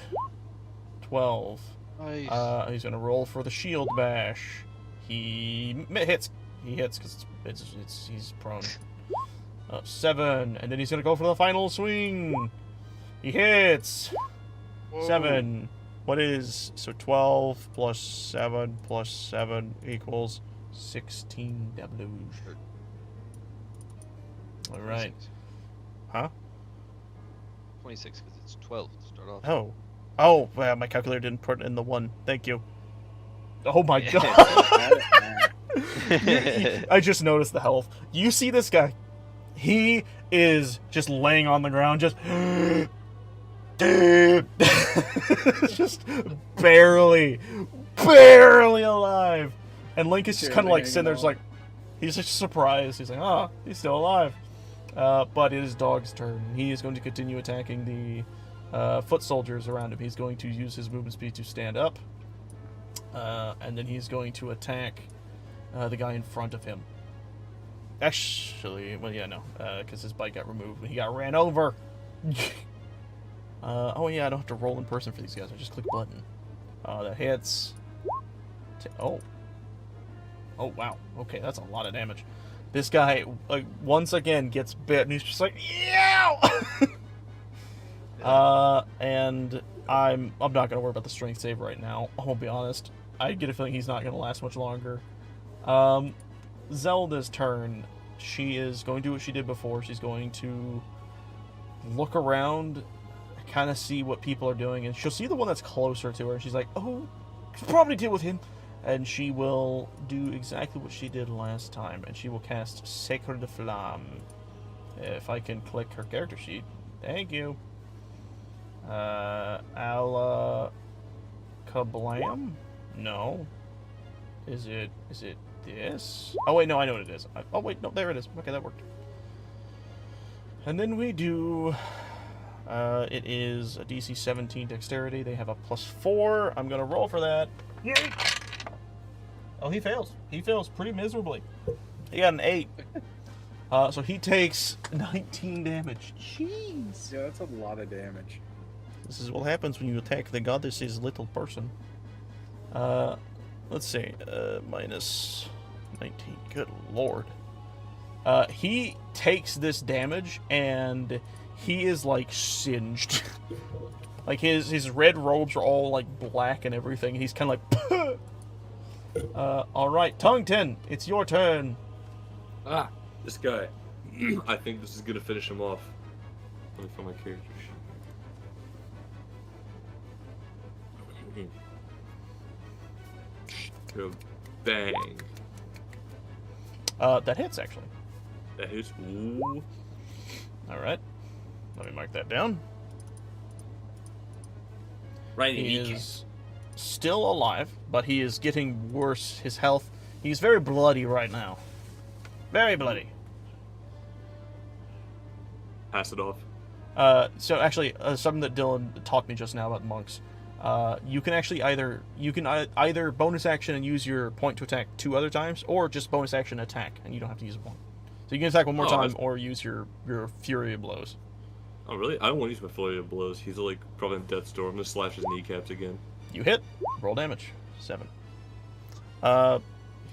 12. Nice. He's gonna roll for the shield bash. He hits. He hits because he's prone. 7, and then he's gonna go for the final swing. He hits. Whoa. 7. What is so 12 plus 7 plus 7 equals 16 damage. All right. 26. Huh? 26 because it's 12 to start off. Oh, yeah, my calculator didn't put in the 1. Thank you. Oh my god. I just noticed the health. You see this guy? He is just laying on the ground, just just barely alive. And Link is just kind of like sitting there, just like he's just surprised. He's like, "Oh, he's still alive." But it is Dog's turn. He is going to continue attacking the foot soldiers around him. He's going to use his movement speed to stand up, and then he's going to attack the guy in front of him. Actually, well, yeah, no, because his bike got removed when he got ran over. Oh yeah, I don't have to roll in person for these guys. I just click button. That hits. Oh. Oh wow. Okay, that's a lot of damage. This guy, like, once again gets bit, and he's just like, yeah. And I'm not gonna worry about the strength save right now. I'll be honest. I get a feeling he's not gonna last much longer. Zelda's turn. She is going to do what she did before. She's going to look around, kind of see what people are doing, and she'll see the one that's closer to her. She's like, oh, probably deal with him. And she will do exactly what she did last time, and she will cast Sacred Flamme. If I can click her character sheet. Thank you. Kablam? No. Is it this? Oh wait, no, I know what it is. Oh wait, no, there it is. Okay, that worked. And then we do... it is a DC 17 dexterity. They have a +4. I'm gonna roll for that. Yay! Oh, he fails. He fails pretty miserably. He got an 8. So he takes 19 damage. Jeez. Yeah, that's a lot of damage. This is what happens when you attack the goddess's little person. Let's see. Minus 19. Good lord. He takes this damage, and he is, like, singed. Like, his red robes are all, like, black and everything. He's kind of like... Alright, Tongueton, it's your turn. This guy. I think this is gonna finish him off. Let me find my character sheet. Go bang. That hits, actually. That hits. Ooh. Alright. Let me mark that down. Right, he is still alive, but he is getting worse. His health, he's very bloody right now. Very bloody. Pass it off. So actually, something that Dylan taught me just now about monks. You can actually either bonus action and use your point to attack 2 other times, or just bonus action attack, and you don't have to use a point. So you can attack one more time, or use your Fury of Blows. Oh really? I don't want to use my Flurry of Blows. He's like probably in death's door. I'm gonna slash his kneecaps again. You hit. Roll damage. 7.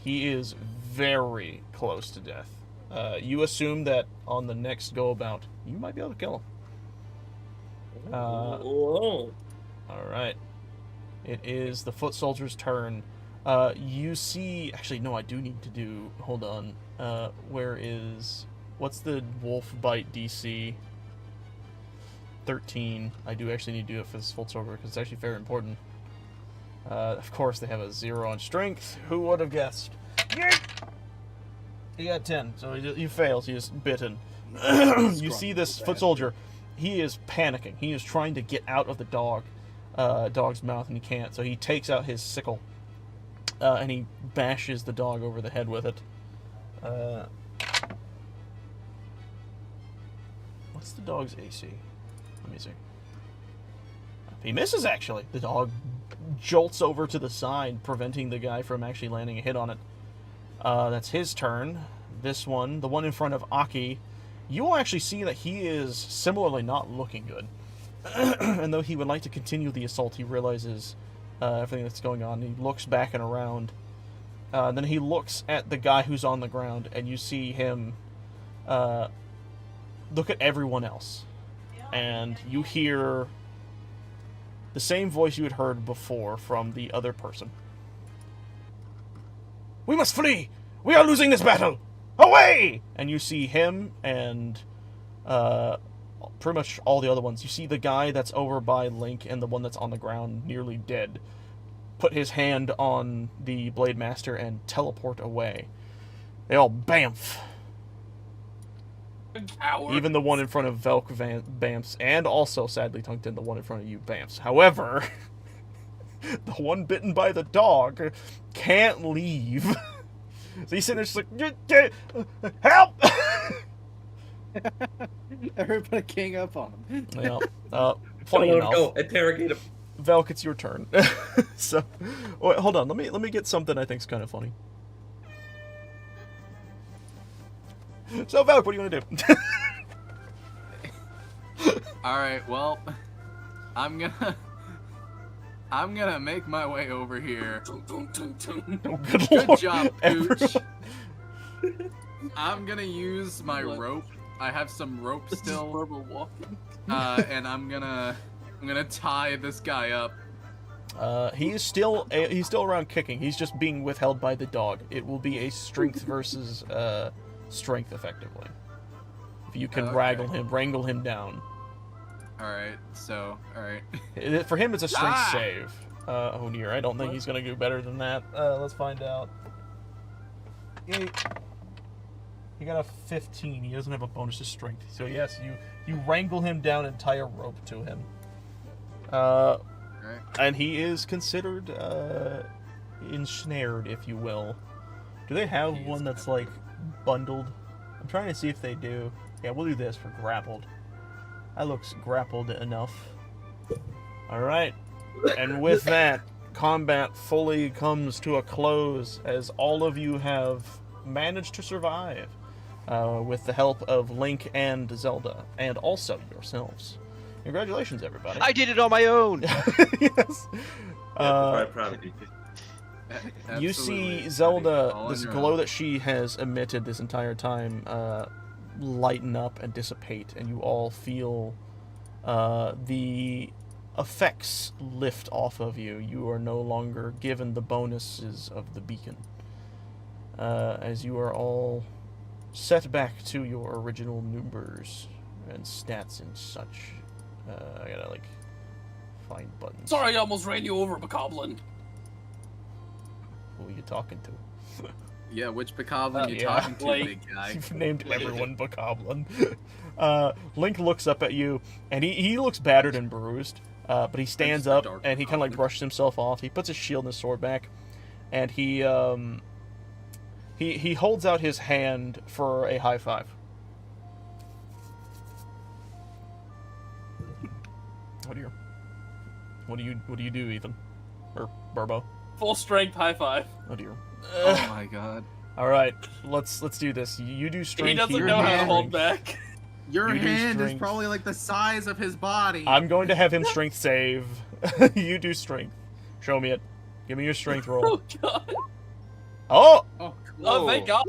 He is very close to death. You assume that on the next go about, you might be able to kill him. Alright. It is the foot soldier's turn. You see... Actually, no, I do need to do... Hold on. What's the wolf bite DC? 13. I do actually need to do it for this foot soldier, because it's actually very important. Of course, they have a 0 on strength. Who would have guessed? He got 10, so he fails. He is bitten. You see this foot soldier. He is panicking. He is trying to get out of the dog's mouth, and he can't. So he takes out his sickle, and he bashes the dog over the head with it. What's the dog's AC? Let me see. He misses, actually. The dog jolts over to the side, preventing the guy from actually landing a hit on it. That's his turn. This one, the one in front of Aki, you will actually see that he is similarly not looking good. And though he would like to continue the assault, he realizes everything that's going on. He looks back and around. Then he looks at the guy who's on the ground, and you see him look at everyone else. And you hear the same voice you had heard before from the other person. We must flee! We are losing this battle! Away! And you see him and pretty much all the other ones. You see the guy that's over by Link and the one that's on the ground nearly dead put his hand on the Blade Master and teleport away. They all bamf. Even the one in front of Velk bamfs, and also, sadly, Tongueton, the one in front of you bamfs. However, the one bitten by the dog can't leave. So he's sitting there just like, help! Everybody gang up on him. Yeah. Funny enough. Go, interrogate him. Velk, it's your turn. So, wait, hold on. Let me get something I think's kind of funny. So, Velk, what do you want to do? Alright, well, I'm gonna make my way over here. Oh, Good job, Pooch. I'm gonna use my rope. I have some rope still. Verbal walking. And I'm gonna tie this guy up. He's still around kicking. He's just being withheld by the dog. It will be a strength versus strength, effectively. If you can wrangle him down. Alright, alright. For him, it's a strength save. Oh dear, I don't think he's gonna do better than that. Let's find out. Yay. He got a 15. He doesn't have a bonus to strength. So yes, you wrangle him down and tie a rope to him. And he is considered ensnared, if you will. Do they have one that's like bundled? I'm trying to see if they do. Yeah, we'll do this for grappled. That looks grappled enough. Alright. And with that, combat fully comes to a close as all of you have managed to survive with the help of Link and Zelda, and also yourselves. Congratulations, everybody. I did it on my own! Yes. I'm proud of you. You see Zelda, this glow that she has emitted this entire time, lighten up and dissipate, and you all feel the effects lift off of you. You are no longer given the bonuses of the beacon, as you are all set back to your original numbers and stats and such. I gotta like find buttons. Sorry, I almost ran you over, Bokoblin. Who are you talking to? Yeah, which Bokoblin you talking to, big guy? You've named everyone Bokoblin. Link looks up at you, and he looks battered and bruised, but he stands up, and he kind of like brushes himself off. He puts his shield and his sword back, and he holds out his hand for a high five. What do you do, Ethan? Or Burbo? Full strength high five. Oh dear. Oh my god. All right, let's do this. You do strength. He doesn't know how to hold back. Your hand is probably like the size of his body. I'm going to have him strength save. You do strength. Show me it. Give me your strength roll. Oh god. Oh! Oh, thank God.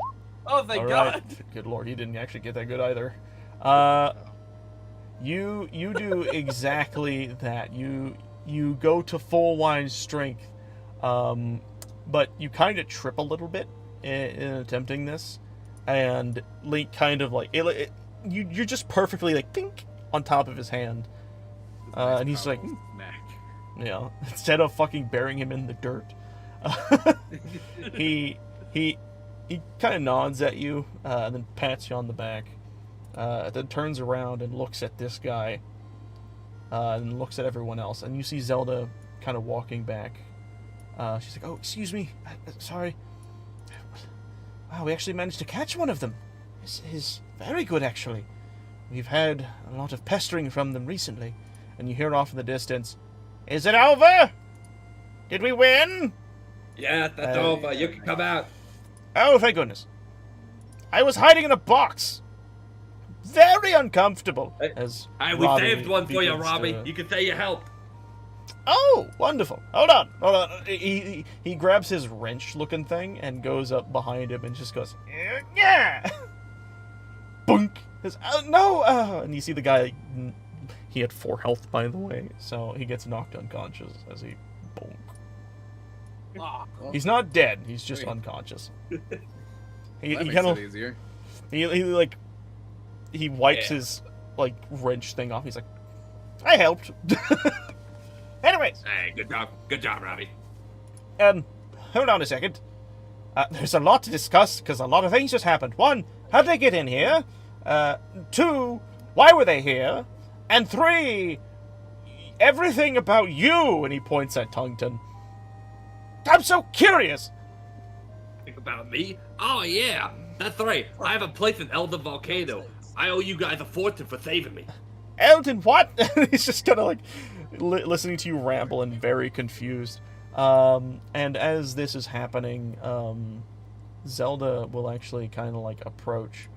Oh, thank God. Right. Good lord, he didn't actually get that good either. You do exactly that. You go to full wine strength, but you kind of trip a little bit in attempting this, and Link kind of like you're just perfectly like pink on top of his hand, and he's like, yeah. Instead of fucking burying him in the dirt, he kind of nods at you, and then pats you on the back. Then turns around and looks at this guy, and looks at everyone else, and you see Zelda kind of walking back. She's like, "Oh, excuse me, sorry. Wow, we actually managed to catch one of them. This is very good, actually. We've had a lot of pestering from them recently." And you hear off in the distance, "Is it over? Did we win?" Yeah, that's over. You can come out. Oh, thank goodness. I was hiding in a box. Very uncomfortable. Hey, we saved one for you, Robbie. You can say your help. Oh, wonderful. Hold on. He grabs his wrench-looking thing and goes up behind him and just goes, yeah. Boink. No. And you see the guy, he had 4 health, by the way, so he gets knocked unconscious as he bonk. Oh, He's not dead. He's just unconscious. He makes kind of it easier. He wipes his like wrench thing off. He's like, I helped. Anyways. Hey, good job, Robbie. Hold on a second. There's a lot to discuss because a lot of things just happened. 1, how did they get in here? 2, why were they here? And 3, everything about you. And he points at Tungton. I'm so curious. Think about me? Oh yeah, that's right. I have a place in Elder Volcano. I owe you guys a fortune for saving me. Elton, what? He's just kind of like listening to you ramble and very confused. And as this is happening, Zelda will actually kind of like approach,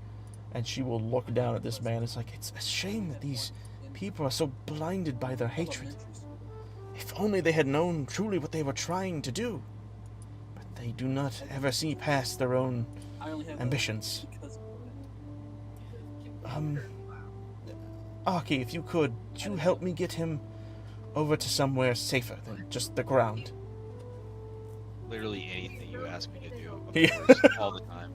and she will look down at this man. It's like, it's a shame that these People are so blinded by their hatred. If only they had known truly what they were trying to do. But they do not ever see past their own ambitions. Aki, if you could you help me get him over to somewhere safer than just the ground? Literally anything you ask me to do, Yeah. of course, all the time.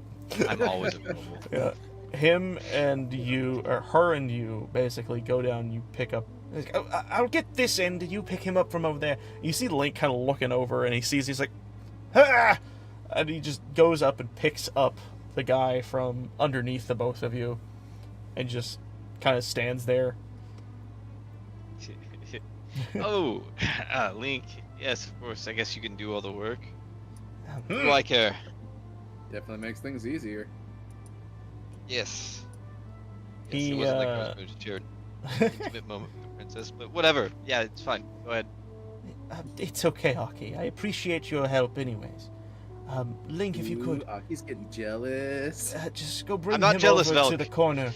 I'm always available. Yeah. Him and you, or her and you, basically go down, you pick up... I'll get this end, you pick him up from over there. You see Link kind of looking over, and he's like, ah! And he just goes up and picks up the guy from underneath the both of you, and just kind of stands there. Oh, Link. Yes, of course. I guess you can do all the work. What do I care? Definitely makes things easier. Yes. He, it wasn't like I was going to share an intimate moment with the princess, but whatever. Yeah, it's fine. Go ahead. It's okay, Aki. I appreciate your help anyways. Link, if you could... He's getting jealous. Just go bring I'm not him jealous, over Velk. to the corner.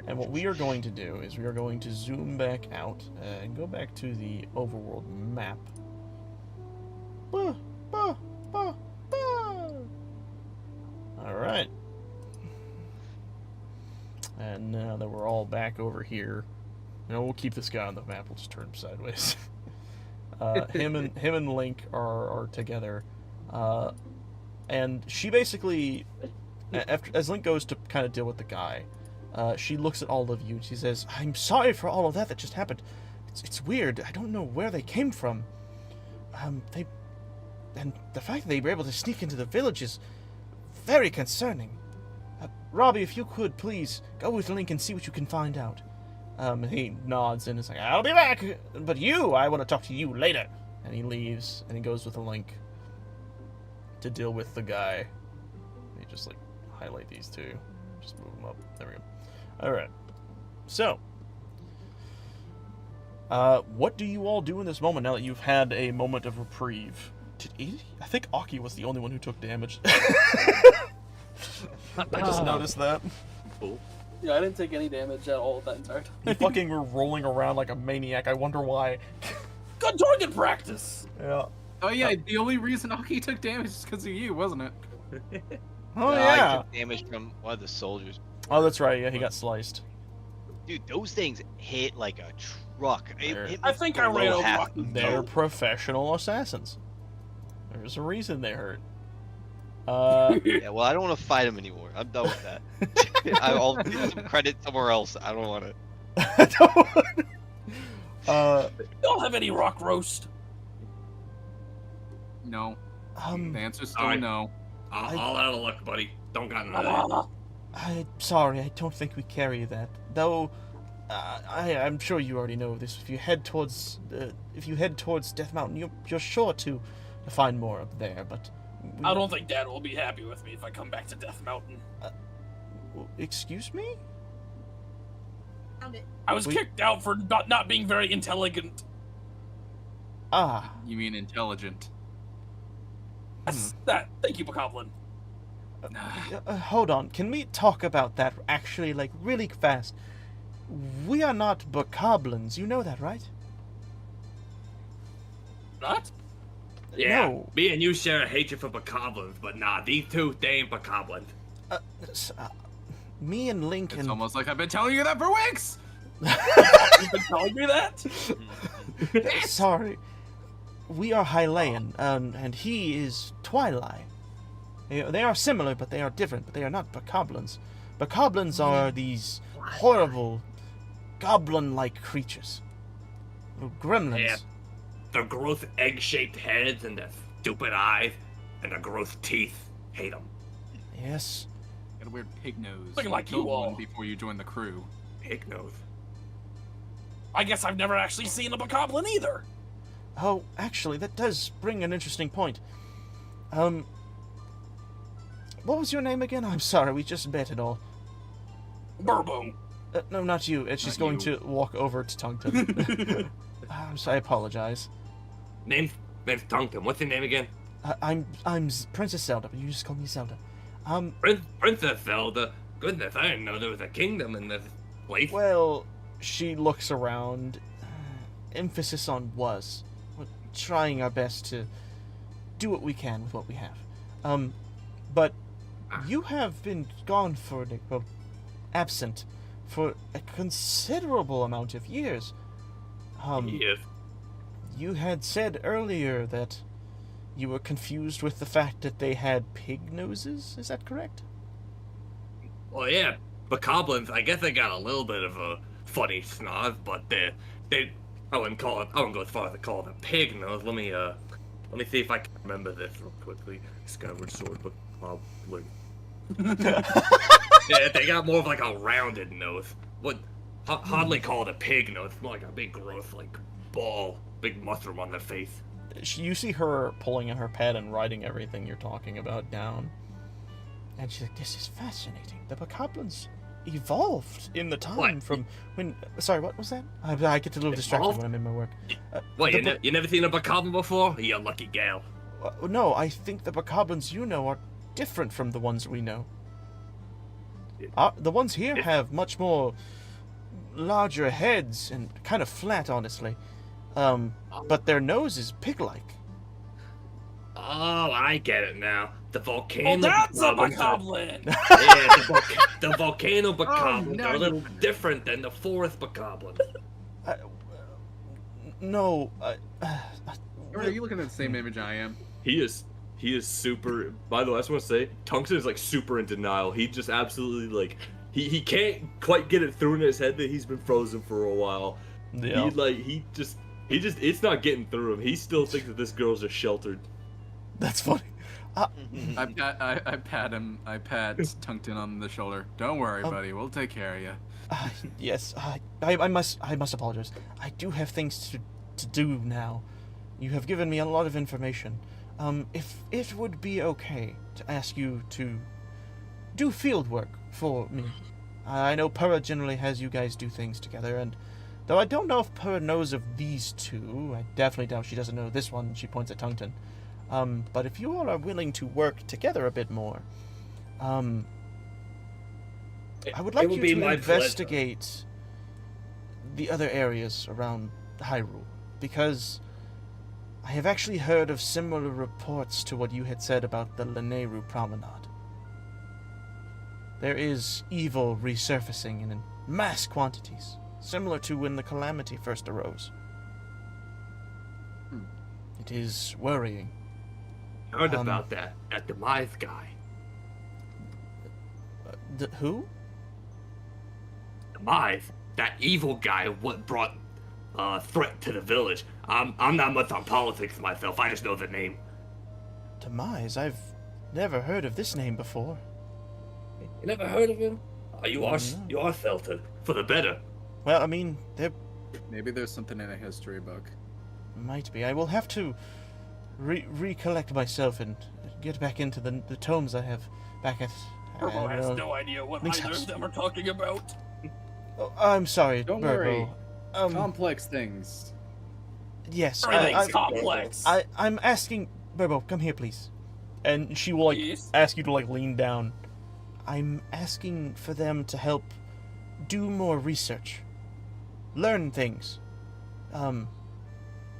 And what we are going to do is we are going to zoom back out and go back to the overworld map. Alright. And now that we're all back over here, we'll keep this guy on the map. We'll just turn him sideways. Him and Link are together. And she basically, as Link goes to kind of deal with the guy, she looks at all of you and she says, "I'm sorry for all of that just happened. It's weird. I don't know where they came from. And the fact that they were able to sneak into the village is very concerning. Robbie, if you could, please, go with Link and see what you can find out." And he nods and is like, "I'll be back, but I want to talk to you later." And he leaves, and he goes with Link to deal with the guy. Let me just, highlight these two. Just move them up. There we go. Alright. So, what do you all do in this moment now that you've had a moment of reprieve? I think Aki was the only one who took damage. I just noticed that. Cool. Yeah, I didn't take any damage at all that entire time. You fucking were rolling around like a maniac. I wonder why. Good target practice! Yeah. Oh yeah, the only reason Aki took damage is because of you, wasn't it? Oh, I yeah. took damage from one of the soldiers. Oh, that's right. Yeah, he got sliced. Dude, those things hit like a truck. It hit me I think I below ran over half. They're professional assassins. There's a reason they hurt. Yeah, well, I don't want to fight him anymore. I'm done with that. I'll give some credit somewhere else. I don't want it. You don't have any rock roast. No. The answer's still Alright. no. I'll out of luck, buddy. Don't got none of that. I'm sorry, I don't think we carry that. Though, I'm sure you already know this. If you head towards Death Mountain, you're sure to find more up there. But I don't think Dad will be happy with me if I come back to Death Mountain. Excuse me? I was kicked out for not being very intelligent. Ah. You mean intelligent? That's that. Thank you, Bokoblin. Hold on. Can we talk about that actually, really fast? We are not bokoblins. You know that, right? Not? Yeah, No. me and you share a hatred for bokoblins, but nah, these two, they ain't bokoblins. Me and Link It's and... almost like I've been telling you that for weeks! You've been telling me that? Sorry. We are Hylian, and he is Twilight. They are similar, but they are different, but they are not bokoblins. Bokoblins are these horrible, goblin-like creatures. Little gremlins. Yeah. The gross egg-shaped heads and the stupid eyes and the gross teeth. Hate them. Yes. Got a weird pig nose. Looking like killed you all. one before you joined the crew. Pig nose. I guess I've never actually seen a Bokoblin either. Oh, actually, that does bring an interesting point. What was your name again? I'm sorry, we just met it all. Burbo. No, not you. And she's going to walk over to Tungton. I'm sorry, I apologize. Name's Tungton. What's your name again? I'm Princess Zelda, but you just call me Zelda. Princess Zelda. Goodness, I didn't know there was a kingdom in this place. Well, She looks around. Emphasis on was. We're trying our best to do what we can with what we have. But you have been gone for, well, absent for a considerable amount of years. Yes. You had said earlier that you were confused with the fact that they had pig noses. Is that correct? Well, yeah, bokoblins, I guess they got a little bit of a funny snoz, but I wouldn't go as far as to call it a pig nose. Let me see if I can remember this real quickly. Skyward Sword bokoblin. Yeah, they got more of like a rounded nose. Would hardly call it a pig nose. It's more like a big gross like ball, big mushroom on their face. You see her pulling in her pad and writing everything you're talking about down. And she's like, this is fascinating. The bokoblins evolved in the time from when... Sorry, what was that? I get a little distracted when I'm in my work. You never seen a bokoblin before? You lucky gal. No, I think the bokoblins you know are different from the ones we know. The ones here have much more larger heads and kind of flat, honestly. But their nose is pig-like. Oh, I get it now. The volcano. Oh, that's a bokoblin! Yeah, the volcano bokoblins are a little different than the forest bokoblins. No. Are you looking at the same image I am? He is super. By the way, I just want to say, Tungsten is like super in denial. He just absolutely like he can't quite get it through in his head that he's been frozen for a while. Yeah. He just it's not getting through him. He still thinks that this girl's just sheltered. That's funny. I pat Tungsten on the shoulder. Don't worry, buddy. We'll take care of you. Yes, I must apologize. I do have things to do now. You have given me a lot of information. If it would be okay to ask you to do field work for me. I know Purra generally has you guys do things together, and though I don't know if Purra knows of these two, I definitely doubt she doesn't know this one. She points at Tungsten. But if you all are willing to work together a bit more, I would like you to investigate the other areas around Hyrule, because I have actually heard of similar reports to what you had said about the Lanayru Promenade. There is evil resurfacing in mass quantities, similar to when the Calamity first arose. It is worrying. Heard about that demise guy. Who? Demise, that evil guy. What brought threat to the village? I'm not much on politics myself. I just know the name. Demise? I've never heard of this name before. You never heard of him? Oh, you are filtered for the better. Well, I mean, there Maybe there's something in a history book. might be. I will have to recollect myself and get back into the tomes I have back at... Burbo has no idea what either of them are talking about. Oh, I'm sorry, Don't Burbo. worry. Complex things. Yes, Everything's complex. I'm asking... Burbo, come here, please. And she will, Yes? ask you to, lean down. I'm asking for them to help do more research. Learn things.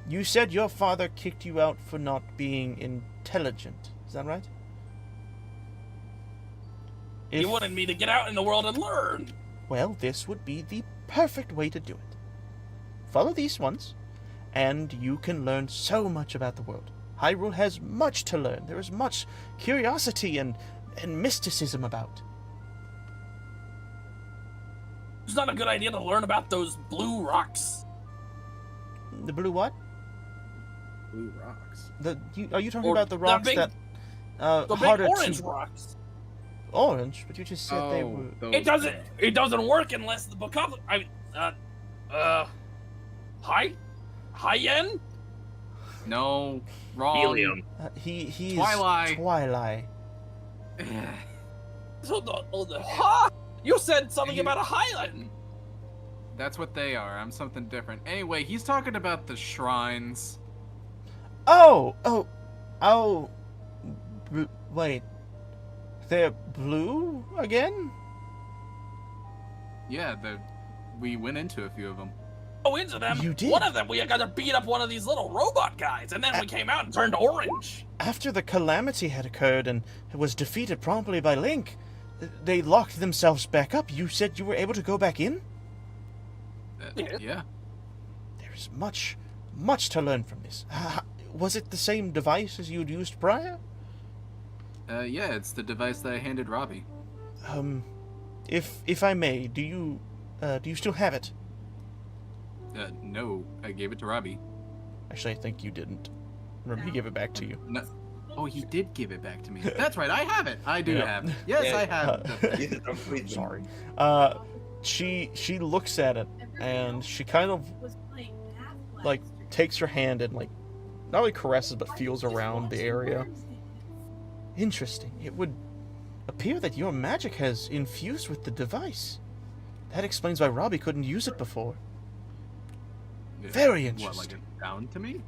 You said your father kicked you out for not being intelligent. Is that right? He wanted me to get out in the world and learn. Well, this would be the perfect way to do it. Follow these ones, and you can learn so much about the world. Hyrule has much to learn. There is much curiosity and mysticism about. It's not a good idea to learn about those blue rocks. The blue what? Blue rocks. Are you talking Or about the the rocks big- that The big harder orange to... rocks. Orange? But you just said they were... those It doesn't work unless the bokoblin. High-end? No, wrong. Helium. He's Twilight. Twilight. Hold on. Huh? You said something about a highland. That's what they are. I'm something different. Anyway, he's talking about the shrines. Oh! Wait. They're blue again? Yeah, we went into a few of them. Oh, into them? You did? One of them, we got to beat up one of these little robot guys, and then we came out and turned orange. After the Calamity had occurred and was defeated promptly by Link, they locked themselves back up. You said you were able to go back in? Yeah. There's much to learn from this. Was it the same device as you'd used prior? Yeah, it's the device that I handed Robbie. If I may, do you still have it? No, I gave it to Robbie. Actually, I think you didn't. Remember, he gave it back to you. No. Oh, he did give it back to me. That's right, I have it. I do have it. Yes, I have it. Sorry. She looks at it, and she kind of, like, takes her hand and, like, not only caresses, but feels around the area. Interesting. It would appear that your magic has infused with the device. That explains why Robbie couldn't use it before. Very interesting. What, like it's down to me?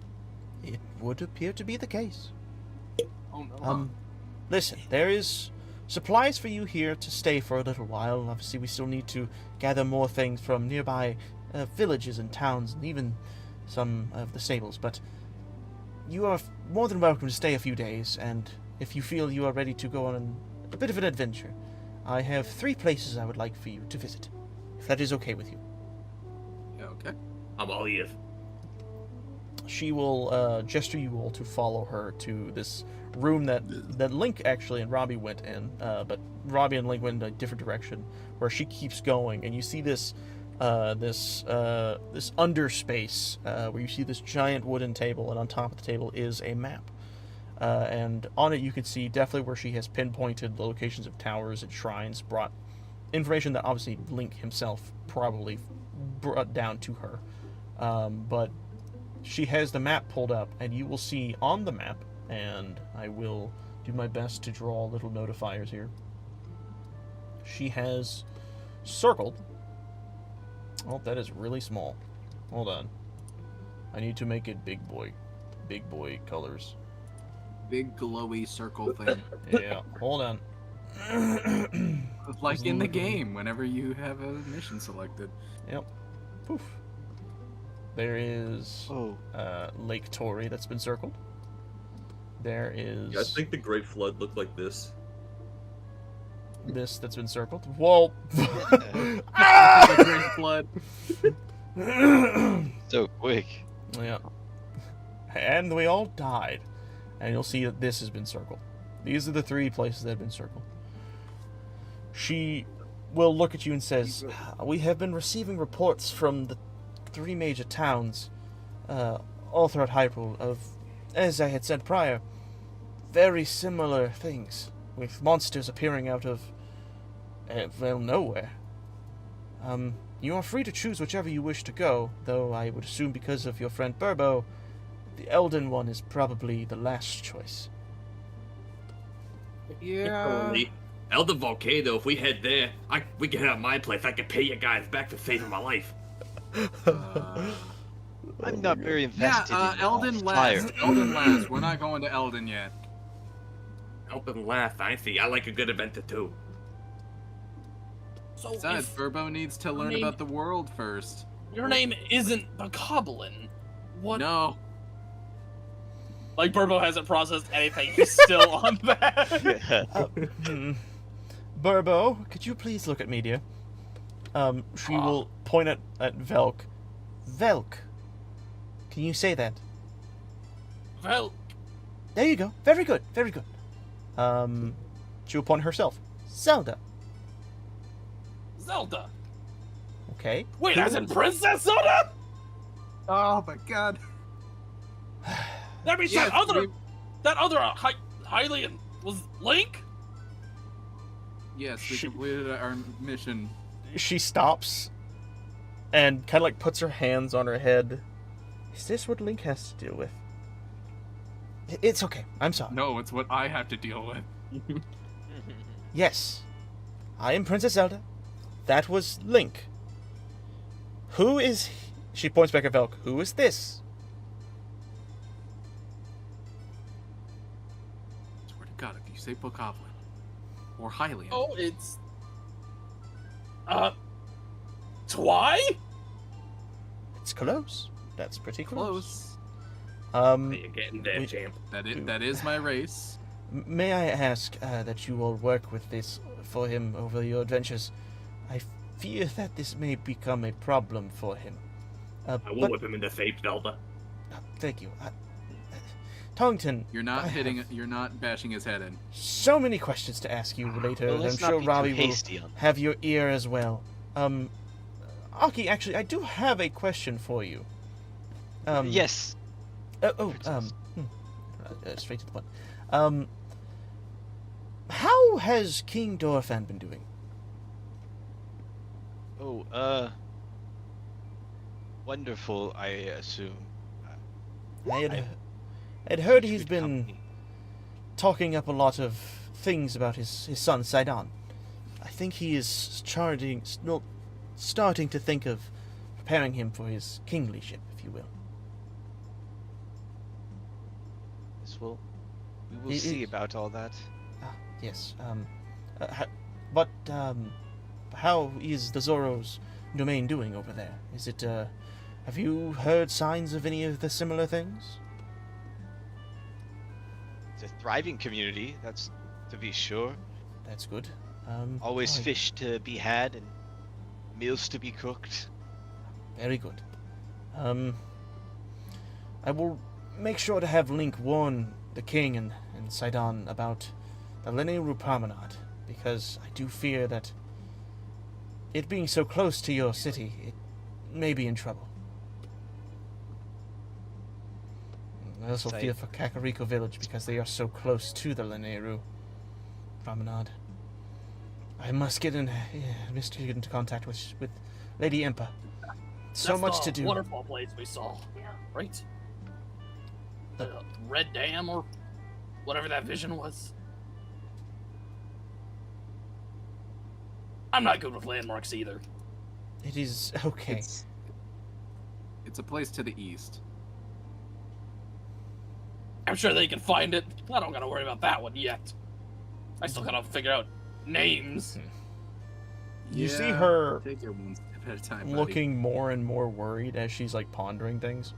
It would appear to be the case. Oh, no. Listen, there is supplies for you here to stay for a little while. Obviously, we still need to gather more things from nearby villages and towns, and even some of the stables, but you are more than welcome to stay a few days, and if you feel you are ready to go on a bit of an adventure, I have 3 places I would like for you to visit, if that is okay with you. Yeah, okay. I'm all ears. She will gesture you all to follow her to this room that Link actually and Robbie went in, but Robbie and Link went in a different direction, where she keeps going, and you see this underspace where you see this giant wooden table, and on top of the table is a map. And on it you can see definitely where she has pinpointed the locations of towers and shrines, brought information that obviously Link himself probably brought down to her. But she has the map pulled up, and you will see on the map, and I will do my best to draw little notifiers here. She has circled. Oh, that is really small. Hold on. I need to make it big boy colors. Big glowy circle thing. Yeah, hold on. Like in the game, whenever you have a mission selected. Yep. Poof. There is Lake Tory that's been circled. There is... I think the Great Flood looked like this. This that's been circled. Whoa! The Great Flood. So quick. Yeah. And we all died. And you'll see that this has been circled. These are the 3 places that have been circled. She will look at you and says, we have been receiving reports from the 3 major towns all throughout Hyrule of, as I had said prior, very similar things, with monsters appearing out of, well, nowhere. You are free to choose whichever you wish to go, though I would assume because of your friend Burbo, the Elden one is probably the last choice. Yeah. Elden Volcano, if we head there, we can head out my place. I can pay you guys back for saving my life. I'm not very invested in Elden last. Elden last. We're not going to Elden yet. Elden last, I see. I like a good adventure too. So Besides, if Burbo needs to learn about the world first. your name isn't Bokoblin, what? No. Like, Burbo hasn't processed anything. He's still on that. Burbo, could you please look at me, dear? She will point at Velk. Velk. Can you say that? Well, There you go. Very good. Very good. She will point herself. Zelda. Zelda. Okay. Wait, as in Princess Zelda? Oh my god. That means Yes, that other Hylian was Link? Yes, we completed our mission. She stops and kind of like puts her hands on her head. Is this what Link has to deal with? It's okay. I'm sorry. No, it's what I have to deal with. Yes. I am Princess Zelda. That was Link. Who is... She points back at Velk. Who is this? Swear to God, if you say Bokoblin or Hylian. Oh, it's... Why? It's close. That's pretty close. Close. You're getting there, champ. That is my race. May I ask that you all work with this for him over your adventures? I fear that this may become a problem for him. I will whip him in the face, Zelda. Thank you. Tongton, You're not bashing his head in. so many questions to ask you later. Well, I'm let's sure not be too Robbie will hasty on have your ear as well. Aki, actually, I do have a question for you. Yes. Straight to the point. How has King Dorfan been doing? Oh, wonderful, I assume. I had heard he's Good been company. talking up a lot of things about his son, Sidon. I think he is starting to think of preparing him for his kinglyship, if you will. We will see about all that. Yes. How is the Zoro's domain doing over there? Is it, have you heard signs of any of the similar things? It's a thriving community, that's to be sure. That's good. Always I- fish to be had and meals to be cooked. Very good. I will make sure to have Link warn the king and Sidon about the Lineru Promenade, because I do fear that it being so close to your city, it may be in trouble. I also fear for Kakariko Village because they are so close to the Lineru Promenade. I must get into contact with Lady Impa. So That's much the to do. Waterfall place we saw, right? The Red Dam or whatever that vision was. I'm not good with landmarks either. It is okay. It's a place to the east. I'm sure they can find it. I don't gotta worry about that one yet. I still gotta figure out names. You see her Take it one step at a time, buddy. looking more and more worried as she's like pondering things.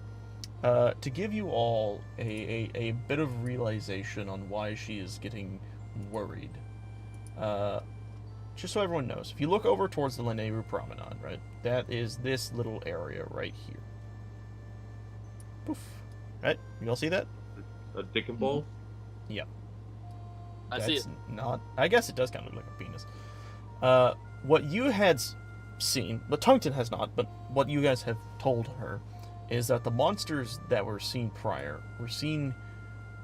To give you all a bit of realization on why she is getting worried. Just so everyone knows, if you look over towards the Lineru Promenade, right, that is this little area right here. Poof. Right? You all see that? A dick and ball? Yeah. I see it. Not. I guess it does kind of look like a penis. What you had seen, but Tungton has not, but what you guys have told her is that the monsters that were seen prior were seen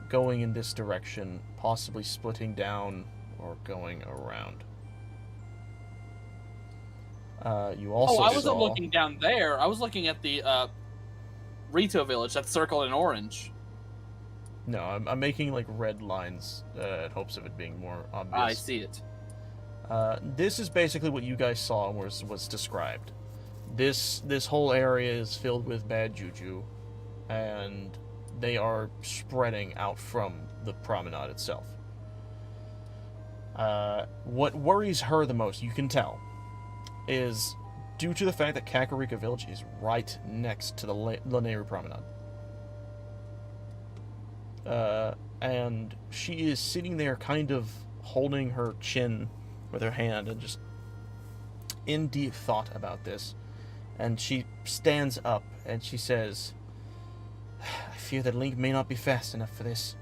going in this direction, possibly splitting down or going around. You also I wasn't saw... looking down there. I was looking at the Rito village that's circled in orange. No, I'm making like red lines in hopes of it being more obvious. I see it. This is basically what you guys saw and was described. This whole area is filled with bad juju, and they are spreading out from the promenade itself. What worries her the most, you can tell, is due to the fact that Kakariko Village is right next to the Lineru Promenade. And she is sitting there kind of holding her chin with her hand and just in deep thought about this. And she stands up and she says, I fear that Link may not be fast enough for this.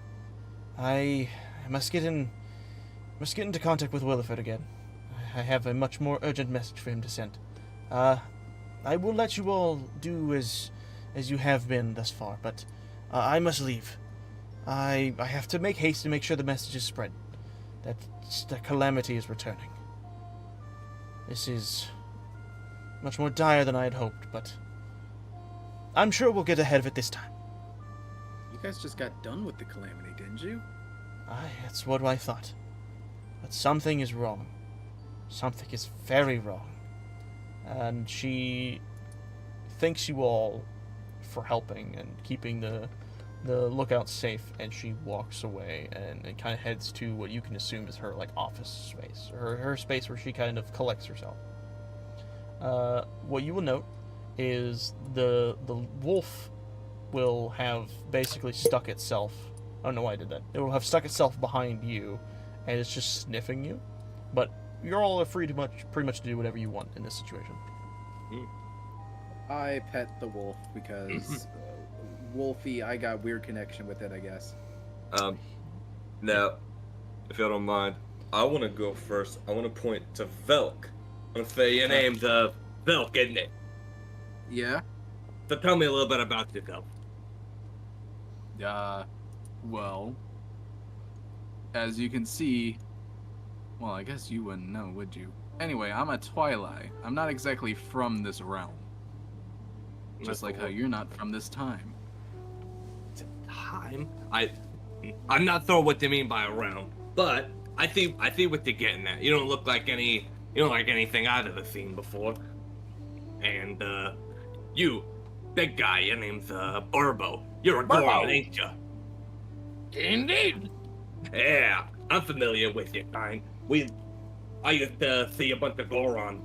I must get into contact with Williford again. I have a much more urgent message for him to send. I will let you all do as you have been thus far, but I must leave. I have to make haste to make sure the message is spread. That Calamity is returning. This is much more dire than I had hoped, but I'm sure we'll get ahead of it this time. You guys just got done with the Calamity, didn't you? Aye, that's what I thought. But something is wrong. Something is very wrong. And she thanks you all for helping and keeping the lookout safe, and she walks away and kind of heads to what you can assume is her like office space, her space where she kind of collects herself. what you will note is the wolf will have basically stuck itself. I don't know why I did that. It will have stuck itself behind you, and it's just sniffing you. But you're all free to pretty much do whatever you want in this situation. I pet the wolf because Wolfie, I got weird connection with it, I guess. Now, if you don't mind, I want to go first. I want to point to Velk. I'm gonna say your name's Velk, isn't it? Yeah. So tell me a little bit about yourself. Well, as you can see, well, I guess you wouldn't know, would you? Anyway, I'm a Twilight. I'm not exactly from this realm. Just like how you're not from this time. Time? I'm not sure what they mean by around, but I see what they're getting at. You don't look like anything I've ever seen before. And you, big guy, your name's Burbo. You're a Goron, ain't you? Indeed. Yeah, I'm familiar with your kind. I used to see a bunch of Goron.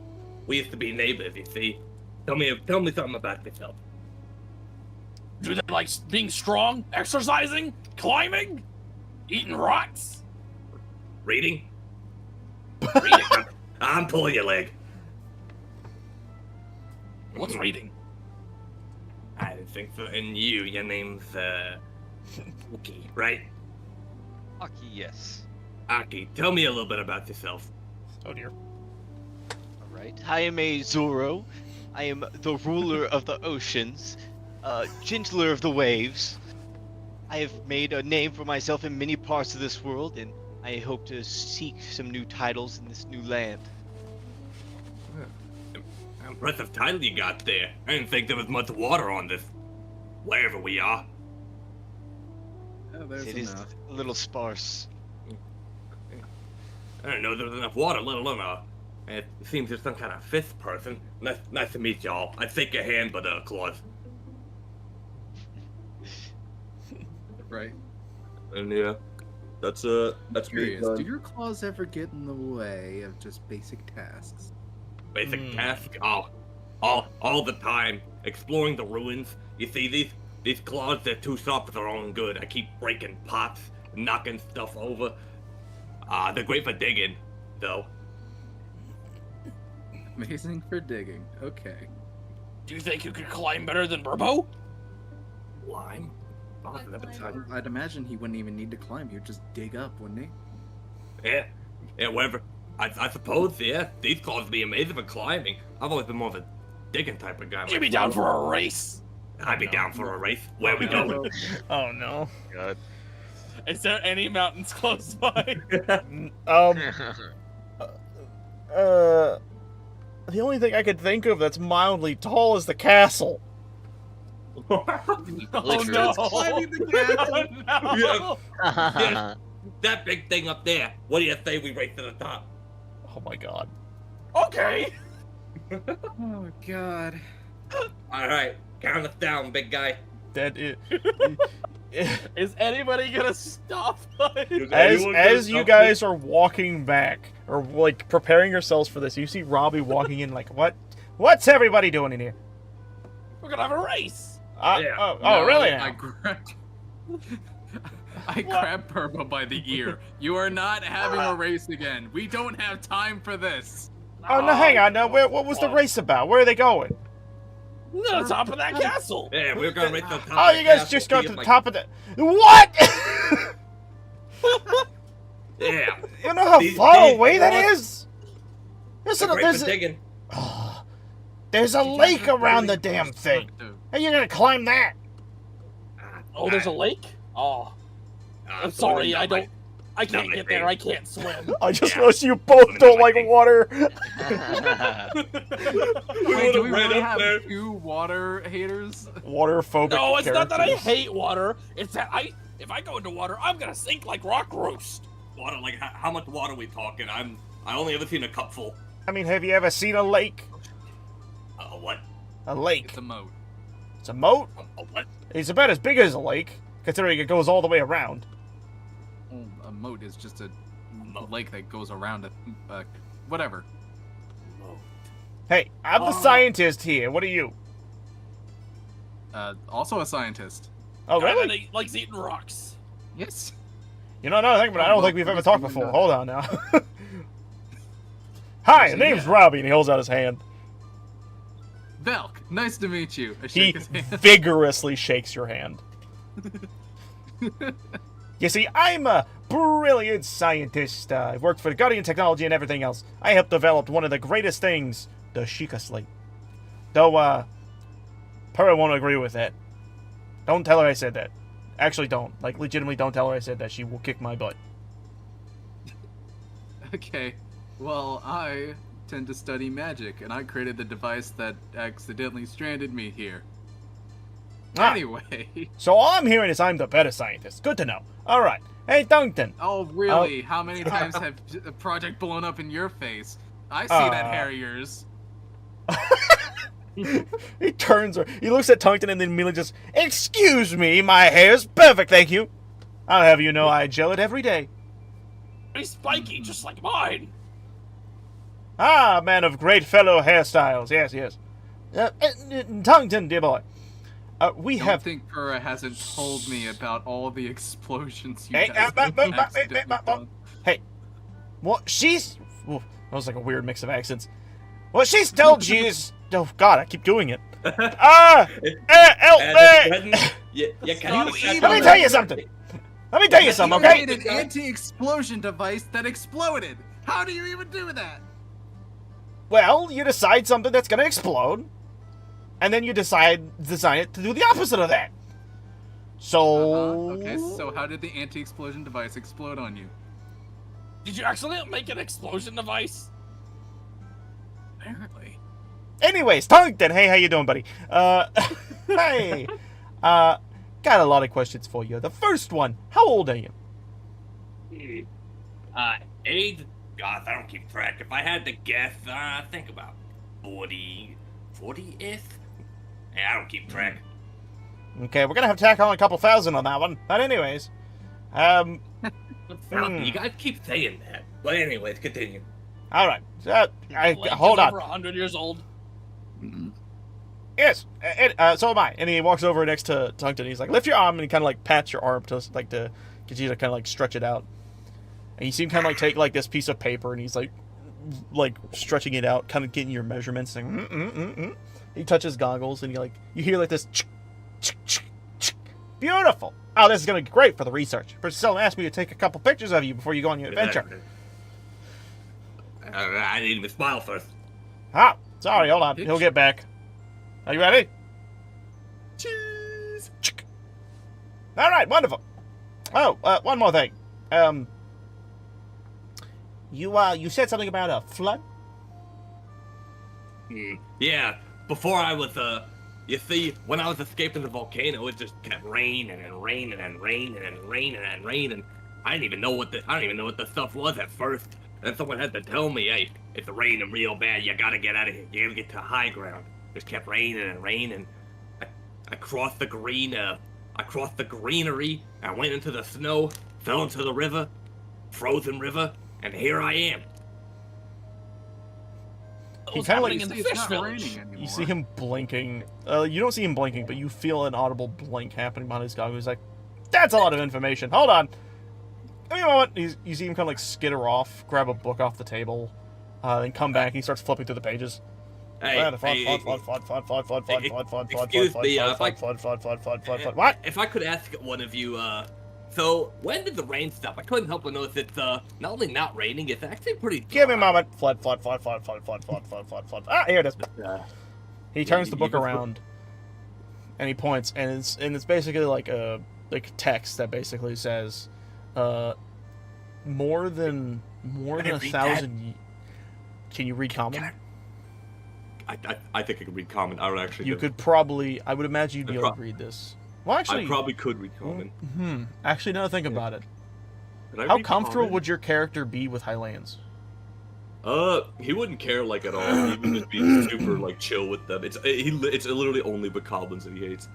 We used to be neighbors, you see. Tell me something about yourself. Do they like being strong, exercising, climbing, eating rocks? Reading? Reading? I'm pulling your leg. What's reading? I didn't think so. And your name's Aki, right? Aki, yes. Aki, tell me a little bit about yourself. Oh dear. Alright. I am a Zoro. I am the ruler of the oceans, gentler of the waves. I have made a name for myself in many parts of this world, and I hope to seek some new titles in this new land. Impressive title you got there. I didn't think there was much water on this. Wherever we are. Oh, there's It is enough. a little sparse. I didn't know there was enough water, let alone it seems there's some kind of fifth person. Nice to meet y'all. I'd shake your hand, but TLOZ. Right. And yeah, that's me. Curious, do your claws ever get in the way of just basic tasks? Basic task? All the time. Exploring the ruins. You see, these claws, they're too soft for their own good. I keep breaking pots, knocking stuff over. They're great for digging, though. Amazing for digging. Okay. Do you think you could climb better than Burbo? Lime? I'd imagine he wouldn't even need to climb. He'd just dig up, wouldn't he? Yeah, whatever. I suppose, yeah. These claws would be amazing for climbing. I've always been more of a digging type of guy. You'd be down for a race. I'd be down for a race. Where we going? Oh no. God. Is there any mountains close by? The only thing I could think of that's mildly tall is the castle. Oh no! Climbing the castle. Oh, no. Yeah. That big thing up there. What do you say we race to the top? Oh my god. Okay. Oh god. Alright, count us down, big guy. That is. Is anybody gonna stop us? As you guys are walking back, or like preparing yourselves for this, you see Robbie walking in like, what's everybody doing in here? We're gonna have a race. Yeah. Oh, really? Now? I grabbed Purbo by the ear. You are not having a race again. We don't have time for this. Oh no, hang on. Now, what was the race about? Where are they going? To the top of that castle. Yeah, we're gonna race to the top. Oh, you guys just go to the top of the. What? Yeah. You know how far away that is? There's a lake around the damn thing. And you're gonna climb that? Oh, there's a lake? Oh. I'm sorry, I can't get there, I can't swim. I just noticed you both don't like water. Wait, do we really have two water haters? Water phobic. No, it's not that I hate water. It's that if I go into water, I'm gonna sink like rock roast. Water, like how much water are we talking? I only ever seen a cup full. I mean, have you ever seen a lake? What? A lake. It's a moat. It's a moat? What? It's about as big as a lake, considering it goes all the way around. A moat is just a lake that goes around a whatever. Hey, I'm the scientist here. What are you? Also a scientist. Oh, really? He likes eating rocks. Yes. You know another thing, but I don't think we've ever talked before. Hold on now. Hi, name's Robbie, and he holds out his hand. Velk, nice to meet you. He vigorously shakes your hand. You see, I'm a brilliant scientist. I've worked for Guardian Technology and everything else. I helped develop one of the greatest things, the Sheikah Slate. Though, Purah won't agree with that. Don't tell her I said that. Actually, don't. Like, legitimately don't tell her I said that. She will kick my butt. Okay. Well, I tend to study magic, and I created the device that accidentally stranded me here. Anyway. So all I'm hearing is I'm the better scientist. Good to know. All right. Hey, Duncan. Oh, really? How many times have a project blown up in your face? I see that hair of yours. He turns, he looks at Tungsten and then immediately just, excuse me, my hair's perfect, thank you. I'll have you know I gel it every day. Very spiky, just like mine. Ah, man of great fellow hairstyles. Yes, yes. Tungsten, dear boy. We have. I think Purah hasn't told me about all the explosions you Hey, guys accidentally done. Hey, what she's. Ooh, that was like a weird mix of accents. What she's told you is. Oh God, I keep doing it. Help me! Let me tell you something. Let me tell you something, okay? You made an anti-explosion device that exploded. How do you even do that? Well, you decide something that's gonna explode, and then you design it to do the opposite of that. So. Okay, so how did the anti-explosion device explode on you? Did you accidentally make an explosion device? Apparently. Anyways, Tungsten, hey, how you doing, buddy? Hey, got a lot of questions for you. The first one, how old are you? Age? God, I don't keep track. If I had to guess, I think about 40-ish? Yeah, I don't keep track. Okay, we're gonna have to tack on a couple thousand on that one. But anyways, You guys keep saying that. But anyways, continue. All right. Hold on. Over 100 years old. Yes, so am I. And he walks over next to Tungsten. He's like, lift your arm, and he kind of like pats your arm to get you to kind of like stretch it out. And you see him kind of like take like this piece of paper, and he's like stretching it out, kind of getting your measurements. And he touches goggles, and you hear like this. Beautiful. Oh, this is gonna be great for the research. Priscilla asked me to take a couple pictures of you before you go on your adventure. I need to smile first. Ah, sorry, hold on. He'll get back. Are you ready? Cheese. All right, wonderful. Oh, one more thing. You said something about a flood? Yeah, before I was, you see, when I was escaping the volcano, it just kept raining and raining and raining and raining and raining. I don't even know what the stuff was at first. And someone had to tell me, hey, it's raining real bad. You gotta get out of here. You gotta get to high ground. It just kept raining and raining. I crossed the greenery. I went into the snow, fell into the river, frozen river, and here I am. He kind of like in the fish village. You see him blinking. You don't see him blinking, but you feel an audible blink happening behind his goggles. He's like, "That's a lot of information. Hold on. Give me a moment." You see him kind of like skitter off, grab a book off the table, then come back and he starts flipping through the pages. What? If I could ask one of you, so when did the rain stop? I couldn't help but notice it's not only not raining, it's actually pretty dry. Give me a moment. Flood. Ah, here it is. He turns the book around, and he points, and it's basically like a text that basically says, more than 1,000. Can you read common? I think I could read common. I would actually. You could probably. I would imagine you'd be able to read this. Well, actually, I probably could read common. Actually, now to think about it, how comfortable would your character be with Highlands? He wouldn't care like at all. He would just be super like chill with them. It's literally only bokoblins that he hates.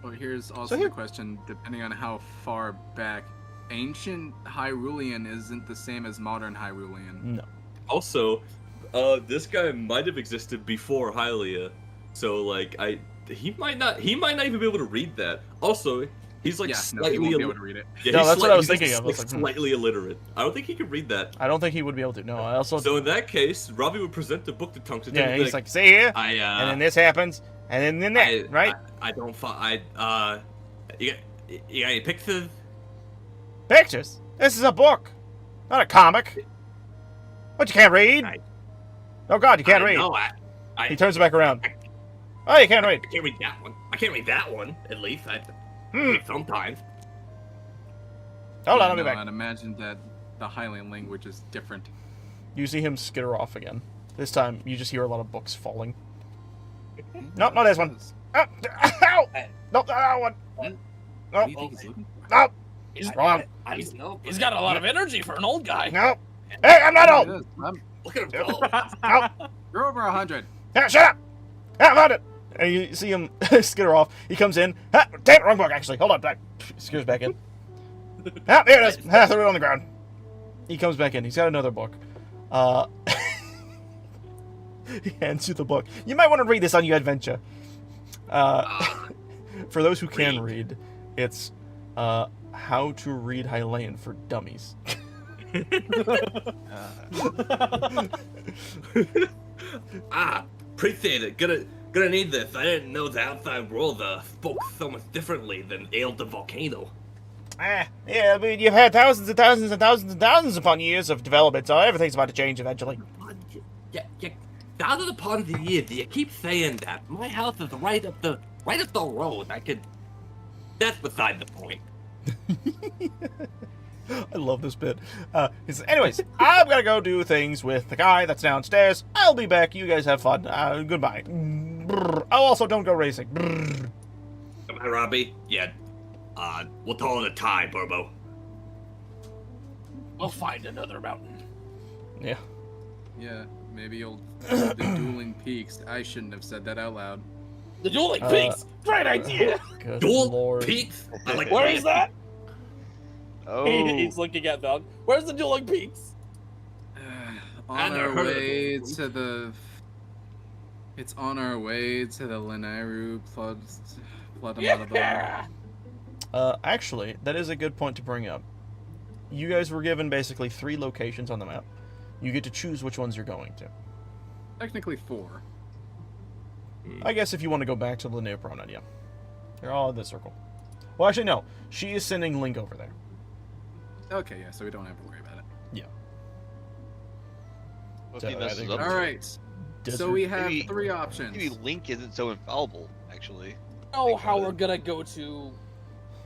Well, here's also the question: depending on how far back, ancient Hyrulean isn't the same as modern Hyrulean. No. Also, this guy might have existed before Hylia, so like he might not even be able to read that. Also, he's like he won't be able to read it. Yeah, no, that's what I was thinking of. Like, slightly illiterate. I don't think he could read that. I don't think he would be able to. No, I also. So in that case, Robbie would present the book to Tungsten. Yeah, he's like, see here, and then this happens, and then that, right? I don't. You got any pictures? Pictures? This is a book, not a comic. What, you can't read? Oh God, you can't read. No, He turns it back around. Oh, you can't read. I can't read that one. I can't read that one, at least. I read sometimes. Hold on, I'll be back. I'd imagine that the Hylian language is different. You see him skitter off again. This time, you just hear a lot of books falling. Nope, not this one. Oh, ow! Nope, that one. What Nope. do you think he's looking for? Nope. He's Wrong. He's got a lot of energy for an old guy. Nope. Hey, I'm not old. Look at him go. Nope. You're over 100. Yeah, shut up. I found it. And you see him skitter off. He comes in. Ah, damn it, wrong book, actually. Hold on. Skitters back in. Ah, here it is. I threw it on the ground. He comes back in. He's got another book. He hands you the book. You might want to read this on your adventure. For those who can read, it's How to Read Hylian for Dummies. Appreciate it. Gonna need this. I didn't know the outside world spoke so much differently than Ale the Volcano. Yeah, I mean, you've had thousands and thousands and thousands and thousands upon years of development, so everything's about to change eventually. Yeah. Thousands upon the years. You keep saying that. My house is right up the road. That's beside the point. I love this bit. He says, anyways, I'm gonna go do things with the guy that's downstairs. I'll be back. You guys have fun. Goodbye. Oh, also, don't go racing. Come on, Robbie. Yeah. We'll call it a tie, Burbo. We'll find another mountain. Yeah. Yeah, maybe you'll the dueling peaks. I shouldn't have said that out loud. The dueling peaks. Great idea. Good Dual Lord. peaks. I like Where is that? Oh. He's looking at Valg. Where's the dueling peaks? On our way to the. It's on our way to the Linairu Yeah. Actually, that is a good point to bring up. You guys were given basically 3 locations on the map. You get to choose which ones you're going to. Technically 4. I guess if you want to go back to the Promenade, yeah. They're all in the circle. Well, actually, no. She is sending Link over there. Okay, yeah, so we don't have to worry about it. Yeah. If he messes up, Alright. So we have 3 options. Maybe Link isn't so infallible, actually. Know how we're gonna go to,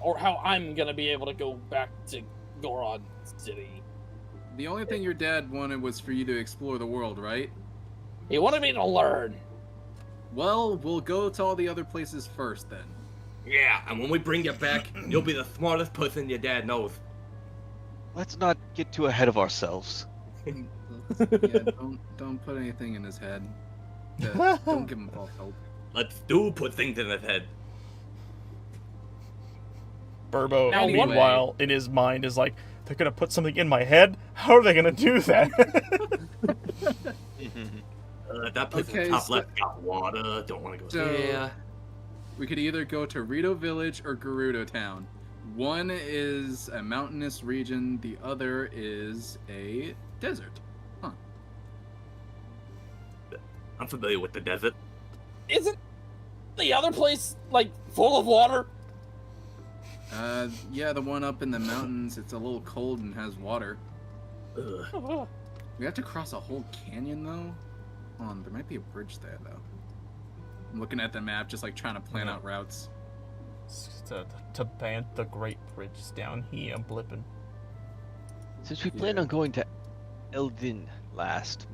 or how I'm gonna be able to go back to Goron City. The only thing your dad wanted was for you to explore the world, right? He wanted me to learn. Well, we'll go to all the other places first then. Yeah, and when we bring you back, you'll be the smartest person your dad knows. Let's not get too ahead of ourselves. Yeah, don't put anything in his head. Don't give him false hope. Let's put things in his head. Burbo, Anyway. meanwhile, in his mind, is like, they're gonna put something in my head? How are they gonna do that? That place Okay, in the top so- left got water. Don't want to go So- there. We could either go to Rito Village or Gerudo Town. One is a mountainous region, the other is a desert. I'm familiar with the desert. Isn't the other place like full of water? Yeah, the one up in the mountains, it's a little cold and has water. Ugh. We have to cross a whole canyon though. Hold on, there might be a bridge there though. I'm looking at the map, just like trying to plan out routes. to ban the Great Bridge down here, I'm blipping. Since we plan on going to Eldin last,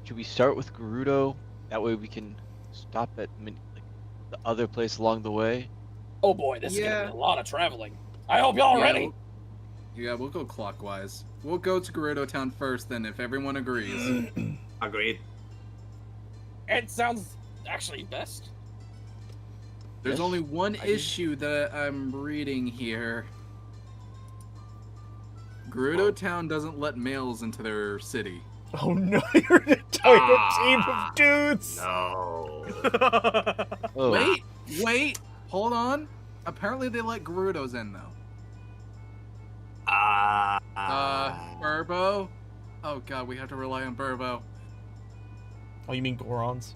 should we start with Gerudo? That way we can stop at the other place along the way. Oh boy, this is gonna Yeah. be a lot of traveling. I hope y'all are ready. We'll go clockwise. We'll go to Gerudo Town first, then if everyone agrees. Agreed. It sounds actually best. There's Yes, only one issue that I'm reading here. Gerudo Town doesn't let males into their city. Oh no, you're an entire team of dudes! No. Oh. Wait, hold on. Apparently they let Gerudos in, though. Burbo? Oh god, we have to rely on Burbo. Oh, you mean Gorons?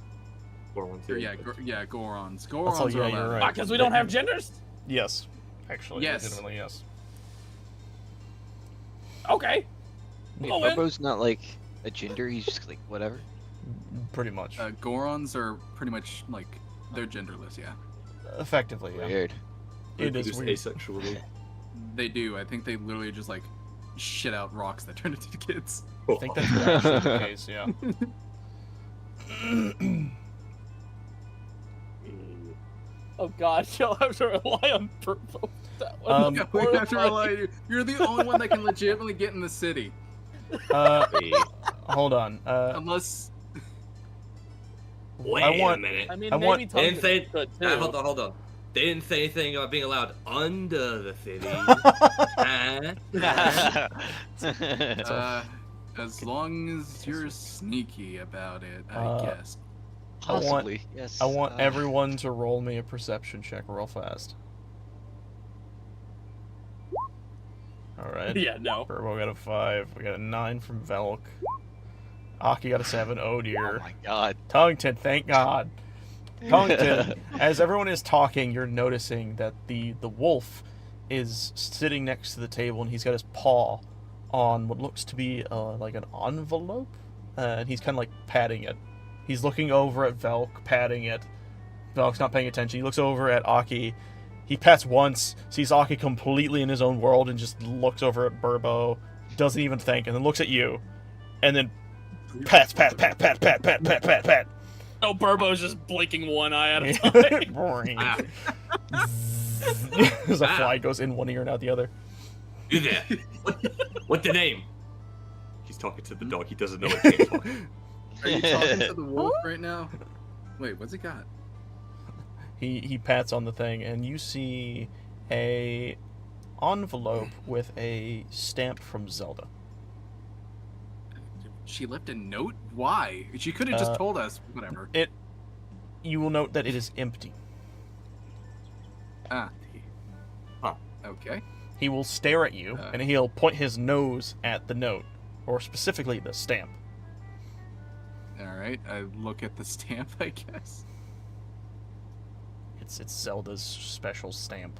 Yeah, Gorons. That's Gorons all, yeah, are you're allowed. right. Because we don't have genders? Yes. Actually, Yes. legitimately, yes. Okay. Wait, Oh, man. Bobo's not like a gender, he's just like whatever. Pretty much. Gorons are pretty much, like, they're genderless, yeah. Effectively, yeah. Weird. It is just weird. asexually. They do. I think they literally just, like, shit out rocks that turn into kids. I think that's actually the case, yeah. Oh god, you'll have to rely on Purple. That one. Yeah, we have to rely on you. You're the only one that can legitimately get in the city. Hold on. Unless... Wait I want- a minute. I mean, I maybe want- Tony Didn't say. could too. Hold on. They didn't say anything about being allowed under the city. As long as you're sneaky about it, I guess. Possibly, yes. I want everyone to roll me a perception check real fast. Alright. Yeah, no. Burbo got a 5. We got a 9 from Velk. Aki got a 7. Oh Oh dear. my god. Tongueton, thank God. Tongueton, as everyone is talking, you're noticing that the wolf is sitting next to the table and he's got his paw on what looks to be like an envelope, and he's kind of like patting it. He's looking over at Velk, patting it. Velk's not paying attention. He looks over at Aki. He pats once, sees Aki completely in his own world, and just looks over at Burbo, doesn't even think, and then looks at you, and then pat. Oh, Burbo's just blinking one eye at a time. As a fly goes in one ear and out the other. You there? What the name? He's talking to the dog. He doesn't know what he talk. Are you talking to the wolf right now? Wait, what's it got? He pats on the thing, and you see a envelope with a stamp from Zelda. She left a note? Why? She could have just told us. Whatever. You will note that it is empty. Ah. Okay. He will stare at you, and he'll point his nose at the note, or specifically the stamp. Alright, I look at the stamp, I guess. It's Zelda's special stamp.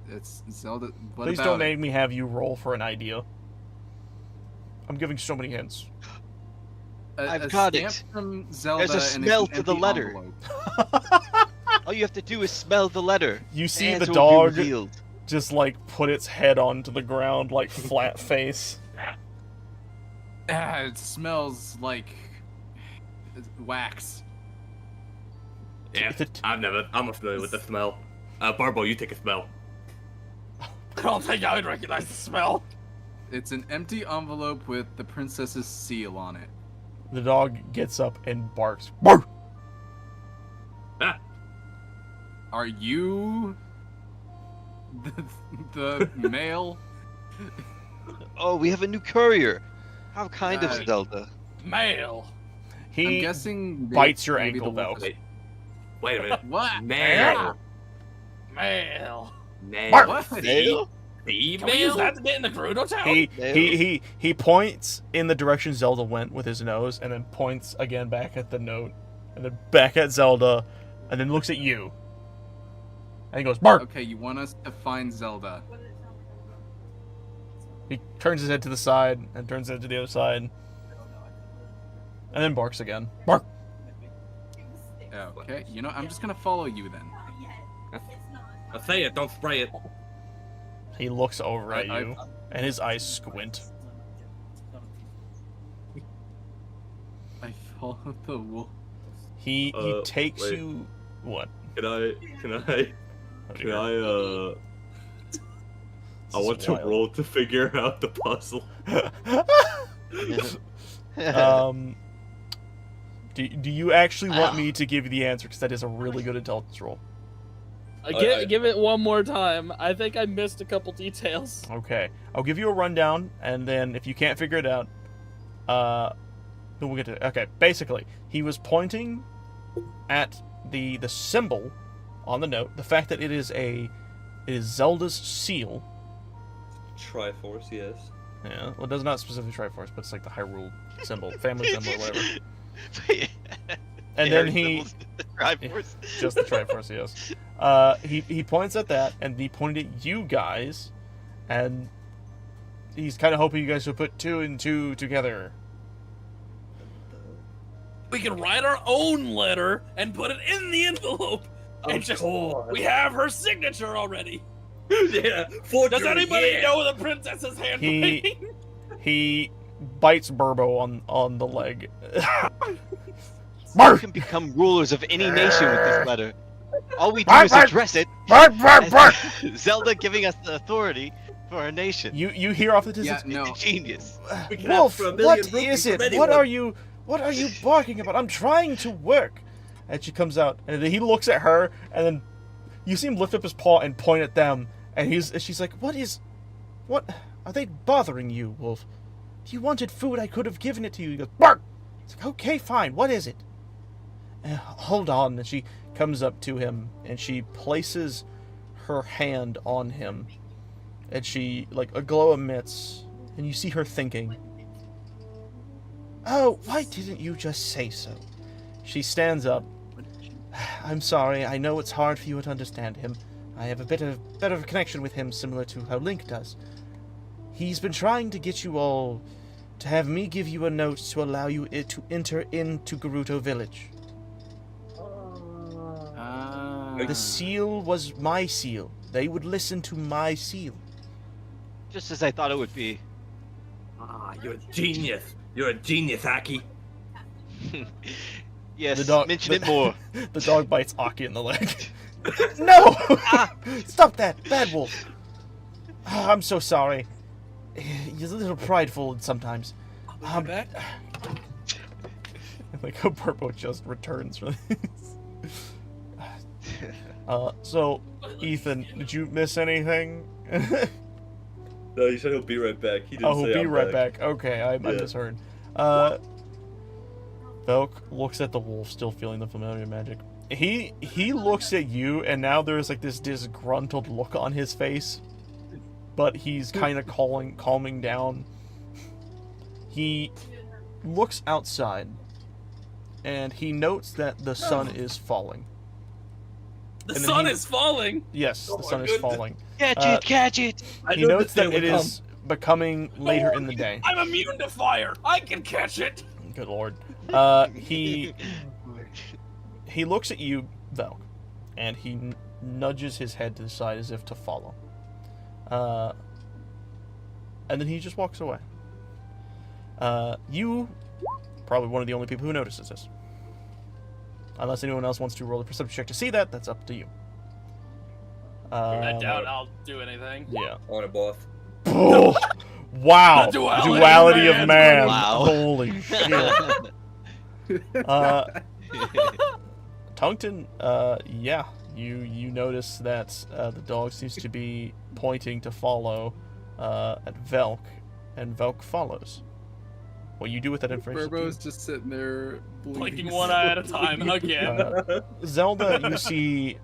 It's Zelda. What Please about don't it? make me have you roll for an idea. I'm giving so many hints. I've got stamp it. From Zelda There's a and smell it's an to the empty letter. envelope. All you have to do is smell the letter. You see answer the will be dog revealed. just like put its head onto the ground, like flat face. It smells like wax. Yeah, I'm familiar with the smell. Barbo, you take a smell. I don't think I would recognize the smell. It's an empty envelope with the princess's seal on it. The dog gets up and barks. Bark! Are you the male? Oh, we have a new courier. How kind of Uh, Zelda. Male. I'm He guessing bites your maybe ankle, the wolf Velk. is- Wait a minute. What? Male. Male. Male. What? Male? Can we use Female? that to get in the Gerudo town? He points in the direction Zelda went with his nose, and then points again back at the note, and then back at Zelda, and then looks at you. And he goes, bark! Okay, you want us to find Zelda. He turns his head to the side, and turns his head to the other side, and then barks again. Bark! Okay, you know, I'm just gonna follow you then. I'll say it, don't spray it. He looks over at I- you, and his eyes squint. I follow the wolf. He takes wait. you... What? Can I I want to wild. roll to figure out the puzzle. Do you actually want me to give you the answer? Because that is a really good intelligence roll. Give it one more time. I think I missed a couple details. Okay. I'll give you a rundown, and then if you can't figure it out, We'll get to it. Okay, basically, he was pointing at the symbol on the note. The fact that it is Zelda's seal. Triforce, yes. Yeah, well, it does not specifically Triforce, but it's like the Hyrule symbol, family symbol, or whatever. And then he Triforce. Just the Triforce, yes. He points at that, and he pointed at you guys, and he's kind of hoping you guys will put 2 and 2 together. We can write our own letter and put it in the envelope. We have her signature already. Yeah. Does anybody know the princess's handwriting? He bites Burbo on the leg. We can become rulers of any nation with this letter. All we do is address it. Zelda giving us the authority for our nation. You hear off the distance. Yeah, no. Genius. Wolf, what is it? What are you barking about? I'm trying to work. And she comes out, and then he looks at her, and then you see him lift up his paw and point at them, and she's like, what are they bothering you, Wolf? If you wanted food, I could have given it to you. He goes, bark! It's like, okay, fine, what is it? Hold on. And she comes up to him, and she places her hand on him, and she, like, a glow emits, and you see her thinking, oh, why didn't you just say so? She stands up. I'm sorry, I know it's hard for you to understand him. I have a bit of a connection with him, similar to how Link does. He's been trying to get you all to have me give you a note to allow you to enter into Gerudo Village. The seal was my seal. They would listen to my seal. Just as I thought it would be. You're a genius. You're a genius, Aki. Yes, mention it more. The dog bites Aki in the leg. No! Stop that! Bad Wolf! Oh, I'm so sorry. He's a little prideful sometimes. Back? Like how Burbo just returns from this. So, Ethan, did you miss anything? No, he said he'll be right back. He didn't say he'll be right back. Okay, I misheard. Velk looks at the wolf, still feeling the familiar magic. He looks at you, and now there's like this disgruntled look on his face, but he's kind of calming down. He looks outside, and he notes that the sun is falling. The sun is falling? Yes, the sun is falling. Catch it! He notes that it is becoming later in the day. I'm immune to fire! I can catch it! Good lord. He looks at you, Velk, and he nudges his head to the side as if to follow. And then he just walks away. You, probably one of the only people who notices this. Unless anyone else wants to roll a perception check to see that, that's up to you. I doubt I'll do anything. Yeah. On it, boss. Oh, wow. The duality of man. Wow. Holy shit. Tungton, yeah. You notice that the dog seems to be pointing to follow at Velk, and Velk follows. What you do with that information? Burbo's just sitting there blinking one eye at a time again. Zelda, you see,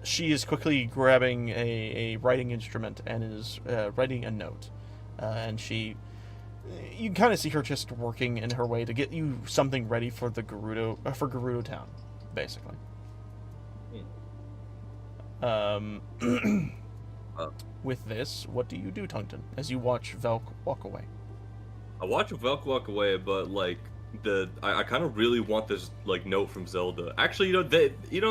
she is quickly grabbing a writing instrument and is writing a note, and you kind of see her just working in her way to get you something ready for the Gerudo Town, basically. With this, what do you do, Tungton, as you watch Velk walk away? I watch Velk walk away, but like I kind of really want this like note from Zelda. Actually,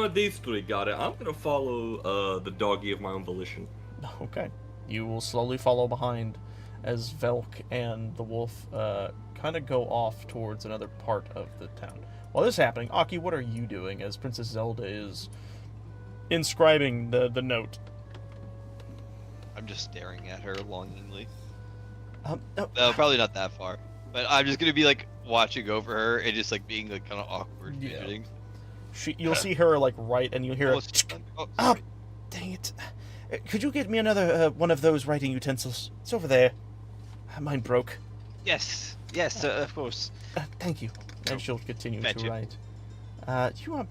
these three got it. I'm gonna follow the doggy of my own volition. Okay, you will slowly follow behind as Velk and the wolf kind of go off towards another part of the town. While this is happening, Aki, what are you doing as Princess Zelda is inscribing the note? I'm just staring at her longingly. No. Probably not that far. But I'm just gonna be like watching over her and just like being like kind of awkward fidgeting. You'll see her like write, and you'll hear. Oh, dang it! Could you get me another one of those writing utensils? It's over there. Mine broke. Yes. Yes, of course. Thank you. And she'll continue Fetch to it. write. You are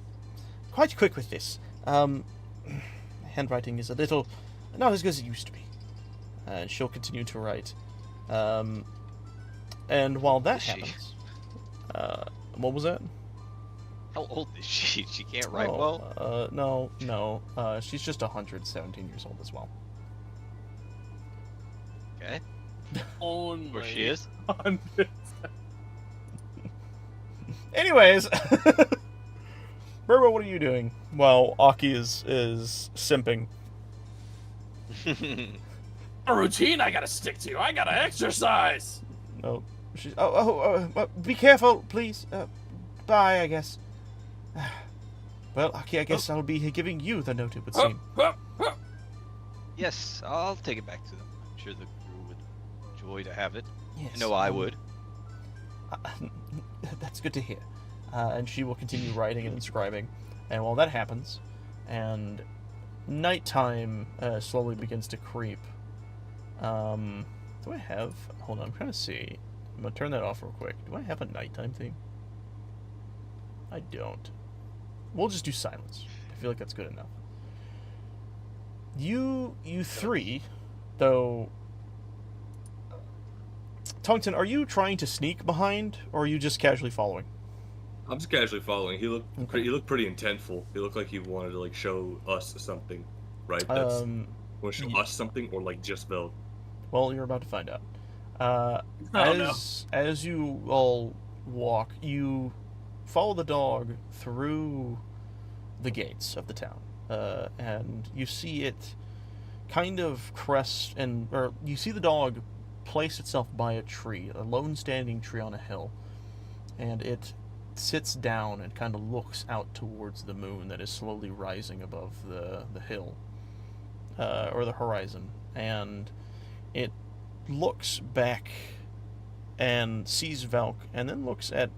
quite quick with this. Handwriting is a little not as good as it used to be. And she'll continue to write. And while that Is she? happens, what was that? How old is she? She can't write Oh, well? No. She's just 117 years old as well. Okay. Only. Where she is? 100. Anyways, Burbo, what are you doing while Aki is simping? A routine I gotta stick to. I gotta exercise. Oh, she's. Be careful, please. Bye, I guess. Well, Aki, I guess I'll be giving you the note, it would seem. Yes, I'll take it back to them. I'm sure the crew would enjoy to have it. Yes. I know I would. That's good to hear. And she will continue writing and inscribing. And while that happens, and nighttime slowly begins to creep. Do I have... Hold on, I'm trying to see. I'm going to turn that off real quick. Do I have a nighttime thing? I don't. We'll just do silence. I feel like that's good enough. You three, though... Tungsten, are you trying to sneak behind, or are you just casually following? I'm just casually following. He looked pretty intentful. He looked like he wanted to like show us something, right? That's want to show us something, or like just Vel. Well, you're about to find out. no. As you all walk, you follow the dog through the gates of the town, and you see it kind of crest or you see the dog place itself by a tree, a lone standing tree on a hill, and it sits down and kind of looks out towards the moon that is slowly rising above the hill, or the horizon, and it looks back and sees Valk, and then looks at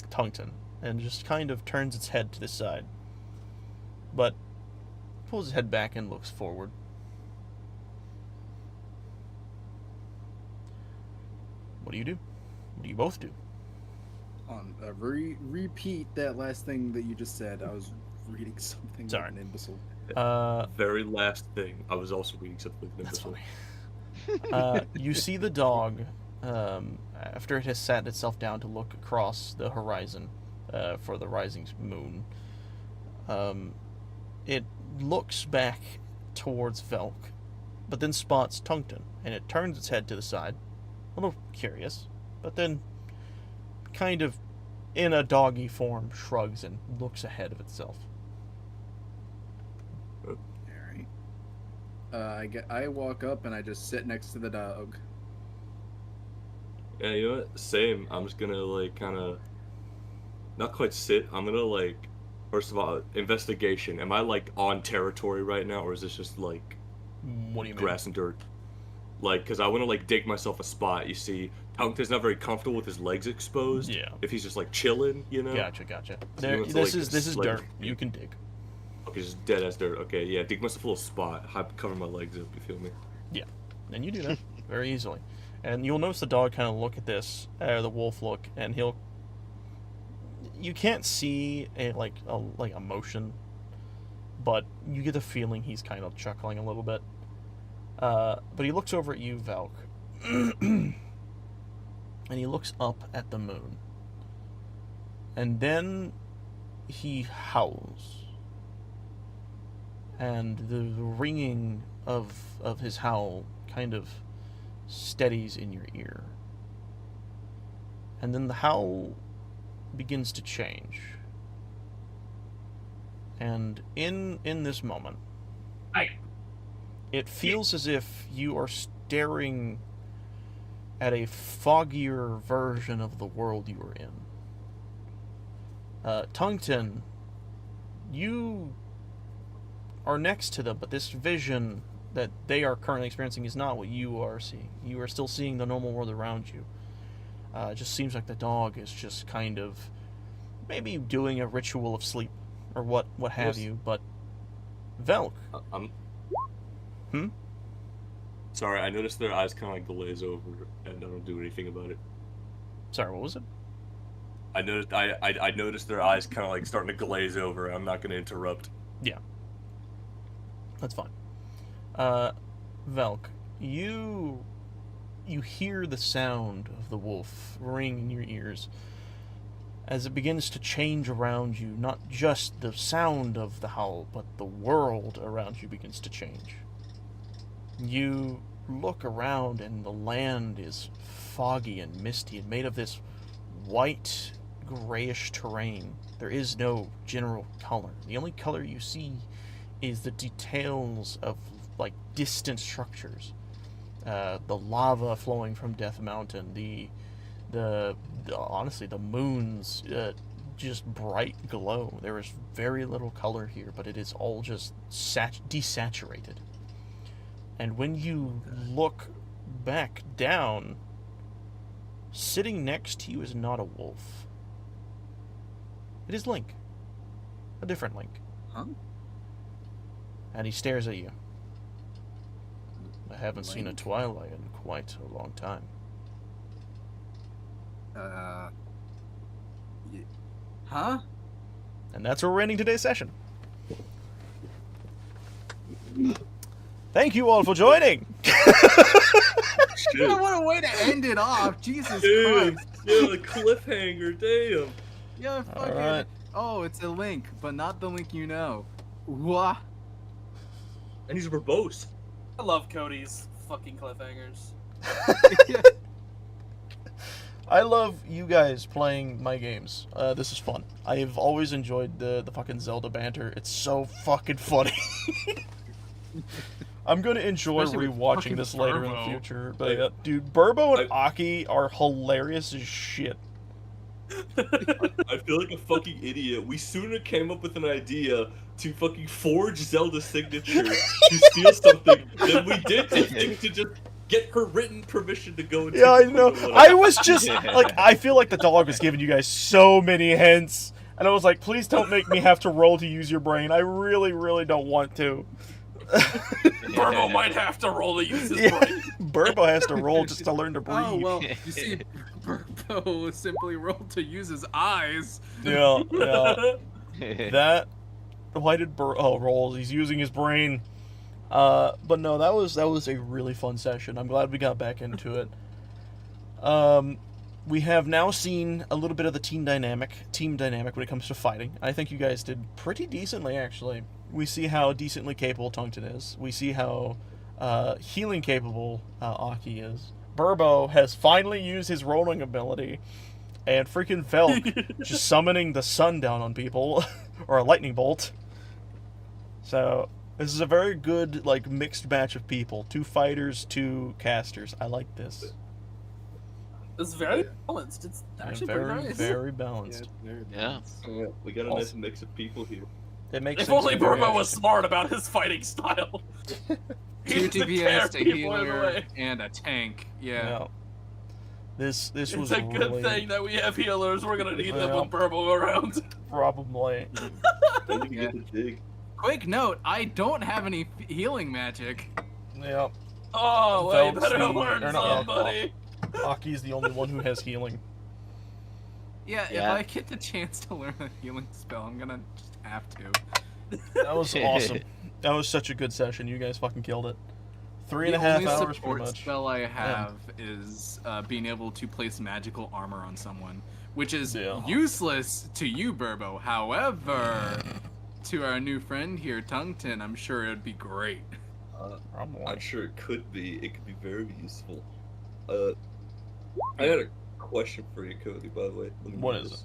Tungsten, and just kind of turns its head to the side, but pulls its head back and looks forward. What do you do? What do you both do? Repeat that last thing that you just said. I was reading something Sorry. like an imbecile. Very last thing. I was also reading something. That's funny. You see the dog, after it has sat itself down to look across the horizon for the rising moon. It looks back towards Velk, but then spots Tungsten, and it turns its head to the side, a little curious, but then kind of in a doggy form shrugs and looks ahead of itself. Alright. I walk up and I just sit next to the dog. Yeah, you know what? Same. I'm just gonna like kind of not quite sit. I'm gonna like first of all investigation. Am I like on territory right now, or is this just like What do you mean? grass and dirt? Like, cause I want to like dig myself a spot. You see, Tungsten's not very comfortable with his legs exposed. Yeah. If he's just like chilling, you know. Gotcha. So you want to, This like, is like- dirt. You can dig. Okay, just dead as dirt. Okay, yeah, dig myself a little spot. Cover my legs up. You feel me? And you do that very easily. And you'll notice the dog kind of look at this, the wolf look, and you can't see like emotion, but you get the feeling he's kind of chuckling a little bit. But he looks over at you, Valk, and he looks up at the moon. And then he howls. And the ringing of his howl kind of steadies in your ear. And then the howl begins to change. And in this moment, it feels as if you are staring at a foggier version of the world you are in. Tungsten, you are next to them, but this vision that they are currently experiencing is not what you are seeing. You are still seeing the normal world around you. It just seems like the dog is just kind of maybe doing a ritual of sleep or what have Yes. you, but Velk. Sorry, I noticed their eyes kind of like glaze over, and I don't do anything about it. Sorry, what was it? I noticed their eyes kind of like starting to glaze over. I'm not going to interrupt. Yeah. That's fine. Velk, you hear the sound of the wolf ring in your ears as it begins to change around you. Not just the sound of the howl, but the world around you begins to change. You look around and the land is foggy and misty and made of this white, grayish terrain. There is no general color. The only color you see is the details of like distant structures. The lava flowing from Death Mountain, the honestly the moon's just bright glow. There is very little color here, but it is all just desaturated. And when you look back down, sitting next to you is not a wolf. It is Link. A different Link. Huh? And he stares at you. I haven't seen a Twilight in quite a long time. Huh? And that's where we're ending today's session. Thank you all for joining! What a way to end it off! Jesus Dude, Christ! yeah, the cliffhanger, damn. Yeah, fucking. Right. Oh, it's a Link, but not the Link you know. Wah. And he's verbose. I love Cody's fucking cliffhangers. I love you guys playing my games. This is fun. I have always enjoyed the fucking Zelda banter. It's so fucking funny. I'm gonna enjoy Especially with rewatching fucking this later in the Burbo. future. But dude, Burbo and Aki are hilarious as shit. I feel like a fucking idiot. We sooner came up with an idea to fucking forge Zelda's signature to steal something than we did to just get her written permission to go into. Yeah, I know. I was just like, I feel like the dog was giving you guys so many hints, and I was like, please don't make me have to roll to use your brain. I really, really don't want to. Burbo might have to roll to use his brain. Burbo has to roll just to learn to breathe. Oh well, you see, Burbo simply rolled to use his eyes. Yeah. That. Why did rolls? He's using his brain. But no, that was a really fun session. I'm glad we got back into it. We have now seen a little bit of the team dynamic when it comes to fighting. I think you guys did pretty decently, actually. We see how decently capable Tungten is. We see how healing capable Aki is. Burbo has finally used his rolling ability, and freaking Velk just summoning the sun down on people, or a lightning bolt. So this is a very good like mixed batch of people. 2 fighters, 2 casters. I like this. It's very balanced. It's actually very, pretty nice. very balanced. Yeah. We got a nice mix of people here. It makes If things only very Burbo was interesting. smart about his fighting style. 2 He DPS, a tear people in the healer, way. and a tank. Yeah. This It's was a good really, thing that we have healers. We're gonna need them Yeah. when Burbo around. probably. Don't even Yeah. get the dig. Quick note: I don't have any healing magic. Yeah. Oh, well, you Velk's better the- learn or not, somebody. Aki's the only one who has healing. Yeah, if Yeah. I get the chance to learn a healing spell, I'm gonna just have to. That was awesome. That was such a good session. You guys fucking killed it. 3.5 The only hours, pretty support much. spell I have is being able to place magical armor on someone, which is Yeah. useless to you, Burbo. However, to our new friend here, Tungten, I'm sure it'd be great. Probably. I'm sure it could be. It could be very useful. I had a question for you, Cody. By the way, let me What read is this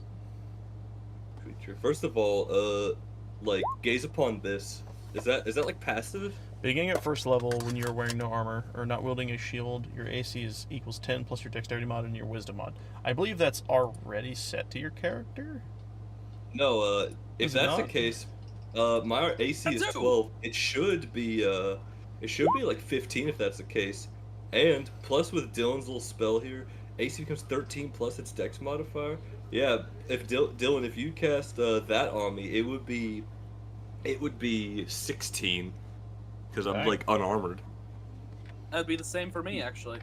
creature. First of all, like gaze upon this. Is that like passive? Beginning at first level, when you're wearing no armor or not wielding a shield, your AC is equals 10 plus your dexterity mod and your wisdom mod. I believe that's already set to your character. No. If Is it that's the not? case, my AC is That's it. 12. It should be like 15 if that's the case. And plus with Dylan's little spell here, AC becomes 13 plus its dex modifier. Yeah, if Dylan, if you cast that on me, it would be 16 because I'm Okay. like unarmored. That'd be the same for me, actually.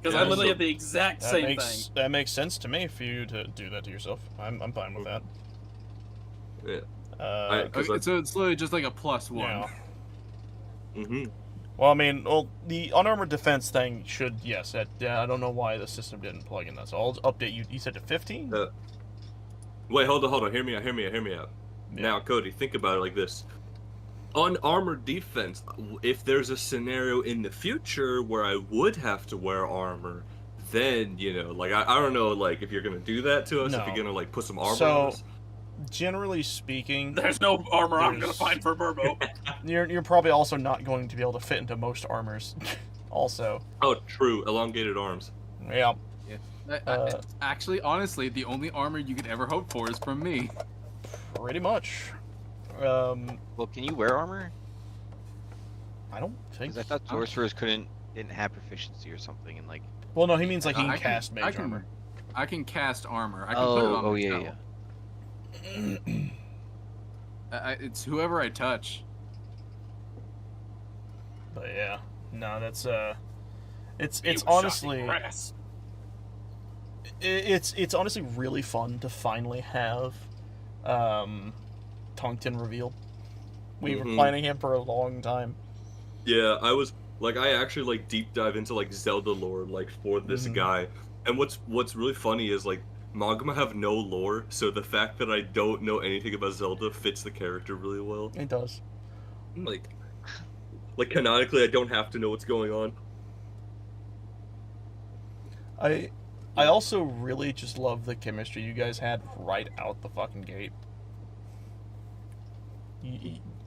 Because I literally have the exact same thing. That makes sense to me for you to do that to yourself. I'm fine with that. Yeah. So it's literally just like a +1. Yeah. Mm-hmm. Well, I mean, the unarmored defense thing should, yes. I don't know why the system didn't plug in that. So I'll update you. You said to 15? Wait, hold on. Hear me out. Yeah. Now, Cody, think about it like this. Unarmored defense, if there's a scenario in the future where I would have to wear armor, then, like, I don't know, like, if you're going to do that to us, if you're going to, like, put some armor on us. Generally speaking, there's no armor I'm gonna find for Burbo. You're probably also not going to be able to fit into most armors. Also. Oh, true. Elongated arms. Yeah. Actually, honestly, the only armor you could ever hope for is from me. Pretty much. Well, can you wear armor? I don't think. Because I thought sorcerers didn't have proficiency or something, and like. Well, no, he means like he can cast mage armor. I can cast armor. I can put it on my yeah. It's whoever I touch. But yeah, no, that's it's honestly it's honestly really fun to finally have Tungten reveal. We were planning him for a long time. Yeah, I actually like deep dive into like Zelda lore like for this guy. And what's really funny is like Magma have no lore, so the fact that I don't know anything about Zelda fits the character really well. It does. Like canonically, I don't have to know what's going on. I also really just love the chemistry you guys had right out the fucking gate.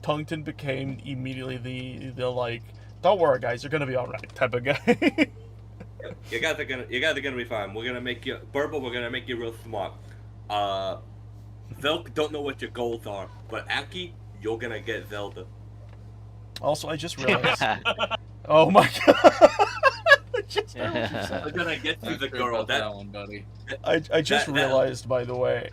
Tungten became immediately the like, don't worry guys, you're gonna be alright type of guy. You guys are gonna be fine. We're gonna make you Burble. We're gonna make you real smart. Velk don't know what your goals are, but Aki, you're gonna get Zelda. Also, I just realized. Oh my god! I'm gonna get you the girl. That one, buddy. I just realized, by the way,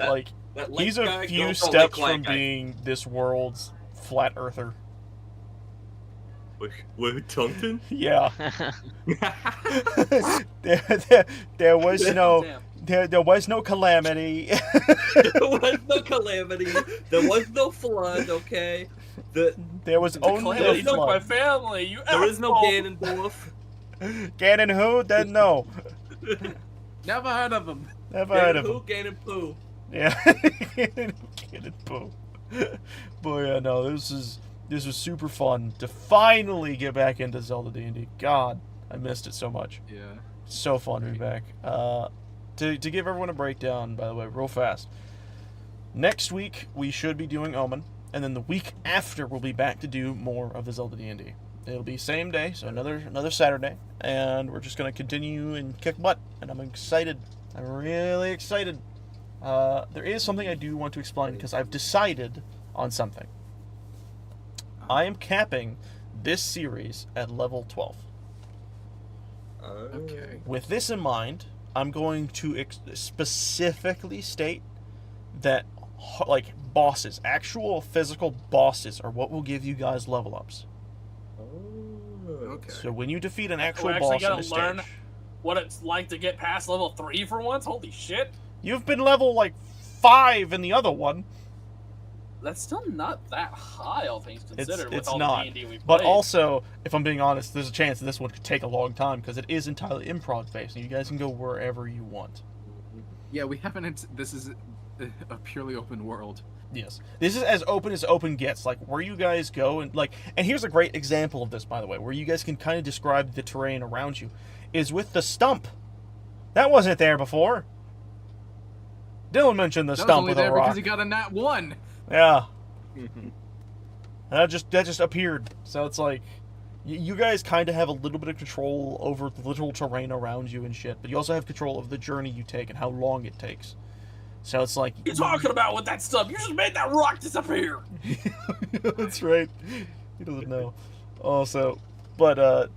he's a few steps from being this world's flat earther. Wait, Tungten? Yeah. there was no calamity. There was no calamity. There was no flood. Okay. There was only a flood. My family. There is no Ganondorf. Ganon who? Then no. Never heard of him. Never heard of him. Ganon Poo. Yeah. Ganon Poo. But yeah, no, this was super fun to finally get back into Zelda D&D. God, I missed it so much. Yeah. So fun to be back. To give everyone a breakdown, by the way, real fast. Next week, we should be doing Omen, and then the week after, we'll be back to do more of the Zelda D&D. It'll be same day, so another Saturday, and we're just going to continue and kick butt, and I'm excited. I'm really excited. There is something I do want to explain, because I've decided on something. I am capping this series at level 12. Okay. With this in mind, I'm going to specifically state that, like, bosses, actual physical bosses, are what will give you guys level ups. Okay. So when you defeat an actual We're boss actually in gonna the learn stage, what it's like to get past level 3 for once. Holy shit! you've been level like 5 in the other one. That's still not that high, all things considered. It's with all not. the D&D we've But played. also, if I'm being honest, there's a chance that this one could take a long time because it is entirely improv based, and you guys can go wherever you want. Yeah, we haven't. This is a purely open world. Yes, this is as open gets. Like where you guys go and here's a great example of this, by the way, where you guys can kind of describe the terrain around you, is with the stump. That wasn't there before. Dylan mentioned the That was stump only with a there rock. because he got a nat 1. Yeah. That just appeared. So it's like, you guys kind of have a little bit of control over the literal terrain around you and shit, but you also have control of the journey you take and how long it takes. So it's like... What are you talking about with that stuff? You just made that rock disappear! That's right. He doesn't know. Also, but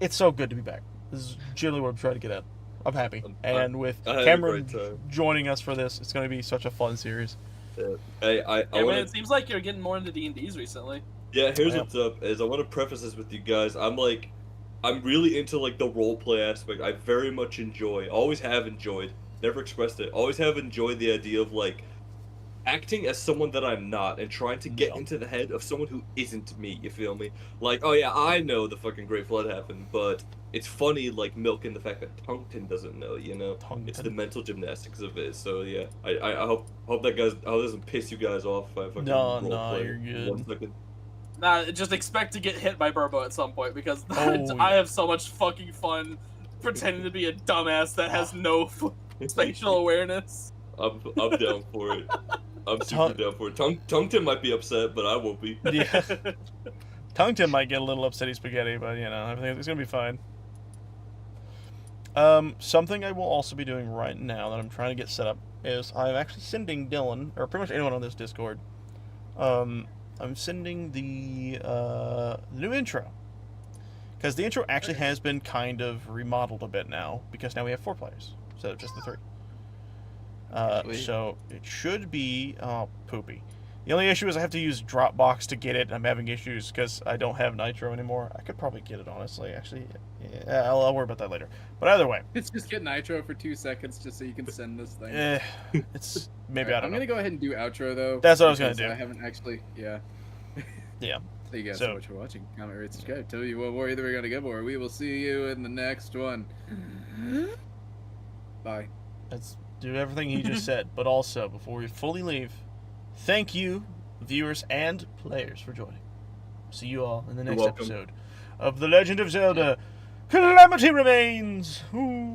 it's so good to be back. This is generally what I'm trying to get at. I'm happy. And with Cameron joining us for this, it's going to be such a fun series. Hey, Cameron, it seems like you're getting more into D&Ds recently. Yeah, here's what's up. Is I want to preface this with you guys. I'm really into like the role play aspect. I very much enjoy. Always have enjoyed. Never expressed it. Always have enjoyed the idea of like acting as someone that I'm not and trying to get into the head of someone who isn't me. You feel me? Like, oh yeah, I know the fucking Great Flood happened, but it's funny like milking the fact that Tungton doesn't know. You know, it's the mental gymnastics of it. So yeah, I hope that doesn't piss you guys off. If I fucking No, you're good. 1 second. Nah, just expect to get hit by Burbo at some point because Oh, I have so much fucking fun pretending to be a dumbass that has no spatial awareness. I'm down for it. I'm super down for it. Tungton might be upset, but I won't be. Yeah. Tungton might get a little upsetty spaghetti, but you know, everything it's gonna be fine. Something I will also be doing right now that I'm trying to get set up is I'm actually sending Dylan, or pretty much anyone on this Discord, I'm sending the new intro. Because the intro actually has been kind of remodeled a bit now, because now we have 4 players, instead of just the 3. So it should be poopy. The only issue is I have to use Dropbox to get it. I'm having issues because I don't have Nitro anymore. I could probably get it, honestly. Actually, yeah, I'll worry about that later. But either way, It's just get Nitro for 2 seconds just so you can send this thing. it's maybe I don't I'm know. gonna go ahead and do outro though. That's what I was gonna because do. I haven't actually, yeah. Yeah. Thank you guys So- so much for watching. Comment, rate, subscribe. Tell you what warrior that we're gonna go for. We will see you in the next one. Bye. Let's do everything he just said. But also, before we fully leave, thank you, viewers and players, for joining. See you all in the next welcome. episode of The Legend of Zelda: Calamity Remains. Ooh.